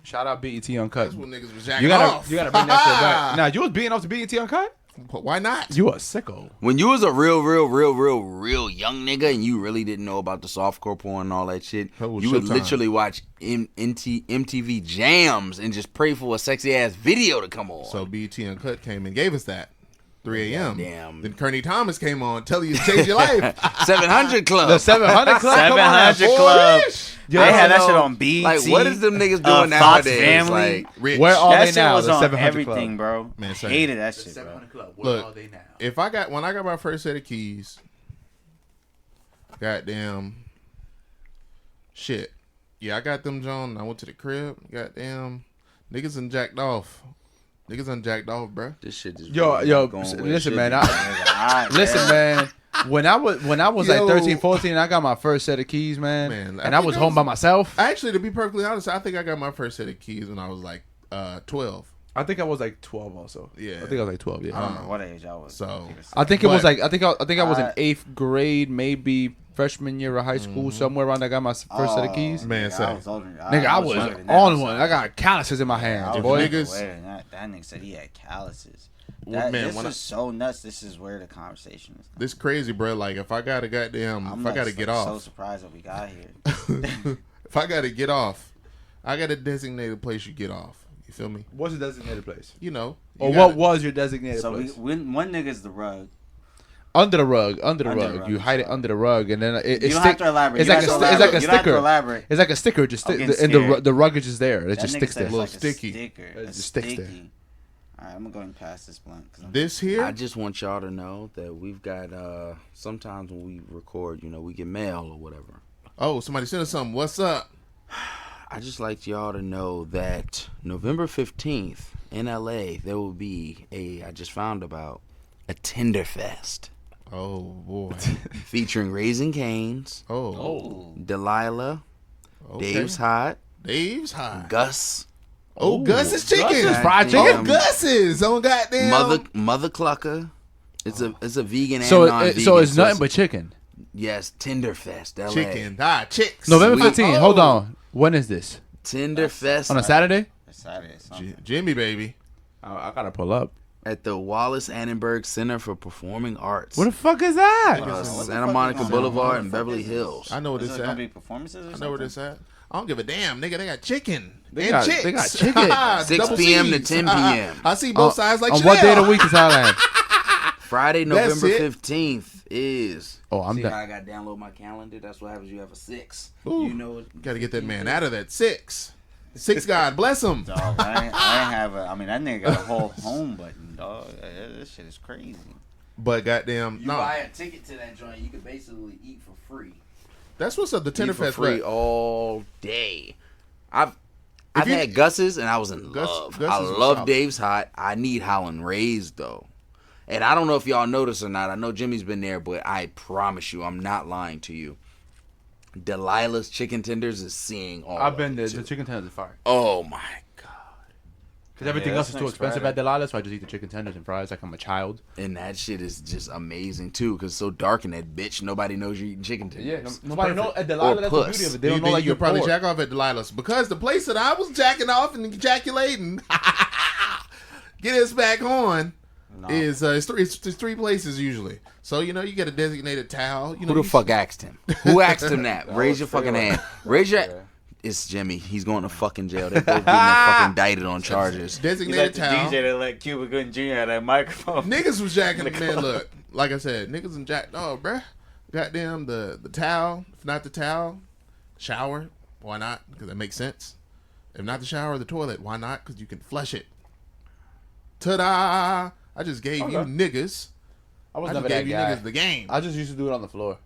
Shout out BET Uncut.
That's when niggas was jacking
You gotta
off.
bring that shit back. Now you was beating off to BET Uncut.
Why not?
You a sicko.
When you was a real young nigga and you really didn't know about the softcore porn and all that shit,
That was
you would
Showtime.
literally watch MTV jams and just pray for a sexy ass video to come on.
So BT Uncut came and gave us that. 3 a.m.
Goddamn.
Then Kearney Thomas came on, telling you to change your life.
700 Club.
The 700 Club. Come on now,
700
boy.
Club.
Yo,
They
I
had
don't
that
know.
shit on BET.
Like, what is them niggas doing
Fox
nowadays?
Family.
Like,
Rich.
Where are
That
they
shit
now?
was
The
on
700
everything,
Club.
bro.
Man, say.
Hated that shit, bro.
Club.
Look,
are they now?
when I got my first set of keys, goddamn shit. Yeah, I got them, John. I went to the crib. Goddamn, niggas done jacked off. Niggas done jacked off, bruh.
this shit just
Yo,
really
yo,
not going where it
listen,
should
man.
be.
I, listen, man. When I was like
Yo.
13, 14, I got my first set of keys, man.
Man, I
and I
think
was
I
home
was-
by myself.
Actually, to be perfectly honest, I think I got my first set of keys when I was like 12.
I think I was like 12 also.
Yeah.
I think I was like 12,
I
yeah.
don't know what age I was.
So-
I think it was
But-
like I think I was in
I-
8th grade, maybe freshman year of high school, somewhere around. I got my first set of keys.
Man,
Nigga,
say.
I was older.
Nigga, I was
younger than that,
on
so-
one. I got calluses in my hands,
I
boy.
was
Niggas-
aware of that. That nigga said he had calluses.
Well,
That,
man,
this
when
is so nuts. This is where the conversation is.
This crazy, bro. Like if I gotta
I'm
if I gotta
just,
get
like,
off,
so surprised that we got here.
if I gotta get off, I got a designated place you get off. You feel me?
What's the designated place?
You know.
Or
you
what
gotta-
was your designated
So
place?
one nigga's the rug.
Under the rug.
Under the
You
rug,
hide it
sorry.
under the rug, and then it
You don't have to elaborate.
It's
You
like
don't
a
have to
it's like a
elaborate. You don't have to
sticker.
elaborate.
It's like a sticker. Just
I'm getting
and the
scared.
the ruggage is there. It
That
just
nigga
sticks
said
there.
it's
Little
like a
sticky.
sticker.
It
A
just sticks there.
sticky. All right, I'm gonna go and pass this blunt. 'Cause I'm
This here.
I just want y'all to know that we've got sometimes when we record, we get mail or whatever.
Oh, somebody sent us something. What's up?
I just like y'all to know that November 15th in LA there will be I just found about a Tinder Fest
Oh boy.
featuring Raising Cane's,
Oh.
Delilah,
Okay.
Dave's Hot,
Dave's high.
Gus,
Oh, Gus's chicken.
Gus's fried
Goddamn.
chicken.
Oh, Gus's on goddamn.
Mother Clucker It's a vegan
So
and non-vegan.
so it's nothing but chicken.
Yes, Tenderfest, LA.
Chicken. Chicks.
November
Sweet.
15th. Hold on. When is this?
Tenderfest
On a Saturday?
It's Saturday.
Jimmy, baby.
I gotta pull up.
at the Wallace Annenberg Center for Performing Arts.
What the fuck is that?
Santa Monica Boulevard in Beverly Hills.
I know what
Is
this
it gonna
at.
be performances or
I
something?
know where this at. I don't give a damn, nigga. They got chicken.
They
and
got-
chicks.
they got chicken.
6
Double
p.m. to
C's.
10 p.m.
I see both sides like
On
Chanel.
what day of the week is Thailand?
Friday,
That's
November
it.
15th is.
Oh, I'm
See
done.
how I got to download my calendar? That's what happens. You have a 6.
Ooh.
You know.
Got to get that man out of that 6. 6, God bless him.
Dog, I ain't have a. I mean, that nigga got a whole home button, dog. This shit is crazy.
But goddamn,
You
no.
buy a ticket to that joint, you can basically eat for free.
That's what's up. The
Eat for
Tenderfest
free
rep.
all day. I've
you-
had Gus's and I was in
Gus-
love.
Gus's
I
was
love
solid.
Dave's Hot. I need Howlin' Rays though. And I don't know if y'all noticed or not. I know Jimmy's been there, but I promise you, I'm not lying to you. Delilah's Chicken Tenders is seeing all.
I've been
of
there.
it,
The
too.
chicken tenders are fire.
Oh my god!
Because everything
Yeah,
else is
that's
too
next
expensive
Friday.
at Delilah, so I just eat the chicken tenders and fries like I'm a child.
And that shit is just amazing too, because it's so dark in that bitch. Nobody knows you're eating chicken tenders.
Nobody knows at Delilah.
Or
That's the
puss.
beauty of it. They
You
don't know
think
like
you
you're
could probably
poor.
jack off at Delilah's because the place that I was jacking off and ejaculating, get us back on,
No.
is it's 3 places usually. So you know you get a designated towel. You know
Who the
you-
fuck asked him? Who asked him that? Raise your
was
fucking
Freeway.
hand. Raise your.
Yeah.
It's Jimmy. He's going to fucking jail. They both getting fucking indicted on charges.
He's
Designated
like the
towel.
DJ that let Cuba Gooding Jr. have that microphone.
Niggas was jacking. Man, look, like I said, niggas and jack. Oh, bruh, goddamn the towel. If not the towel, shower. Why not? Because that makes sense. If not the shower, the toilet. Why not? Because you can flush it. Ta-da! I just gave you niggas.
I was
I just
never that
gave you
guy.
niggas the game.
I just used to do it on the floor.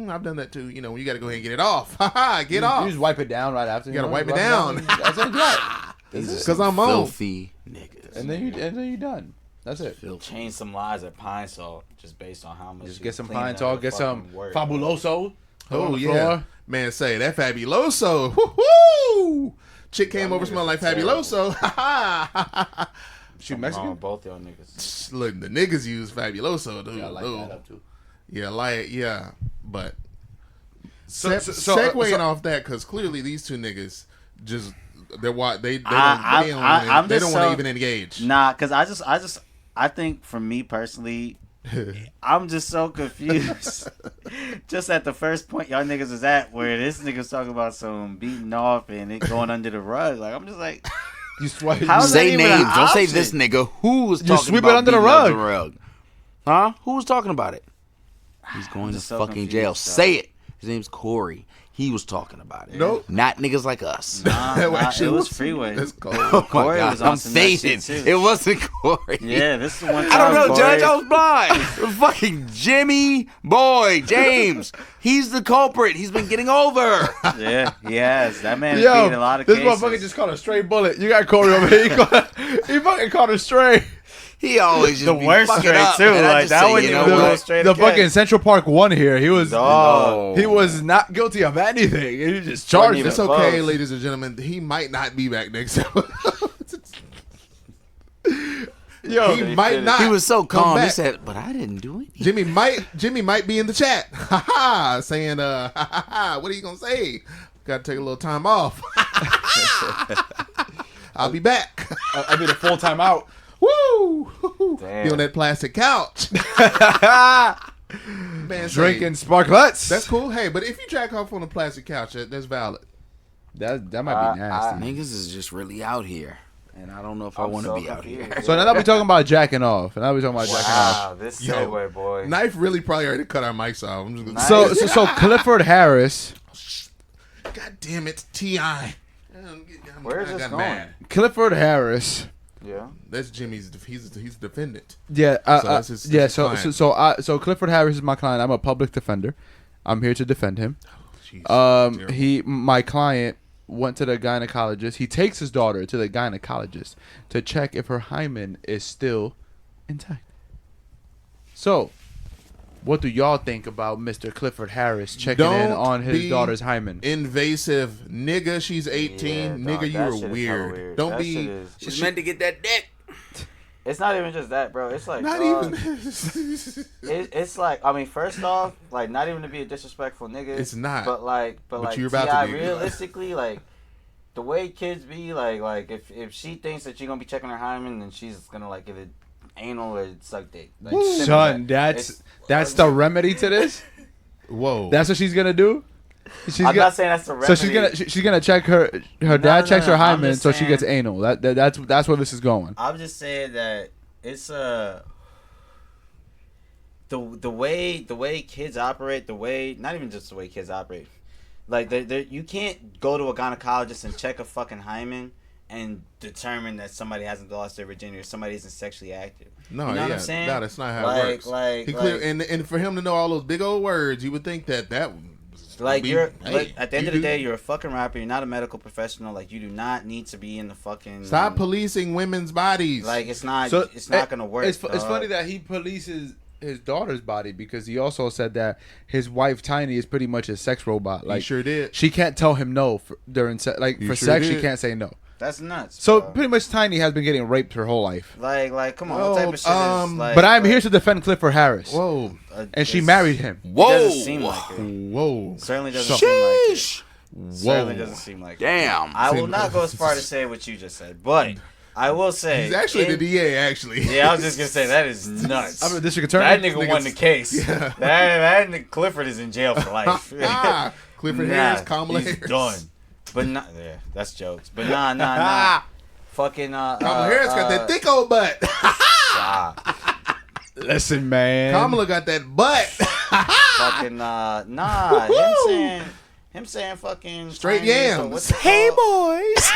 I've done that too. You know, when you got to go ahead and get it off. Haha, get off.
You just wipe it down right after.
You gotta
know,
wipe it
wipe
down.
That's it. Right.
These are
'Cause
some
I'm on.
filthy niggas.
And then you done. That's it.
Filthy.
Change some lies at Pine Sol just based on how much.
Just
you
get some
clean
pine
that
tar, get some
fucking work.
fabuloso.
Oh
on the
yeah,
floor.
man. Say that fabuloso. Woo-hoo! Chick came
Y'all
over
niggas
smelling like
are terrible.
fabuloso.
Shoot
Wrong
Mexican.
with both y'all niggas.
Look, the niggas use fabuloso, dude.
Yeah, I like
Ooh.
that up too.
Yeah, like yeah, but
So-
segueing
so-
off that because clearly these two niggas just they don't
I'm
want
just
to
so-
even engage.
Nah, cause I think for me personally, I'm just so confused. Just at the first point y'all niggas was at, where this nigga's talking about some beating off and it going under the rug. Like I'm just like,
You swipe.
How's that
Say
even
names.
an
Don't say
option?
this nigga. Who was
You
talking
sweep it
about
under the
beating up
rug.
Huh? Who was talking about it? He's going to
just so
fucking
confused,
jail.
dog.
Say it. His name's Corey. He was talking about it.
Nope.
Not niggas like us.
Actually,
it was Freeway.
That's cold.
Oh my
Corey
God.
was on
I'm
some that shit,
faded.
too.
It wasn't Corey.
Yeah, this is the one time.
I don't know,
Corey-
Judge. I was blind. It was fucking Jimmy Boy James. He's the culprit. He's been getting over.
Yeah, he has. That man has
Yo,
beat a lot of
this
cases.
motherfucker just caught a stray bullet. You got Corey over here. He fucking caught a stray.
He always just
The
be
worst
fucking
straight,
up.
too.
And I
Like,
just
that
say,
wouldn't
you know
even go
what?
straight
The
again.
fucking Central Park one here. He was
Dog.
he was not guilty of anything. He just charged
even
us.
It's okay,
close.
ladies and gentlemen. He might not be back next episode.
Yo,
he might not.
He was so
come
calm. He
back.
said, "But I didn't do it."
Jimmy might be in the chat. Ha ha, saying ha ha ha. What are you gonna say? Got to take a little time off. I'll be back.
I'll be the full time out.
Woo!
Damn.
Be on that plastic couch. Man, say,
Drinking sparklets.
That's cool. Hey, but if you jack off on a plastic couch, that's valid.
That might be nasty.
Niggas is just really out here, and I don't know if I
I'm
want to
so
be out here.
confused.
So now that we talking about jacking off, and now we talking about jacking off.
Wow, this
Yo.
segue, boy.
Knife really probably already cut our mics off. I'm just gonna
Nice.
So Clifford Harris,
God damn it, T.I.
Where's
I
this
got
going?
mad.
Clifford Harris.
Yeah.
That's Jimmy's. He's the defendant.
Yeah,
So that's his- that's his client.
so Clifford Harris is my client. I'm a public defender. I'm here to defend him.
Jeez, terrible.
My client went to the gynecologist. He takes his daughter to the gynecologist to check if her hymen is still intact. So, what do y'all think about Mr. Clifford Harris checking in
Don't
on his
be
daughter's hymen?
invasive, nigga. She's 18,
Yeah,
nigga.
dog,
You
that
are
shit is hella
weird.
weird.
Don't
That
be.
shit is-
She's meant to get that dick.
It's not even just that, bro. It's like
Not
dog,
even.
it's like, I mean, first off, like, not even to be a disrespectful nigga.
It's not.
But like
you're about to be.
realistically, like, the way kids be, like if she thinks that you're gonna be checking her hymen, then she's gonna like give it anal or suck dick. Like,
Son, that's the remedy to this.
Whoa.
That's what she's gonna do.
I'm not saying that's the remedy.
So she's gonna check her dad checks her
I'm
hymen,
just
so she
saying-
gets anal. That's where this is going.
I'm just saying that it's the way kids operate, not even just the way kids operate. Like you can't go to a gynecologist and check a fucking hymen and determine that somebody hasn't lost their virginity or somebody isn't sexually active.
No,
you know
yeah,
what I'm saying?
no, that's not how it works. And for him to know all those big old words, you would think that
like
be,
you're
hey,
like, at the end
you
of the
do-
day, you're a fucking rapper. You're not a medical professional. Like, you do not need to be in the fucking.
Stop policing women's bodies.
Like, it's not gonna work.
It's funny that he polices his daughter's body because he also said that his wife Tiny is pretty much a sex robot. Like,
he sure did.
she can't tell him no during sex. Like,
You
for
sure
sex, she
did.
can't say no.
That's nuts.
So
bro.
pretty much Tiny has been getting raped her whole life.
Like, come on,
Whoa,
what type of shit is like?
But I'm
like,
here to defend Clifford Harris.
Whoa,
And she married him.
It
Whoa.
doesn't seem like it.
whoa,
Certainly doesn't seem like it.
Sheesh.
Certainly doesn't seem like it.
Damn.
I will not go as far to say what you just said, but I will say
he's actually the DA. Actually,
Yeah, I was just gonna say that is nuts.
I'm a district attorney.
That nigga won the case. That nigga Clifford is in jail for life.
Clifford
Nah,
Harris, Kamala
he's
Harris.
done. But not, yeah, that's jokes. But nah. Fucking
Kamala Harris got that thick old butt.
Listen, man.
Kamala got that butt.
fucking him saying fucking
Straight
Chinese or
yams.
what's it
Hey,
called?
boys.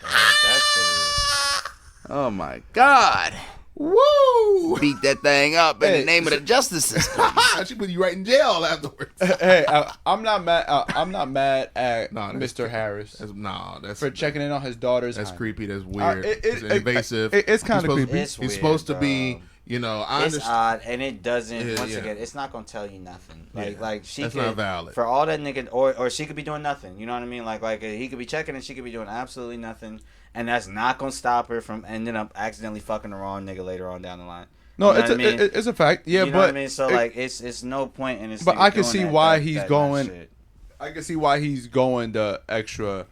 That shit is-
Oh my God.
Woo!
Beat that thing up in
Hey.
the name of the justice system.
She put you right in jail afterwards.
Hey, I'm not mad. I'm not mad at
No, that's-
Mr. Harris
That's
for checking in on his daughter's.
That's
hymen.
creepy. That's weird. it's
it-
invasive.
it's kinda
He's supposed-
creepy.
It's
He's
weird,
supposed to
bro.
be, I
It's
understand.
odd, and it doesn't.
Yeah,
once
yeah.
again, it's not gonna tell you nothing.
Yeah,
Like she
that's
could,
not valid.
for all that nigga, or she could be doing nothing. You know what I mean? Like he could be checking, and she could be doing absolutely nothing, and that's not gonna stop her from ending up accidentally fucking the wrong nigga later on down the line.
No,
You know
it's
what I mean?
it's a fact. Yeah,
you know
but
what I mean? So
it-
like, it's no point in this.
But
nigga
I can
doing
see
that-
why
that-
he's
that
going-
shit.
I can see why he's going the extra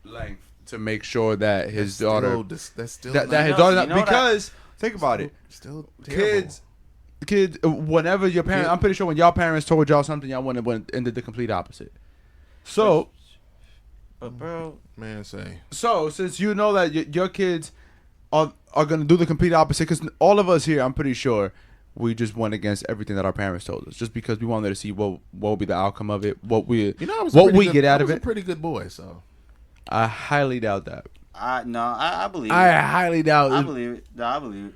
length to make sure that his daughter
That's still
that
not-
his
know-
daughter
you know that-
because think about it.
Still terrible.
Kids, whenever your parents, I'm pretty sure when y'all parents told y'all something, y'all went and did the complete opposite. So,
But bro,
Man, say.
so since you know that your kids are gonna do the complete opposite, because all of us here, I'm pretty sure, we just went against everything that our parents told us, just because we wanted to see what would be the outcome of it, what we
I was
what we get out of
I was
it.
a pretty good boy, so.
I highly doubt that.
I believe.
I
it.
highly doubt
I
it.
believe it. No, I believe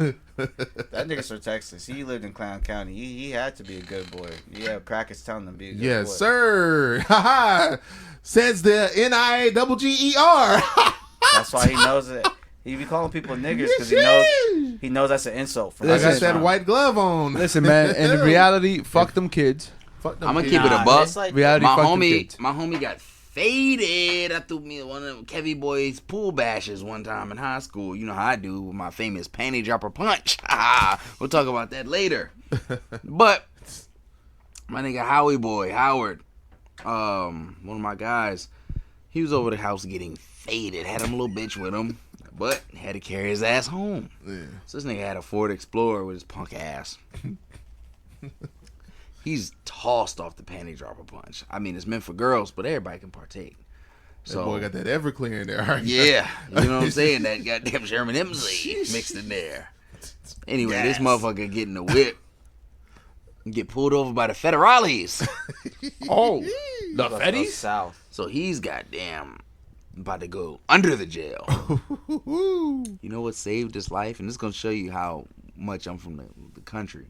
it. That nigga's from Texas. He lived in Clown County. He had to be a good boy. Yeah, crackers telling him to be a good boy.
Yes, sir. Haha. Says the NIGGER.
That's why he knows it. He be calling people niggers because he knows that's an insult. From
I
Listen,
got
his
that
mom.
white glove on.
Listen, man. In reality, fuck them kids.
Fuck them
I'm gonna
kids.
keep it
Nah,
a buck.
it's like
Reality,
My
fuck them
homie,
kids.
my homie got faded. I threw me one of them Kevy boys pool bashes one time in high school. You know how I do with my famous panty dropper punch. We'll talk about that later. But my nigga Howie boy, Howard, one of my guys, he was over the house getting faded. Had him a little bitch with him, but had to carry his ass home.
Yeah.
So this nigga had a Ford Explorer with his punk ass. He's tossed off the panty dropper punch. I mean, it's meant for girls, but everybody can partake.
That boy got that Everclear in there.
Yeah, you know what I'm saying? That goddamn Sherman Hemsley mixed in there. Anyway, this motherfucker get in the whip and get pulled over by the federales.
Oh, the
Let's go
Fetties?
south.
So he's goddamn about to go under the jail. You know what saved his life? And this is going to show you how much I'm from the country.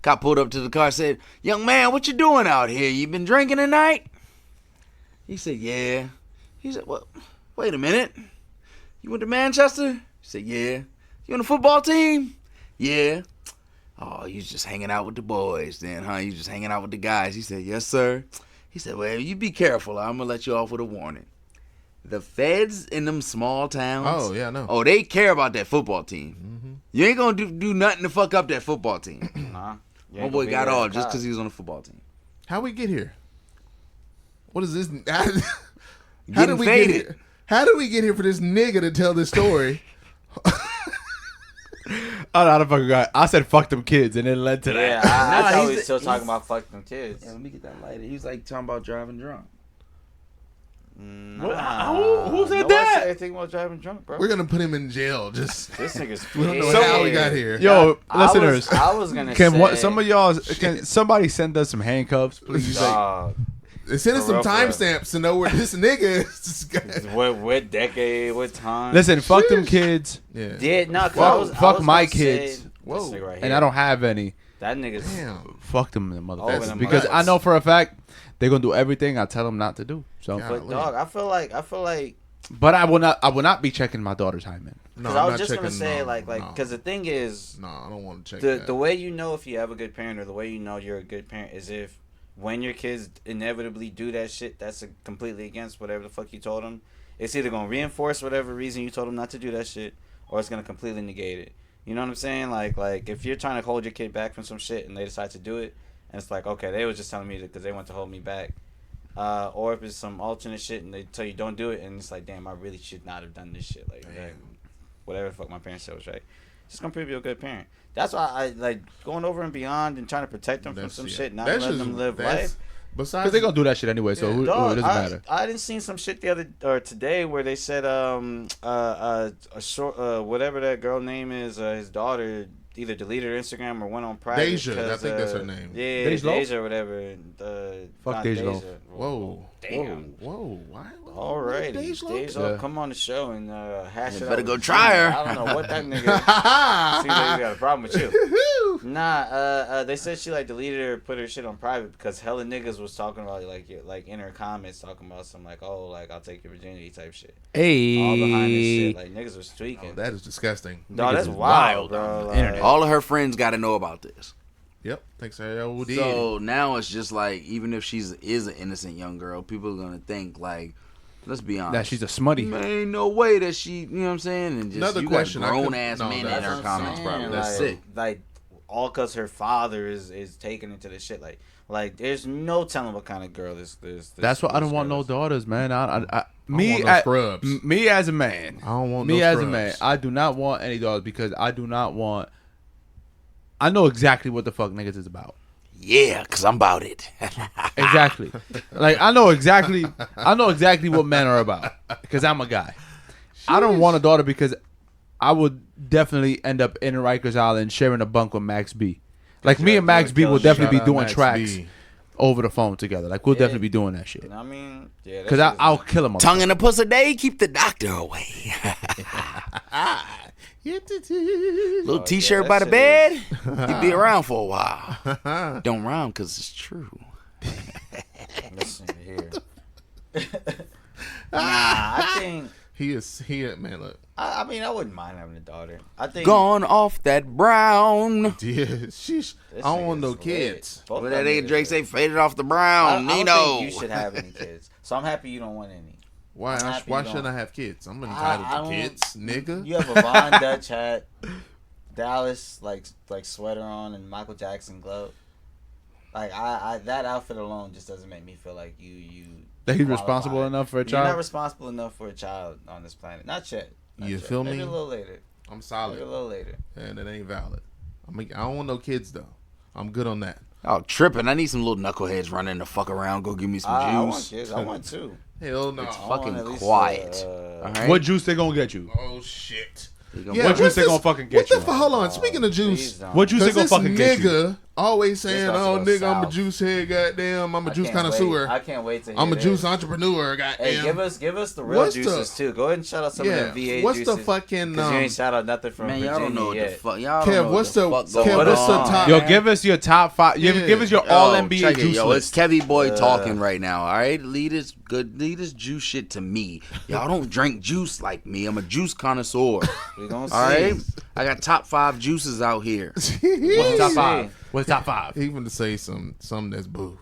Cop pulled up to the car and said, "Young man, what you doing out here? You been drinking tonight?" He said, "Yeah." He said, "Well, wait a minute. You went to Manchester?" He said, "Yeah." "You on the football team?" "Yeah." "Oh, you just hanging out with the boys then, huh? You just hanging out with the guys?" He said, "Yes, sir." He said, "Well, you be careful. I'm going to let you off with a warning. The feds in them small towns.
Oh, yeah, I know.
Oh, they care about that football team. Mm-hmm. You ain't gonna do nothing to fuck up that football team.
Nah.
My boy got off just because he was on the football team.
How we get here? What is this? How
Getting
did we
faded.
get here? How did we get here for this nigga to tell this story?
I don't know fucking guy. I said fuck them kids, and it led to that.
Yeah, I
Nah,
thought we
he's-
were still talking
he's-
about fuck them kids.
Yeah, let me get that lighter. He was like talking about driving drunk.
Who said
no
that?
one said anything about driving drunk, bro.
We're gonna put him in jail. Just
This nigga's
we don't know
paid.
how we got here.
Yo,
I
listeners,
I was gonna
can
say,
what some of y'all can somebody send us some handcuffs, please?
dog,
They send us
For
some
real.
timestamps to know where this nigga is. This guy.
what decade, what time?
Listen, fuck them kids,
Yeah.
Did not
Fuck my kids.
Whoa.
Right
and I don't have any.
That nigga's
Damn.
Fuck them, motherfuckers,
them
because
nuts.
I know for a fact they're gonna do everything I tell them not to do. So,
God.
But dog, I feel like
but I will not be checking my daughter's hymen.
No,
because
I'm
I was
not
just gonna
checking,
say
no,
like
no.
because the thing is
No, I don't want to check that.
the way you know if you have a good parent or the way you know you're a good parent is if when your kids inevitably do that shit that's completely against whatever the fuck you told them, it's either gonna reinforce whatever reason you told them not to do that shit or it's gonna completely negate it. You know what I'm saying? Like if you're trying to hold your kid back from some shit and they decide to do it and it's like, okay, they was just telling me that because they want to hold me back. Or if it's some alternate shit and they tell you don't do it and it's like, damn, I really should not have done this shit. Like whatever the fuck my parents said was right. Just gonna prove you a good parent. That's why I like going over and beyond and trying to protect them from some shit, not letting them live life.
Besides,
Because they're gonna do that shit anyway, so who,
Dog,
it doesn't matter.
I didn't see some shit the other or today where they said a short whatever that girl name is, his daughter either deleted her Instagram or went on private.
Deja, I
because,
think that's her name.
Yeah,
Deja Loaf?
Deja or whatever.
Fuck
not
Deja Loaf.
Whoa.
Damn.
Whoa. Why?
Alrighty,
Deja Loaf?
Deja,
Yeah.
come on the show and hash it out.
better go
with
try
you.
her.
I don't know what that nigga. Seems like he got a problem with you.
Woo.
Nah, they said she like deleted her, put her shit on private because hella niggas was talking about like in her comments talking about some like, oh, like I'll take your virginity type shit.
Hey,
All behind this shit, like niggas was tweaking.
Oh, that is disgusting.
Dog, that's
is
wild,
wild
bro.
on the
Like,
internet.
All of her friends got to know about this.
Yep. Thanks, LD.
So now it's just like, even if is an innocent young girl, people are gonna think like, let's be honest,
that she's a smutty.
man, ain't no way that she, you know what I'm saying? And just
Another
you
question, I
got
could-
grown ass
no,
men in
that's
her
what I'm
comments,
saying,
probably.
like-
That's sick.
Like all because her father is taken into this shit. Like there's no telling what kind of girl this.
That's why I don't want
girl
no
is.
daughters, man.
want
Me,
no scrubs.
me as a man.
I don't want
me
no
as
scrubs.
a man. I do not want any daughters because I do not want. I know exactly what the fuck niggas is about.
Yeah, cause I'm about it.
Exactly. Like I know exactly what men are about because I'm a guy. I don't want a daughter because I would definitely end up in Rikers Island sharing a bunk with Max B. Like me and Max B will definitely be doing tracks over the phone together. Like we'll definitely be doing that shit.
I mean, yeah. that
Because
shit is
I'll
nuts.
kill him.
Tongue in the pussy day, keep the doctor away. Little
Oh,
t-shirt
yeah,
by
that
the bed,
shit
you be around for a while. Don't rhyme because it's true.
Listen here. Nah, I think.
He is man. Look,
I mean, I wouldn't mind having a daughter. I think.
Gone off that brown.
yeah, sheesh. I
This
don't want no
nigga's lit.
kids.
Both
What
of
that
them
nigga
niggas
Drake
lit.
say? Faded off the
I
brown.
don't
Nino.
think you should have any kids. So I'm happy you don't want any.
Why?
I'm happy
Why
you
shouldn't
don't.
I have kids? I'm
I
entitled to
don't-
kids, nigga.
You have a Von Dutch hat, Dallas like sweater on, and Michael Jackson glove. Like I that outfit alone just doesn't make me feel like you.
That he's
qualified.
responsible enough for a
You're not
child.
responsible enough for a child on this planet. Not yet. Not
You
yet.
feel
Maybe
me?
a little later.
I'm
Maybe a
solid,
little later.
and it ain't valid. I don't want no kids though. I'm good on that.
Oh, tripping. I need some little knuckleheads running the fuck around. Go give me some
I want
juice.
kids. I want two.
Hell no.
It's
I want
fucking
at least,
quiet. All right?
What juice they gonna get you?
Oh shit.
You gonna-
Yeah,
What juice
what's
they gonna fucking get
what
you?
the fuck? Hold on. Speaking of
Please
juice,
don't.
What juice they
because
gonna
this
fucking get you?
nigga always saying,
This
"Oh,
about to
nigga,
go
I'm a
south.
juice head, goddamn. I'm a
I
juice
can't
connoisseur.
wait. I can't wait to hear
I'm a juice
this.
entrepreneur, goddamn."
Hey, give us the real
What's
juices
the-
too. Go ahead and shout out some of
Yeah.
the V8
What's
juices.
the fucking
'Cause you ain't shout out nothing from
Man, y'all
Virginia
don't know what
yet.
the fuck. Y'all
Kev,
don't know
what's
what
the
fuck
Kev?
going
What's the
on.
top?
Yo,
man.
give us your top 5.
Yeah.
Give us your all
Yo,
NBA
check it,
juice
yo.
list.
It's Kevy Boy talking right now. All right, lead this juice shit to me. Y'all don't drink juice like me. I'm a juice connoisseur.
We gonna see.
All right, I got top 5 juices out here.
What's top
see.
5? What's top 5?
Even to say something that's boo.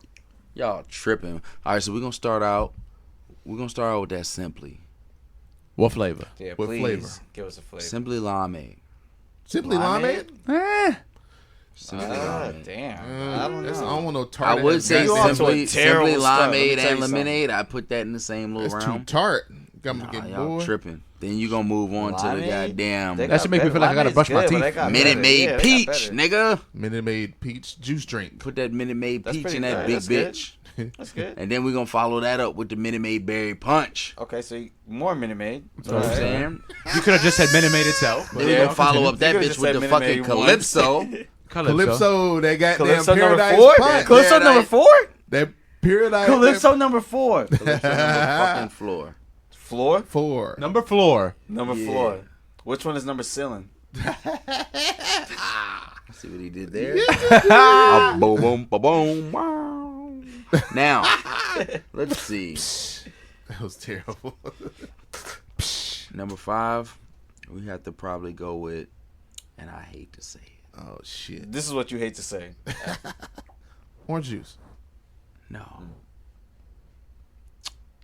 Y'all tripping. All right, so we're gonna start out with that simply.
What flavor?
Yeah,
What
please
flavor?
give us a flavor.
Simply limeade.
Simply
Limeade?
limeade?
Simply
Ah,
limeade.
damn. I don't
I
know.
don't want no tart.
I would say
You off to a
simply
terrible start, let me
limeade
tell
and
you something.
lemonade. I put that in the same little
It's too
round.
tart. Got me
Nah,
getting
y'all
bored.
tripping. Then you gonna move on to the
Limeade?
goddamn
They
That
got
should make me
better.
feel like I gotta
Limeade's
brush my
good, but
teeth.
they got
Minute
better.
Maid
Yeah, they got
peach,
better.
nigga.
Minute Maid peach juice drink.
Put that Minute Maid
That's
peach
pretty
in that
good.
big
That's good.
bitch.
That's good.
And then we're gonna follow that up with the Minute Maid berry punch.
Okay, so more Minute Maid.
You know what I'm saying?
You could have just said Minute Maid itself.
Then we're gonna follow up that
You could've
bitch
just
with
said
the
Minute
fucking
Maid once.
Calypso.
Calypso, that goddamn
Calypso number
Paradise
4?
Punch.
Calypso
Yeah,
number
like-
4?
That Paradise.
Calypso number 4.
Calypso number fucking floor.
Floor?
4.
Number floor.
Number
Yeah.
floor. Which one is number ceiling?
See what he did there? Ah, boom, boom, boom, boom, wow. Now, let's see.
That was terrible.
Number 5, we have to probably go with, and I hate to say it.
Oh shit.
This is what you hate to say.
Orange juice.
No.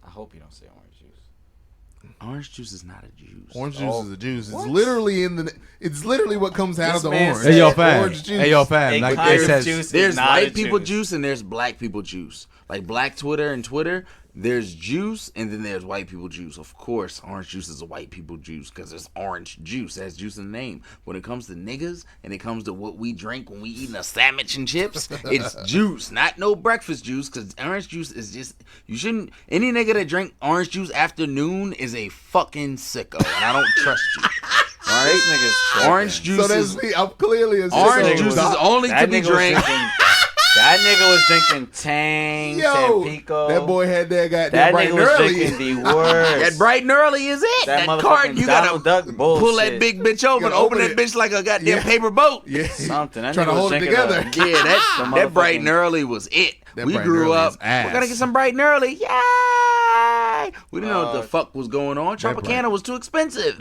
I hope you don't say orange juice.
Orange juice is not a juice.
Orange juice
Oh,
is a juice.
what?
It's literally in the. It's literally what comes out
This
of the
man
orange.
said-
Hey yo, fam.
Orange juice.
Hey yo, fam.
A
Like
kind
it
of
says,
juice.
There's
It's not
white
a
people
juice.
juice and there's black people juice. Like Black Twitter and Twitter, there's juice and then there's white people juice. Of course, orange juice is a white people juice because there's orange juice. That's juice in the name. When it comes to niggas and it comes to what we drink when we eating a sandwich and chips, it's juice, not no breakfast juice. Because orange juice is just, you shouldn't, any nigga that drink orange juice afternoon is a fucking sicko. And I don't trust you. All
This
right?
nigga's tripping.
Orange juice
So that's
is,
me. I'm clearly a
orange
sicko.
juice is only
That
to be
nigga was
drank.
drinking. That nigga was drinking Tang,
Yo,
Tampico.
that boy had that goddamn
That
bright
nigga
and
was
early.
drinking the worst.
That bright and early is it.
That
That card,
motherfucking
you
Donald
gotta
Duck bullshit.
pull that big bitch over and
gotta
open
open
that
it.
bitch like a goddamn
Yeah.
paper boat.
Yeah.
Something. That
Trying
nigga
to
was
hold it
drinking
together.
Yeah, that
The
bright and
motherfucking-
early was it.
That
We
bright and
grew
early
up.
is ass.
We gotta get some bright and early. Yay! We didn't know what the fuck was going on.
That
Tropicana
bright-
was too expensive.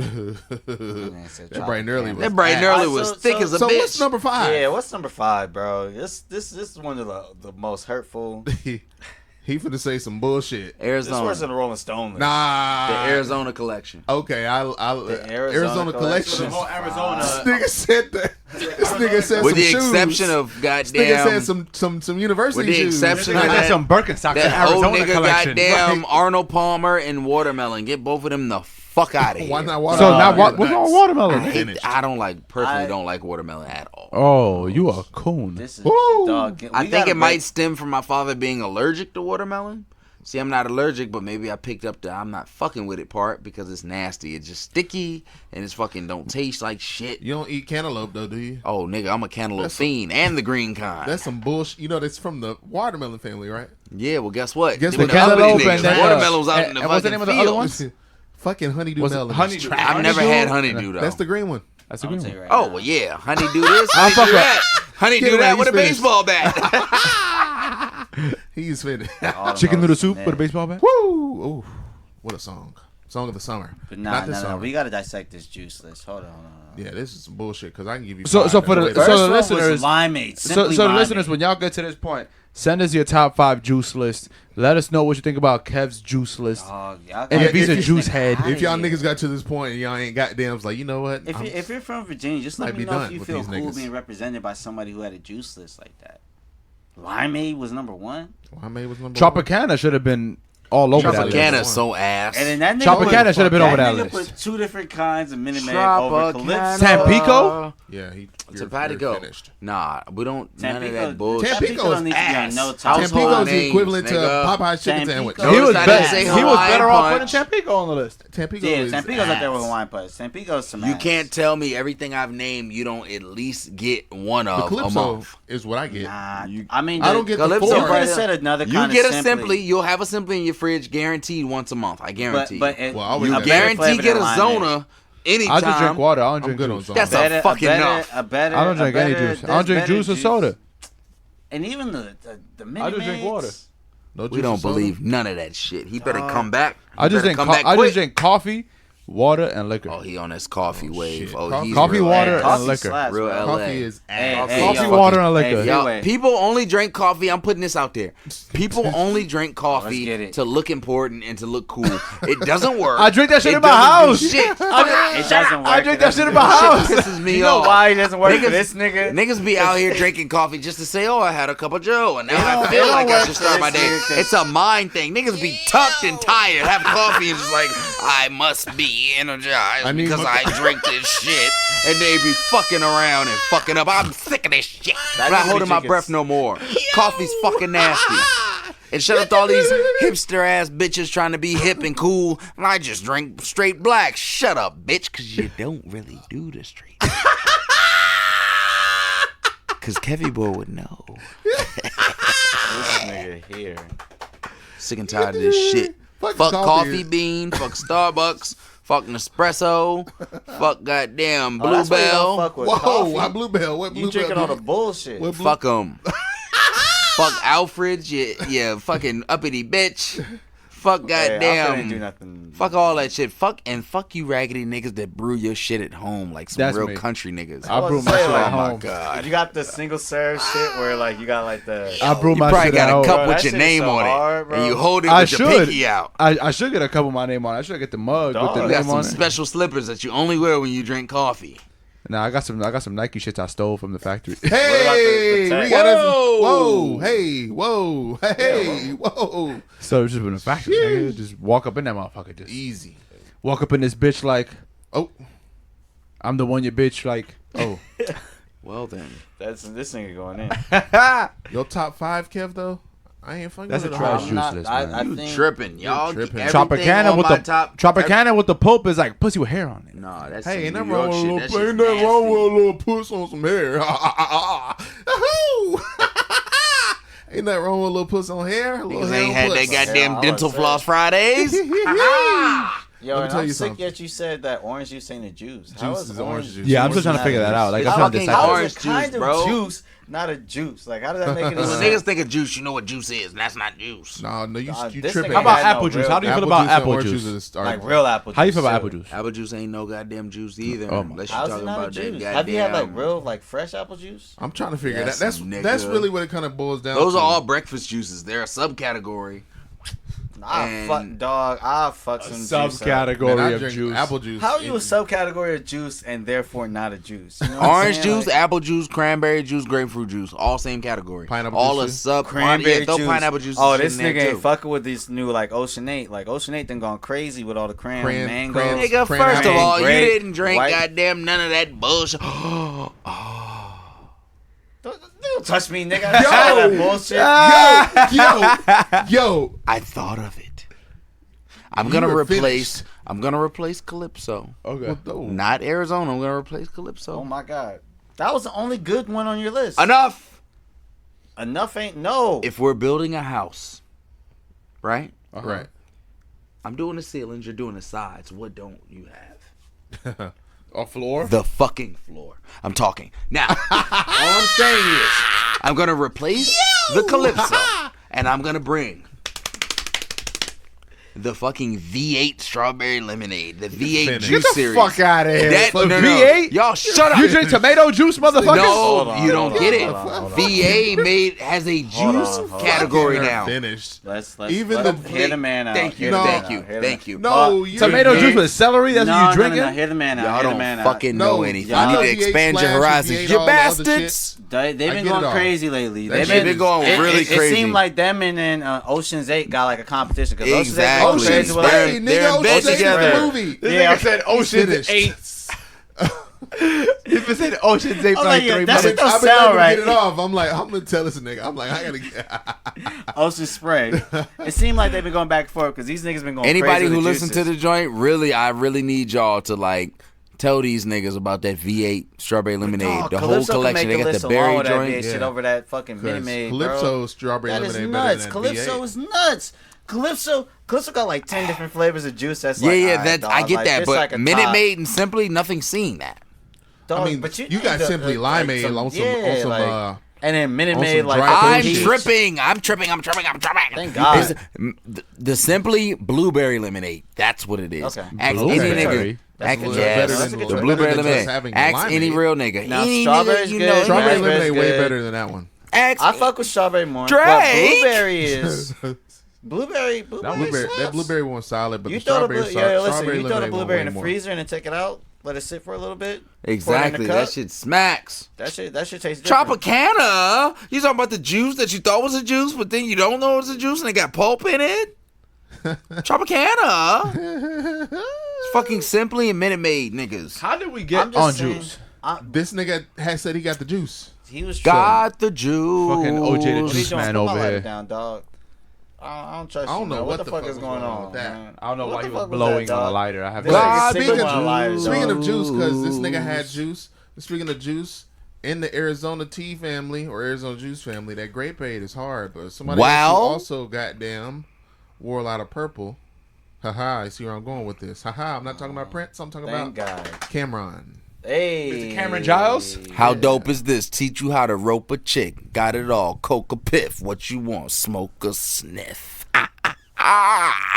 That bright and early was
That bright and
ass.
early was thick as a
So
bitch.
what's number 5?
Yeah, what's number 5, bro? This is one of the most hurtful.
He finna say some bullshit.
This is worse
Arizona.
than the Rolling Stone list.
Nah.
The Arizona collection.
Okay,
The
Arizona collection.
Arizona.
This nigga said that. This nigga said
With
some
the
shoes.
exception of
This nigga said
goddamn.
some university
With the
shoes.
exception
I
of
got
that.
some Birkenstocks in
That old
Arizona
nigga
collection.
goddamn Arnold Palmer and Watermelon. Get both of them the fuck out of here.
Why not
So
watermelon?
now
You're
what's wrong with
nuts.
I,
watermelon?
hate, I don't like, personally
I-
don't like watermelon at all.
Oh, you a coon.
This is
Woo!
dog.
I think it might stem from my father being allergic to watermelon. See, I'm not allergic, but maybe I picked up the I'm not fucking with it part because it's nasty. It's just sticky and it's fucking don't taste like shit.
You don't eat cantaloupe though, do you?
Oh, nigga, I'm a cantaloupe
That's-
fiend and the green kind.
That's some bullshit. You know that's from the watermelon family, right?
Yeah, well, guess what?
Guess
Them
what?
the uppity
Cantaloupe
niggas.
and then,
Watermelons out in the
and what's the
fucking
name of the other
fields.
ones?
Fucking honeydew
Was it
melon. is
honeydew?
trash.
I've never had honeydew though.
That's the green one.
That's a good one.
Oh, well, yeah. Honeydew this,
I'll
honeydew
fuck
that. Honeydew
Get
that
away,
with a
he's finished.
baseball bat.
He's finished.
Chicken noodle soup with a baseball bat.
Woo! Ooh, what a song. Song of the summer.
But
Not this
nah.
summer.
We gotta dissect this juice list. Hold on.
Yeah, this is some bullshit because I can give you.
So-
5
so for the-
later.
so
First
the
one was
listeners-
limeade.
So
Simply
the
limeade.
listeners, when y'all get to this point, send us your top 5 juice list. Let us know what you think about Kev's juice list.
Dog, y'all
And
gotta
if he's
get
a
this
juice
nigga
head.
outta
If y'all
here.
niggas got to this point and y'all ain't goddamn like, you know what?
If you're from Virginia, just let
Might
me
be
know if
done
you
with
feel
these
cool
niggas.
being represented by somebody who had a juice list like that. Limeade was number 1,
Limeade was number 1.
Tropicana should have been all over that list.
Tropicana's so ass.
and then that nigga
Tropicana should have been over that
nigga
list.
put 2 different kinds of Minute Maid over Calypso.
Tampico?
Yeah, you're
Tampico.
finished.
Nah, we don't. None of
Tampico,
that bullshit.
Tampico
don't
is
need to be on
ass.
no top.
Household
Tampico's the
names,
equivalent to
nigga.
Popeye's chicken
Tampico.
sandwich.
Notice
He was
I didn't
better.
say
He was
Hawaiian
better off
punch.
putting Tampico on the list.
Tampico
Yeah,
is
Tampico's up there with
ass.
Hawaiian Punch. Tampico's some
You
ass.
can't tell me everything I've named you don't at least get one
The
of a
Calypso
month.
is what I get.
Nah, I mean,
I don't get the
Calypso
four.
You could have said another
You
kind
get
of
a simply, you'll have a simply in your fridge guaranteed once a month. I guarantee.
but
Well, I always
you
have that.
guarantee get a Zona anytime.
I just drink water. I don't
I'm
drink
good on
juice.
Zona.
That's a fucking enough.
I don't drink any juice. I don't drink juice or soda.
And even the
I just drink water.
No
We
juice
don't
or soda?
believe none of that shit. He better come back.
I just drink. I just drink coffee, water, and liquor.
Oh, he on this coffee wave.
shit.
Oh, he's
Coffee,
real
water,
ass.
and liquor.
slaps,
Real
bro.
LA.
Coffee is
Hey,
ass.
hey,
Coffee,
yo,
water, and
hey,
liquor.
yo,
Yo, people only drink coffee. I'm putting this out there. People only drink
Let's
coffee
get it.
to look important and to look cool. It doesn't work.
I drink that shit
It
in my
doesn't do
house.
Shit.
It doesn't work.
I drink that shit in
Shit
my house.
pisses me
You know
off.
why it doesn't work for
Niggas-
this nigga?
Niggas be out here drinking coffee just to say, "Oh, I had a cup of Joe, and now I
don't-
feel
it
like
don't
I
work
should
for
start my
this
day."
nigga.
It's a mind thing. Niggas be tucked and tired, have coffee, and just like, "I must be energized
I need
because
my-
I drink this shit," and they be fucking around and fucking up. I'm sick of this shit.
That
I'm not
nigga be
holding my
drinking-
breath no more. Coffee's fucking nasty. And shut up to all these hipster ass bitches trying to be hip and cool. And I just drink straight black. Shut up, bitch, because you don't really do the straight. Because Kevy Boy would know.
This nigga here.
Sick and tired of this shit.
Fuck
Fuck
coffee.
Coffee Bean. Fuck Starbucks. Fuck Nespresso. Fuck goddamn
Oh, that's why you don't
Bluebell.
fuck with
Whoa,
coffee.
why Bluebell? What
You
Bluebell?
drinking all the bullshit.
What Blue-
Fuck them. Fuck Alfred's. You fucking uppity bitch. Fuck
Hey, Alfred ain't do
goddamn.
nothing.
Fuck all that shit. Fuck you raggedy niggas that brew your shit at home like some
That's
real
me.
country niggas.
I brew my
Say,
shit
like,
at
oh my
home.
god.
You got the single serve shit where like you got like the.
I brew
You
my
probably
shit
got
at
a
home.
cup
Bro,
with
that
your
shit
name
so
on
hard,
it,
bro.
and you hold it
I
with your
should.
pinky out.
I should get a cup with my name on it. I should get the mug
Dog.
with
You
the
got
name
some
on it.
special slippers that you only wear when you drink coffee.
Nah, I got some Nike shits I stole from the factory.
Hey,
the
we
tag?
got us.
Whoa.
Whoa, hey, whoa, hey, whoa.
So it's just from the factory. Nigga. Just walk up in that motherfucker. Just
Easy.
walk up in this bitch like,
Oh,
I'm the one your bitch like. Oh,
Well then.
That's this nigga going in.
your top 5, Kev, though? I ain't fucking
That's
with
a
it.
trash
hard.
juice list, man.
I
You
think
tripping, y'all.
tripping.
Everything
Tropicana
on
with
my
the
top.
Tropicana with the pulp is like pussy with hair on it.
Nah, that's
Hey, ain't
some
nothing
New
wrong
York
with a
shit.
little,
That shit's
ain't nothing wrong
nasty.
with a little puss on some hair. Ain't nothing wrong with a little puss on hair. A little
Niggas
hair
ain't
on
had that
puss.
goddamn
Yeah, I
dental
would say.
floss Fridays.
Yo,
Let me
and
tell
I'm
you
sick
something.
yet you said that orange juice ain't a juice. How
Juice is orange juice.
Yeah, I'm still trying to figure that out. Like, I'm trying to
fucking
decipher.
How
orange
is it kind
juice,
of
bro.
juice, not a juice? Like, how does that make any
When
sense?
niggas think of juice, you know what juice is, and that's not juice.
No, you
this
tripping.
nigga
How about
had no
apple juice?
real-
How do you feel
Apple
about
juice and
apple
orange
juice?
are-
Like real apple juice.
How you feel about
too.
apple juice?
Apple juice ain't no goddamn juice either.
Oh my
Unless
How's
you're
it
talking
not a
about that
juice?
goddamn.
Have you had like real, like fresh apple juice?
I'm trying to figure
Yes,
that. That's
nigga.
really what it kind of boils down to.
Those are all breakfast juices. They're a subcategory. And-
I fuck some juice up.
Subcategory
Man, I
of
drink
juice.
apple juice.
How are you a subcategory of juice and therefore not a juice? You know what I'm
Orange
saying?
juice,
Like,
apple juice, cranberry juice, grapefruit juice, all same category.
Pineapple
all
juice
a sub
cranberry
yeah, throw
juice.
pineapple juice.
Oh,
and
this
shit in
nigga
there,
ain't
too.
fucking with these new like Ocean 8. Like Ocean 8 done gone crazy with all the mango.
Nigga,
Cran-
first of all, you
grape,
didn't drink
white-
goddamn none of that bullshit.
Don't touch me, nigga. Yo, that bullshit.
Yo,
I thought of it. I'm
You
gonna
were
replace.
finished.
I'm gonna replace Calypso.
Okay.
What the-
Not Arizona. I'm gonna replace Calypso.
Oh my god, that was the only good one on your list.
Enough.
Enough ain't no.
If we're building a house, right?
Right.
I'm doing the ceilings. You're doing the sides. What don't you have?
A floor?
The fucking floor. I'm talking. Now, all I'm saying is, I'm going to replace the Calypso, and I'm going to bring the fucking V8 strawberry lemonade, the V8
Finished.
juice
Get the
series.
fuck out of here.
That,
Fuck
no,
V8?
Y'all shut up.
You drink tomato juice, motherfucker?
No,
Hold on,
you don't
hold
get
on,
it.
hold on, hold on.
VA has a juice
hold on.
category
Getting her
now.
Finished.
Let's
Even
let
the-
hear the man out.
Thank you,
Hear the man
thank you,
out. Hear the
thank
man-
you.
No, you
Tomato
didn't.
juice with celery? That's
No,
what you
no,
drinking?
no, hear the man out.
Y'all
Hear the
don't
man out.
fucking
No,
know anything.
y'all
You
know
need to
V8
expand your
Splash,
horizons.
V8
You
all the other
bastards.
They've
I
been
get
going
it all.
crazy lately.
That
They've
shit
been
is-
going really
It
crazy.
seemed like them and Ocean's 8 got like a competition. 'Cause Ocean's 8
Exactly.
was crazy with,
They're-
like,
Hey,
they're
nigga,
in bed
Ocean's 8 is
together.
the movie.
Yeah, I
said
Ocean's
8. If it said Ocean's 8 for
like,
like
yeah,
3
that's
minutes.
what
I've been
sound
letting him
right.
get it off. I'm like, I'm gonna tell this nigga. I'm like, I gotta get.
Ocean Spray. It seemed like they've been going back and forth because these niggas been going
Anybody
crazy
who
with the
listens to
juices.
the joint, really, I really need y'all to like tell these niggas about that V8 strawberry lemonade,
Dog,
the whole
Calypso can
collection.
make
They
a
got
list
the
alone
berry
with that
joint.
bitch shit
Yeah.
over that fucking Minute Maid, bro.
Calypso strawberry
That is
lemonade better
nuts.
than
Calypso
V8.
is nuts. Calypso got like 10 different flavors of juice. That's
Yeah,
like,
yeah,
alright,
that
dog,
I get
like,
that,
this
but
like a
Minute
top.
Maid and Simply, nothing's seen that.
Dog,
I mean,
but
you
need
got
to,
Simply
like,
Limeade
some-
on some
yeah,
on some
like, And then Minute
On
Maid
some
like
dry
I'm
Bullshit.
tripping. I'm tripping.
Thank God.
The Simply Blueberry Lemonade. That's what it is.
Okay.
Ask
Blueberry.
any nigga.
That's
Ask,
good.
yes,
That's a good
the
choice.
Blueberry
Better than just
Lemonade.
having
Ask any
limeade.
real nigga.
Now,
Any
strawberry's
nigga you
good.
know.
Strawberry
Raspberry's
lemonade way
good.
better than that one.
Ask
I fuck with strawberry more.
Drake.
But blueberry is blueberry.
That
Blueberry.
that blueberry one's solid, but
You
the
throw the
strawberry,
listen.
strawberry
You throw the
lemonade one
blueberry in
way
the
more.
freezer and then take it out. Let it sit for a little bit.
Exactly.
Pour it in the
That
cup.
shit smacks.
That shit tastes different.
Tropicana. You talking about the juice that you thought was a juice, but then you don't know it's a juice and it got pulp in it? Tropicana. It's fucking Simply and Minute Maid, niggas.
How did we
I'm
get
just
on
saying,
juice?
This nigga has said he got the juice.
He was
Got the juice.
Fucking OJ the
What are you
juice
doing?
man
Put my
over
lighter
here.
down, dog. I don't trust
I don't
you,
know
man.
what
the
the
fuck
fuck
is
was
going
going on
on
with that.
man?
I don't know
What
why
the
he was
fuck was
blowing
that,
on a
dog?
lighter. I have
This
no
nigga
God,
idea.
single
speaking
on a lighter,
Speaking
dog.
of juice, because this nigga had juice. Speaking of juice, in the Arizona Tea family or Arizona Juice family, that grape aid is hard. But somebody else
Wow.
who also goddamn wore a lot of purple. Haha, I see where I'm going with this. Haha, I'm not talking about Prince. I'm talking
Thank
about
God.
Cameron.
Hey,
Mr. Cameron Giles?
How dope is this? Teach you how to rope a chick. Got it all. Coke a piff. What you want? Smoke a sniff.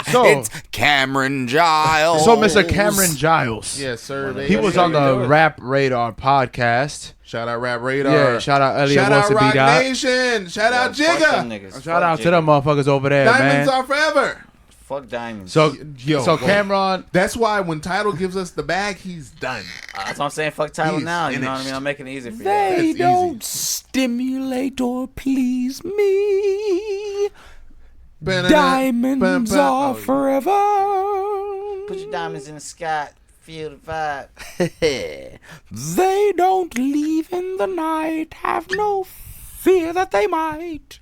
So-
it's Cameron Giles.
So, Mr. Cameron Giles.
Yes, sir.
He was on the Rap Radar podcast.
Shout out Rap Radar.
Yeah, shout out Elliot
Shout
wants
out
to be
Rock
that.
Nation. Shout out
Fuck them
Jigga.
niggas.
Shout out
Fuck
to them
Jigga.
motherfuckers over there,
Diamonds
man.
are forever.
Fuck diamonds.
So,
Yo,
so
whoa.
Cameron,
That's why when Tidal gives us the bag, he's done.
that's what I'm saying. Fuck title
He's
now. You know what I
finished.
mean? I'm making it easy for you.
They
That's
don't stimulate or please me. Diamonds are forever.
Put your diamonds in the sky. Feel the vibe.
They don't leave in the night. Have no fear that they might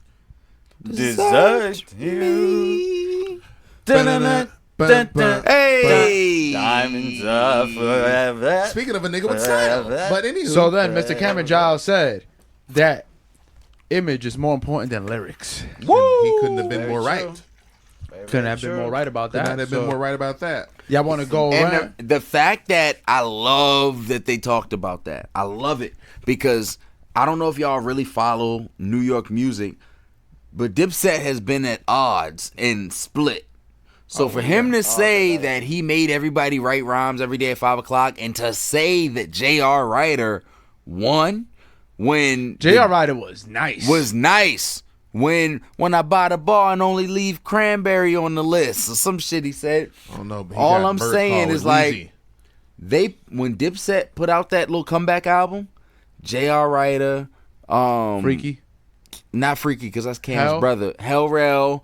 Desert
me.
Dun-dun-dun, dun-dun.
Hey,
Diamonds are forever.
Speaking of a nigga with style. But anywho.
so then Mr. Cameron Giles said that image is more important than lyrics.
he couldn't have been
Very
more
true.
right.
Couldn't have been more right about
Could
that.
not have been more right about that.
Y'all want to go
and
around?
the fact that I love that they talked about that. I love it because I don't know if y'all really follow New York music, but Dipset has been at odds and split. So for him to say that he made everybody write rhymes every day at 5 o'clock, and to say that J.R. Ryder won when
J.R. Ryder was nice.
was nice. When I buy the bar and only leave cranberry on the list or some shit he said.
I don't know. But he
All
got
I'm
Burt
saying
called
is like
Weezy.
when Dipset put out that little comeback album, J.R. Ryder,
Freaky.
not Freaky because that's Cam's
Hell?
brother, Hellrail,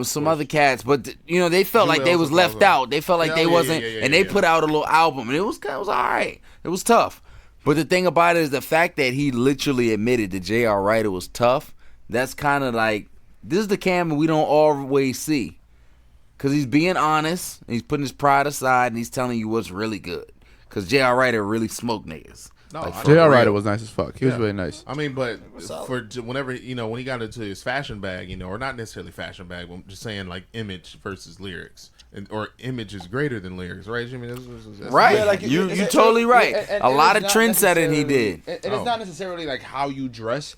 some other cats, but they felt
Who
like they
else
was
was
left
also-
out. They felt like
Yeah,
they
yeah,
wasn't,
yeah,
and they
yeah.
put out a little album, and it was all right. It was tough, but the thing about it is the fact that he literally admitted that J.R. Ryder was tough. That's kind of like, this is the Cam we don't always see, because he's being honest, and he's putting his pride aside, and he's telling you what's really good. Because J.R. Ryder really smoked niggas.
No,
Like,
I-
for
J.R.
real.
Ryder was nice as fuck. He was
Yeah.
really nice.
I mean, but
solid.
for whenever when he got into his fashion bag, or not necessarily fashion bag, but I'm just saying like image versus lyrics, or image is greater than lyrics, right, Jimmy? That's
Right.
Yeah, like,
you
it's-
totally right.
and
A
it
lot
is
of
not
trendsetting he
necessarily-
did.
And
Oh.
it's not necessarily like how you dress.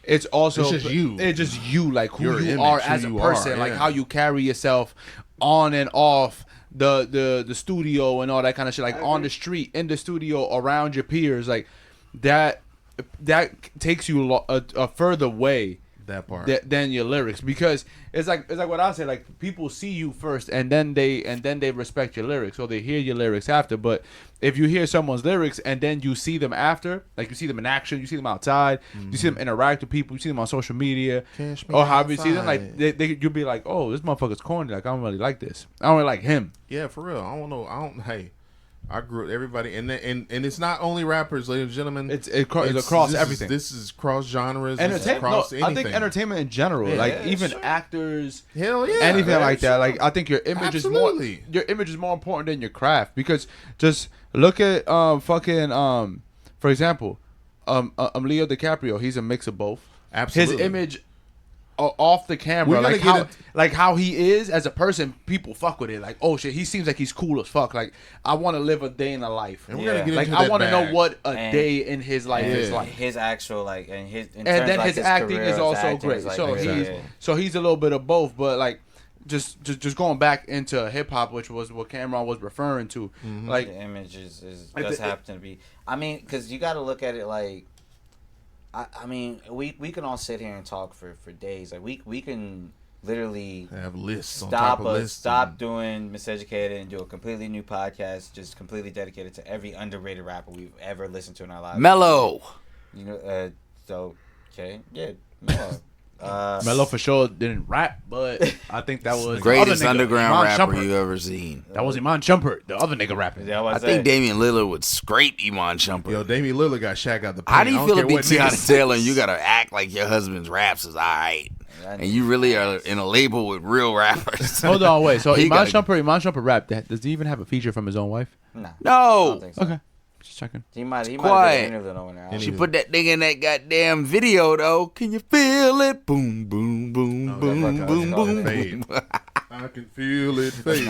It's also
It's just you.
It's just you, like who
Your
you
image,
are
who
as a
you are,
person, like
yeah.
how you carry yourself on and off the studio and all that kind of shit, like on the street, in the studio, around your peers, like that takes you a further way
that part.
than your lyrics, because it's like what I said, like people see you first and then they respect your lyrics, or they hear your lyrics after. But if you hear someone's lyrics and then you see them after, like you see them in action, you see them outside, you see them interact with people, you see them on social media,
Cash me
or however you see them, like
outside.
you'll be like, oh, this motherfucker's corny, like I don't really like this, I don't really like him.
Yeah, for real. I don't know. Hey, I grew up everybody, and it's not only rappers, ladies and gentlemen.
It's across
this
everything.
This is cross genres. This is
Entertainment. No,
across
I
anything.
think entertainment in general,
Yeah,
like
yeah,
even
sure.
actors,
Hell yeah,
anything
man,
like that.
sure.
Like I think your image
Absolutely.
is more important than your craft, because just look at for example, Leo DiCaprio. He's a mix of both.
Absolutely.
His image off the camera,
We're gonna
like how he is as a person, people fuck with it. Like, oh shit, he seems like he's cool as fuck. Like, I want to live a day in the life.
And we're gonna get
like,
into
I
that
want to know
bag.
what a day in his life is like.
His actual like, and
And
terms
then
like
his acting
career,
is
his
also
acting
great.
is, like,
So he's a little bit of both, but like. Just going back into hip hop, which was what Cameron was referring to, like
the image is
Like
does
the-
happen to be. I mean, because you got to look at it like, I mean, we can all sit here and talk for days. Like we can literally
Have lists on top of lists.
stop doing Miseducated and do a completely new podcast, just completely dedicated to every underrated rapper we've ever listened to in our lives.
Mellow.
You know, so okay, yeah, Mellow.
Melo for sure didn't rap, but I think that was
Greatest
the other nigga,
underground
Iman
rapper
Shumpert.
you ever seen.
That was Iman Shumpert, the other nigga rapping.
Yeah,
I think Damian Lillard would scrape Iman Shumpert.
Yo, Damian Lillard got Shaq out the paint.
How do you
I don't
feel to
care
be
what
Tiana
niggas-
Taylor and you gotta act like your husband's raps is alright, and you really are in a label with real rappers?
Hold on, wait. So
He
Iman
gotta-
Shumpert rap. Does he even have a feature from his own wife?
Nah, I
No,
don't think so.
Okay, just checking.
He might have
Quiet.
been an interview on there.
she put that nigga in that goddamn video though. Can you feel it? Boom, boom, boom,
Oh,
boom,
that
boom, boom,
fade.
boom.
I can feel it fade.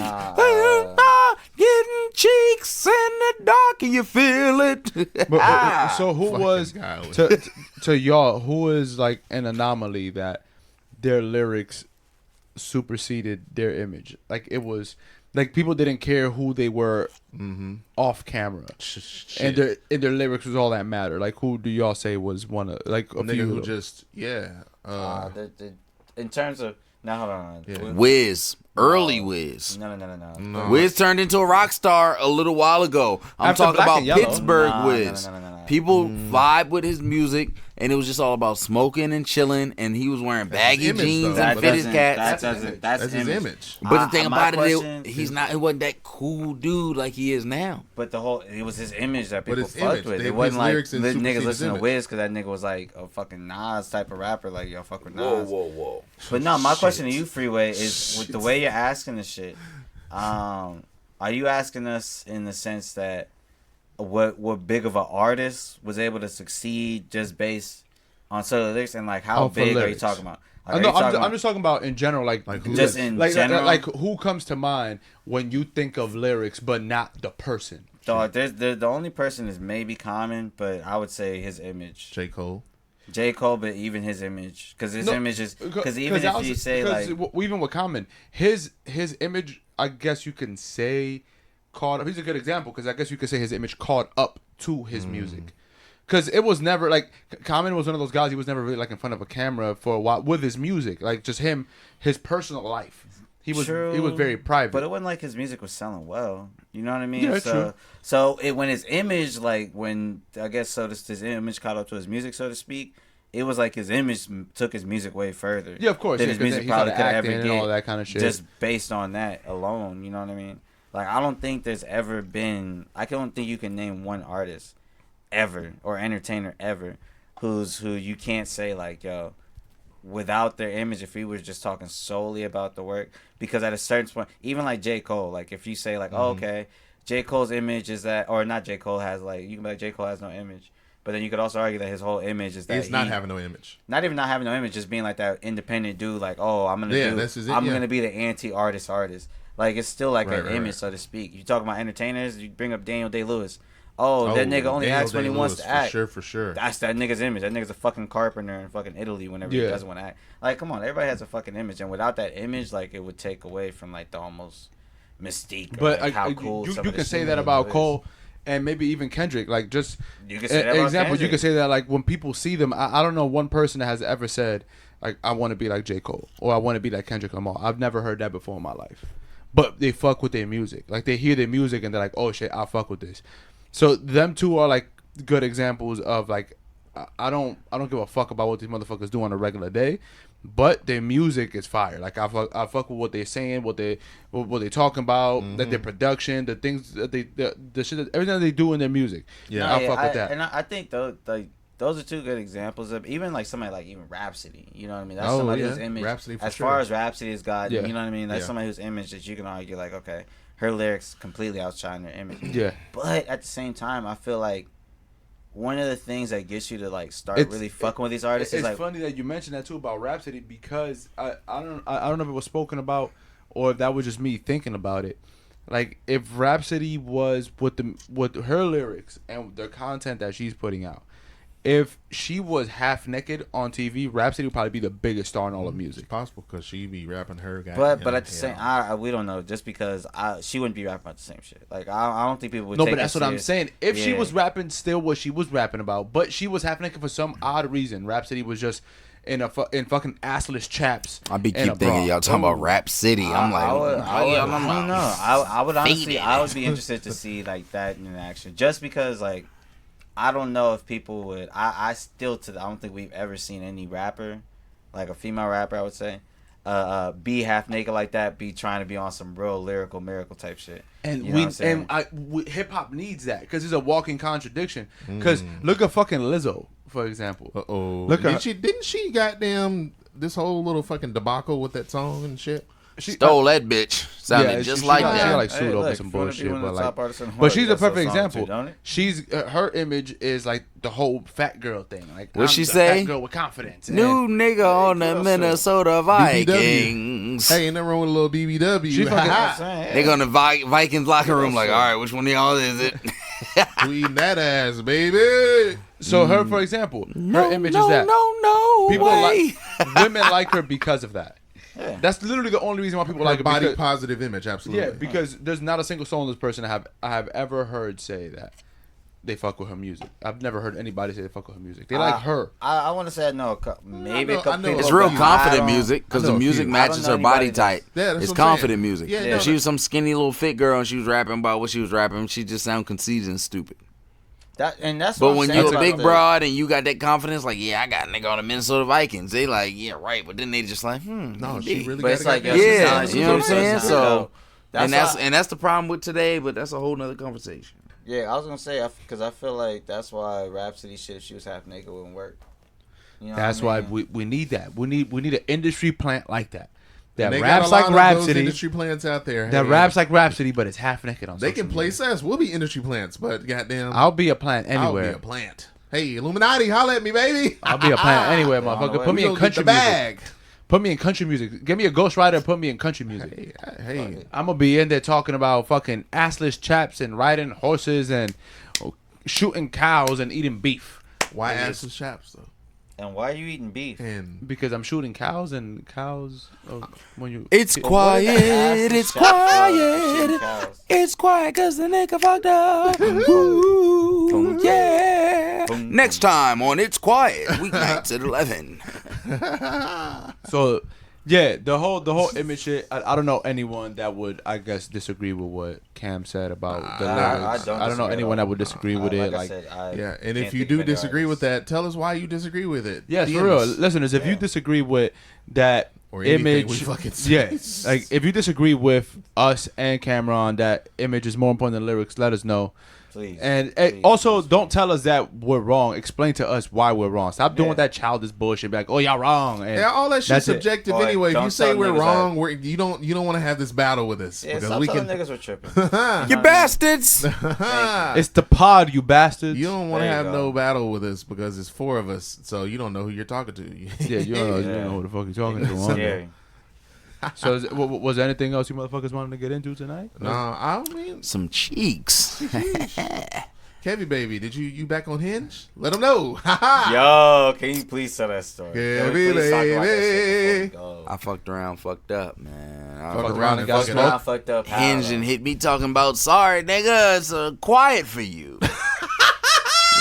Getting cheeks in the dark. Can you feel it?
But so who
Fucking
was
guy was-
to y'all? Who is like an anomaly that their lyrics superseded their image? Like it was like people didn't care who they were off camera, and their lyrics was all that mattered. Like who do y'all say was one of like a
nigga
few?
who just
In terms of hold on.
Yeah.
Wiz, early Wiz.
No.
Wiz turned into a rock star a little while ago. I'm
After
talking
Black
about
and Yellow.
Pittsburgh
Nah,
Wiz.
no.
People vibe with his music, and it was just all about smoking and chilling. And he was wearing baggy
his image,
jeans
though.
and fitted cats.
that's his image.
But the thing
my
about
question-
he's not. He wasn't that cool dude like he is now.
But it was his image that
But
people
his
fucked
image,
with.
his
It wasn't like
lyrics and
niggas
supersede his
listen to
image.
Wiz because that nigga was like a fucking Nas type of rapper. Like, yo, fuck with Nas.
whoa!
But no, my question to you, Freeway, is with the way you're asking this shit, are you asking us in the sense that what big of an artist was able to succeed just based on certain lyrics, and like how
Oh, for
big are you
lyrics.
talking about? Like,
I
are
know,
you talking
I'm
about-
just talking about in general, like
who
just
is-
in
like
general.
like who comes to mind when you think of lyrics, but not the person.
Dog, the only person is maybe Common, but I would say his image.
J. Cole.
J. Cole, but even his image, because his
No,
image is because even if you say like
even with Common, his image, I guess you can say caught up. He's a good example because I guess you could say his image caught up to his music. Because it was never like Common was one of those guys. He was never really like in front of a camera for a while with his music, like just him, his personal life. He was very private.
But it wasn't like his music was selling well. You know what I mean?
Yeah, true.
So when his image, like when I guess his image caught up to his music, so to speak, it was like his image took his music way further.
Yeah, of course.
Than
Yeah,
his
'cause
music
he
probably
started
could ever
acting
get.
and all that kind of shit.
Just based on that alone, you know what I mean? Like I don't think there's ever been. I don't think you can name one artist ever or entertainer ever who you can't say like yo. Without their image, if we were just talking solely about the work, because at a certain point, even like J. Cole, like if you say like, oh, okay, J. Cole's image is that, or not J. Cole has like, you can be like J. Cole has no image, but then you could also argue that his whole image is that
He's not having no image.
not even not having no image, just being like that independent dude, like, oh, I'm gonna
Yeah,
gonna be the anti-artist. Like it's still like an image,
right.
so to speak. You talk about entertainers, you bring up Daniel Day-Lewis. Oh, that nigga only
Daniel
acts when he wants to
Day-Lewis,
act.
For sure.
That's that nigga's image. That nigga's a fucking carpenter in fucking Italy whenever he
Yeah.
doesn't want to act. Like, come on, everybody has a fucking image, and without that image, like, it would take away from like the almost mystique.
But
like, how cool
you
some
can
of the
say
shit
that about
is.
Cole, and maybe even Kendrick. Like just
You can say that about
example, you
Kendrick.
can say that like when people see them, I don't know one person that has ever said like I want to be like J. Cole or I want to be like Kendrick Lamar. I've never heard that before in my life. But they fuck with their music. Like they hear their music and they're like, oh shit, I fuck with this. So them two are like good examples of like I don't give a fuck about what these motherfuckers do on a regular day, but their music is fire. Like I fuck with what they're saying, what they talking about, like their production, the things that the shit, everything that they do in their music.
Yeah.
I fuck with that.
And I think those are two good examples of even like somebody like even Rhapsody. You know what I mean? That's
Oh,
somebody
yeah.
whose image,
Rhapsody for
as
sure.
far as Rhapsody has gotten,
Yeah.
you know what I mean? That's
Yeah.
somebody whose image that you can argue like, okay, her lyrics completely outshine their image.
Yeah.
But at the same time, I feel like one of the things that gets you to like start really fucking with these artists is
it's
like
funny that you mentioned that too about Rhapsody, because I don't know if it was spoken about or if that was just me thinking about it. Like, if Rhapsody was with her lyrics and the content that she's putting out, if she was half naked on TV, Rhapsody would probably be the biggest star in all of music.
It's possible because she be rapping her guy.
but at the same, we don't know, just because she wouldn't be rapping about the same shit. Like I don't think people would.
No,
take
but that's
it
what I'm
serious.
saying. If she
Yeah.
was rapping still what she was rapping about, but she was half naked for some odd reason, Rhapsody was just in fucking assless chaps.
I be
and
keep
a
thinking
bra.
y'all talking about Rap City. I'm like,
I don't know. I would honestly,
Faded.
I would be interested to see like that in action, just because like I don't know if people would. I don't think we've ever seen any rapper, like a female rapper, I would say, be half naked like that, be trying to be on some real lyrical miracle type shit.
And
You know what I'm saying?
hip hop needs that because it's a walking contradiction. Because look at fucking Lizzo, for example. Look at
Didn't she goddamn this whole little fucking debacle with that song and shit?
she
stole that bitch. Sounded just like
she
that.
got like sued over
look,
some
if you wanna be
bullshit,
one of
but
the
like,
top artists in the
but
world,
she's a
that's
perfect
song too,
example.
don't it?
She's her image is like the whole fat girl thing. Like,
What'd
I'm
she
the
say?
Fat girl with confidence.
New
And
nigga on the Minnesota Vikings.
Hey, ain't nothing wrong with a little BBW.
She fucking-
Ha
They go in the Vikings locker room like, all right, which one of y'all is it?
We eating that ass, baby.
So her, for example, her image is that
no
people
way.
like women like her because of that.
Yeah.
That's literally the only reason why people
Like
like her.
body
because-
positive image, absolutely.
Yeah, because there's not a single soulless person I have ever heard say that they fuck with her music. I've never heard anybody say they fuck with her music. They like her.
I want to say no, maybe a
I
couple
know.
people.
It's real
I
confident
don't-
music because
I know
the
a
music
few.
matches
I
her
don't know
body
anybody
type.
Yeah, that's
It's
what I'm
confident
saying.
music.
Yeah,
If she was some skinny little fit girl and she was rapping about what she was rapping, she just sound conceited and stupid.
That's
But
what I'm
when
saying
you're a
about
big
the-
broad and you got that confidence, like, yeah, I got a nigga on the Minnesota Vikings. They like, yeah, right. But then they just like,
No, she really
But it's
got
like,
goddamn-
yo, she
Yeah,
sound like
you know what I'm
she
saying?
does
So,
sound
and
why-
that's the problem with today. But that's a whole nother conversation.
Yeah, I was gonna say because I feel like that's why Rhapsody shit, if she was half naked, wouldn't work. You know
That's
what I
why
mean?
we need that. We need an industry plant like that. That
And they
raps
got a
like
lot of those
Rhapsody.
industry plants out there.
That
Hey,
raps like Rhapsody, but it's half naked on.
They
social
can place
media.
us. We'll be industry plants, but goddamn,
I'll be a plant
I'll
anywhere.
be a plant. Hey, Illuminati, holla at me, baby.
I'll be a plant anywhere,
on the
motherfucker.
way.
Put me
We
in
gonna get
country
the
music.
bag.
Put me in country music. Give me a ghostwriter and put me in country music.
Hey,
I'm gonna be in there talking about fucking assless chaps and riding horses and shooting cows and eating beef.
why ask the chaps though?
And why are you eating beef?
And
Because I'm shooting cows and cows. When you
It's
What is
quiet.
the ass
It's
shot for
quiet.
shooting cows?
It's quiet because the nigga fucked up. Ooh, yeah. Next time on It's Quiet, weeknights at 11.
So, yeah, the whole image shit. I don't know anyone that would, I guess, disagree with what Cam said about the lyrics. I don't know
disagree
anyone
at all.
that would disagree with it.
I
Like,
said,
yeah, and
can't
if you
think
do
of any
disagree with
artists.
that, tell us why you disagree with it.
yes,
DM
for real,
us.
listeners. If you disagree with that
Or anything
image,
we fucking say.
yeah, like if you disagree with us and Cameron, that image is more important than lyrics. Let us know.
Please.
And
Please,
also,
please,
don't tell us that we're wrong. Explain to us why we're wrong. Stop doing
Yeah.
that childish bullshit. Be like, oh, y'all wrong. And
Yeah, all that shit's
that's it.
subjective
Boy,
anyway. If
don't
you say
tell
we're
niggas
wrong,
that.
you don't want to have this battle with us
Yeah,
because
stop
we
telling
can.
niggas we're tripping.
You bastards.
It's the pod, you bastards.
You don't want to
There you
have
go.
no battle with us because it's four of us, so you don't know who you're talking to.
Yeah, you don't know who the fuck you're talking to.
It's
huh?
scary.
So, was there anything else you motherfuckers wanted to get into tonight?
No, I mean,
Some cheeks.
Kevy baby, did you back on Hinge? Let them know.
Yo, can you please tell that story? Can we
Kevy
please talk about that shit
baby.
before we go?
I fucked around, fucked up, man. I
Fuck
fucked
around and
got
fuck it
smoked.
Nah,
up.
fucked up. how,
Hinge
though?
and hit me talking about, sorry, nigga, it's quiet for you.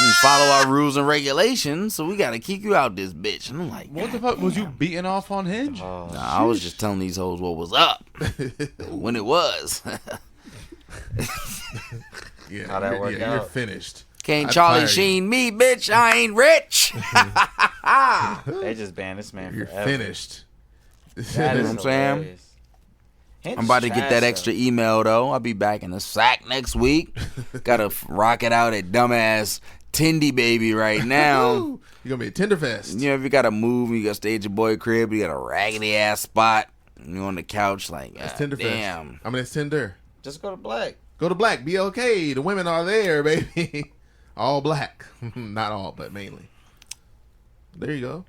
We follow our rules and regulations, so we gotta kick you out this bitch. And I'm like,
What the fuck? Was you beating off on Hinge?
Oh,
nah, I was just telling these hoes what was up when it was.
Yeah,
How'd that work
you're
out?
finished.
Can't
I'd
Charlie
fire you.
Sheen me, bitch. I ain't rich.
they just banned this man
You're
forever.
finished.
That
You
is
know what I'm saying?
hilarious. Hinge
I'm about to
is
get
trash,
that
though.
extra email though. I'll be back in the sack next week. Gotta rock it out at dumbass Tindy baby right now.
You're gonna be a Tinderfest.
You know, if you gotta move, you gotta stay at your boy crib, you got a raggedy ass spot, you on the couch like,
It's
"God
Tinderfest.
damn.
I mean, it's Tinder.
Just go to Black.
Go to Black. Be okay. The women are there, baby. all black. Not all, but mainly. There you go.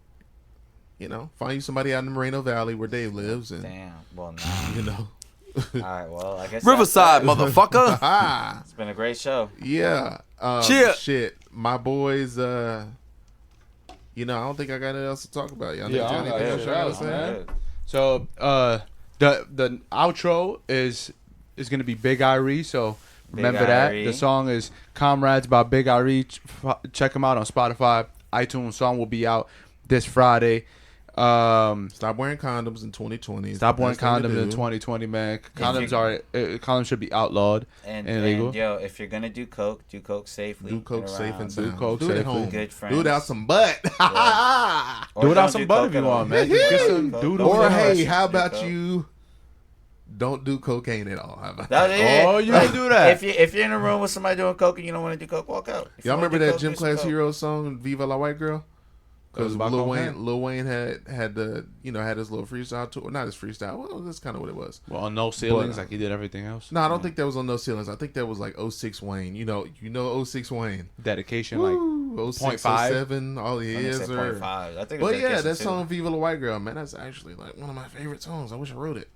You know, find you somebody out in the Moreno Valley where Dave lives, and
Damn. Well, nah.
you know.
All right. Well, I guess
Riverside, motherfucker.
It's been a great show.
Yeah.
Cheer.
Shit. My boys. You know, I don't think I got anything else to talk about. Y'all
Yeah,
got anything else y'all gotta say?
man.
So the outro is gonna be Big Irie. So remember that.
Irie.
The song is Comrades by Big Irie. Check them out on Spotify, iTunes. Song will be out this Friday.
Stop wearing condoms in 2020.
Stop wearing condoms in 2020, man. Condoms should be outlawed and illegal.
And yo, if you're gonna do coke safely.
Do coke
Get
safe
around.
and sound.
Do coke
Do it at
safely.
home.
Good friends.
Do it out some butt.
Or
Do it
don't
out some butt if you
coke at all.
want, man. Just get some
Coke.
doodles.
Or
and all that
hey,
shit.
how about
coke.
you don't do cocaine at all? How about
That's it.
Oh, you can do that.
If you're in a room with somebody doing coke and you don't want to do coke, walk out. If you
Y'all
wanna
remember
do
that
coke,
Gym
do some
Class
coke.
Heroes song, Viva La White Girl? Because
About
Lil
cocaine?
Wayne had the had his little freestyle tour. Not his freestyle. Well, that's kind of what it was.
Well, on no ceilings,
But,
like he did everything else.
No, I don't think that was on No Ceilings. I think that was like 06 Wayne. You know 06 Wayne.
Dedication, like
Woo, 06,
0.5.
07, all he
I'm gonna
is.
say 0.5. I think it was
But yeah,
Dedication
that
too.
song Viva La White Girl, man, that's actually like one of my favorite songs. I wish I wrote it.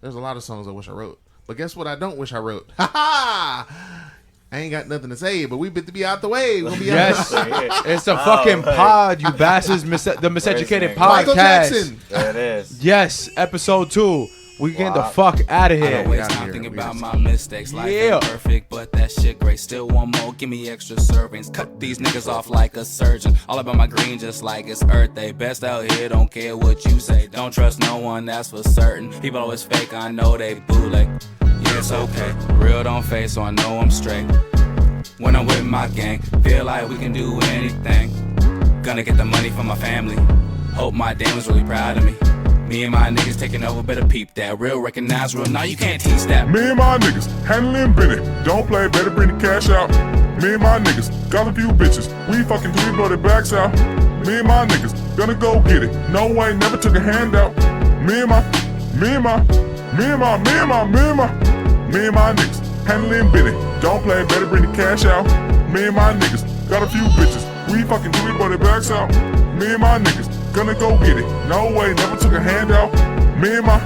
There's a lot of songs I wish I wrote. But guess what I don't wish I wrote? Ha ha! I ain't got nothing to say, but we been to be out the way. We're gonna be
Yes,
out.
it's the fucking pod, you bastards. The Miseducated
nigga?
Michael
podcast.
Jackson.
There it is.
Yes, episode 2. We getting the
Wow.
fuck out of
I
here.
don't waste
outta
time
here.
thinking
We
about
just-
my mistakes. Life
Yeah.
ain't perfect, but that shit great. Still want more, give me extra servings. Cut these niggas off like a surgeon. All about my green just like it's Earth Day. Best out here, don't care what you say. Don't trust no one, that's for certain. People always fake, I know they bootleg. Yeah, it's okay. Real don't face, so I know I'm straight. When I'm with my gang, feel like we can do anything. Gonna get the money for my family. Hope my dad was really proud of me. Me and my niggas taking over, better peep that. Real recognize real, now you can't teach that.
Me and my niggas handling Benny. Don't play, better bring the cash out. Me and my niggas got a few bitches. We fucking three blow their backs out. Me and my niggas gonna go get it. No way, never took a handout. Me and my niggas handling Benny. Don't play, better bring the cash out. Me and my niggas got a few bitches. We fucking three blow their backs out. Me and my niggas gonna go get it. No way, never took a handout. Me and my.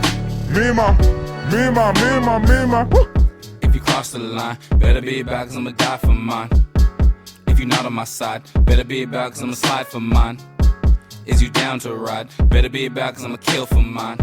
Woo.
If you cross the line, better be about cause I'ma die for mine. If you not on my side, better be about cause I'ma slide for mine. Is you down to ride? Better be about cause I'ma kill for mine.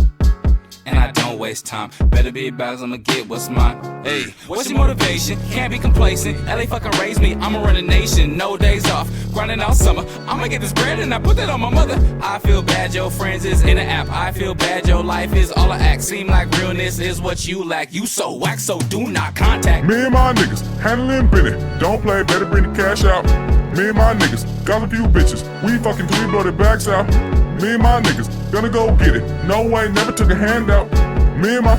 And I don't waste time. Better be about cause I'ma get what's mine. Hey, what's your motivation? Can't be complacent. LA fucking raised me, I'ma run a nation. No days off, grinding all summer. I'ma get this bread and I put that on my mother. I feel bad your friends is in the app. I feel bad your life is all I act. Seem like realness is what you lack. You so whack, so do not contact me.
Me and my niggas handling Benny. Don't play, better bring the cash out. Me and my niggas got a few bitches. We fucking three blow their backs out. Me and my niggas gonna go get it. No way, never took a handout. Me and my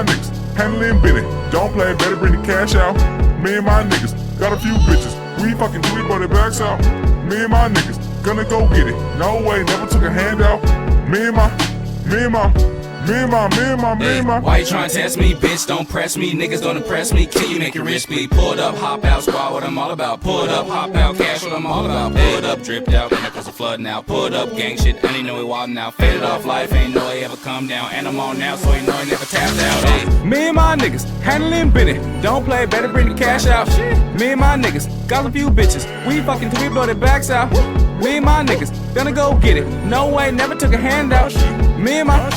niggas handling Benny. Don't play, better bring the cash out. Me and my niggas got a few bitches. We fucking three blow their backs out. Me and my niggas gonna go get it. No way, never took a handout. Me and my.
Why you tryna test me, bitch? Don't press me, niggas don't impress me. Kill you, make it rich, bleed. Pulled up, hop out, squad, what I'm all about. Pulled up, hop out, cash, what I'm all about. Pulled up, dripped out, knuckles are flooding now. Pulled up, gang shit, and he know he wildin' now. Faded off life, ain't no way ever come down. And I'm on now, so he know he never tapped out. Hey.
Me and my niggas handling Benny. Don't play, better bring the cash out. Me and my niggas got a few bitches. We fucking three blow their backs out. Me and my niggas gonna go get it. No way, never took a handout. Me and my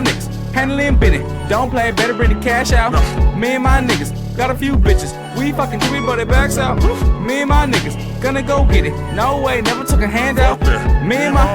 niggas handling Benny. Don't play, better bring the cash out. Me and my niggas got a few bitches. We fucking three blow their backs out. Me and my niggas gonna go get it. No way, never took a handout. Me and my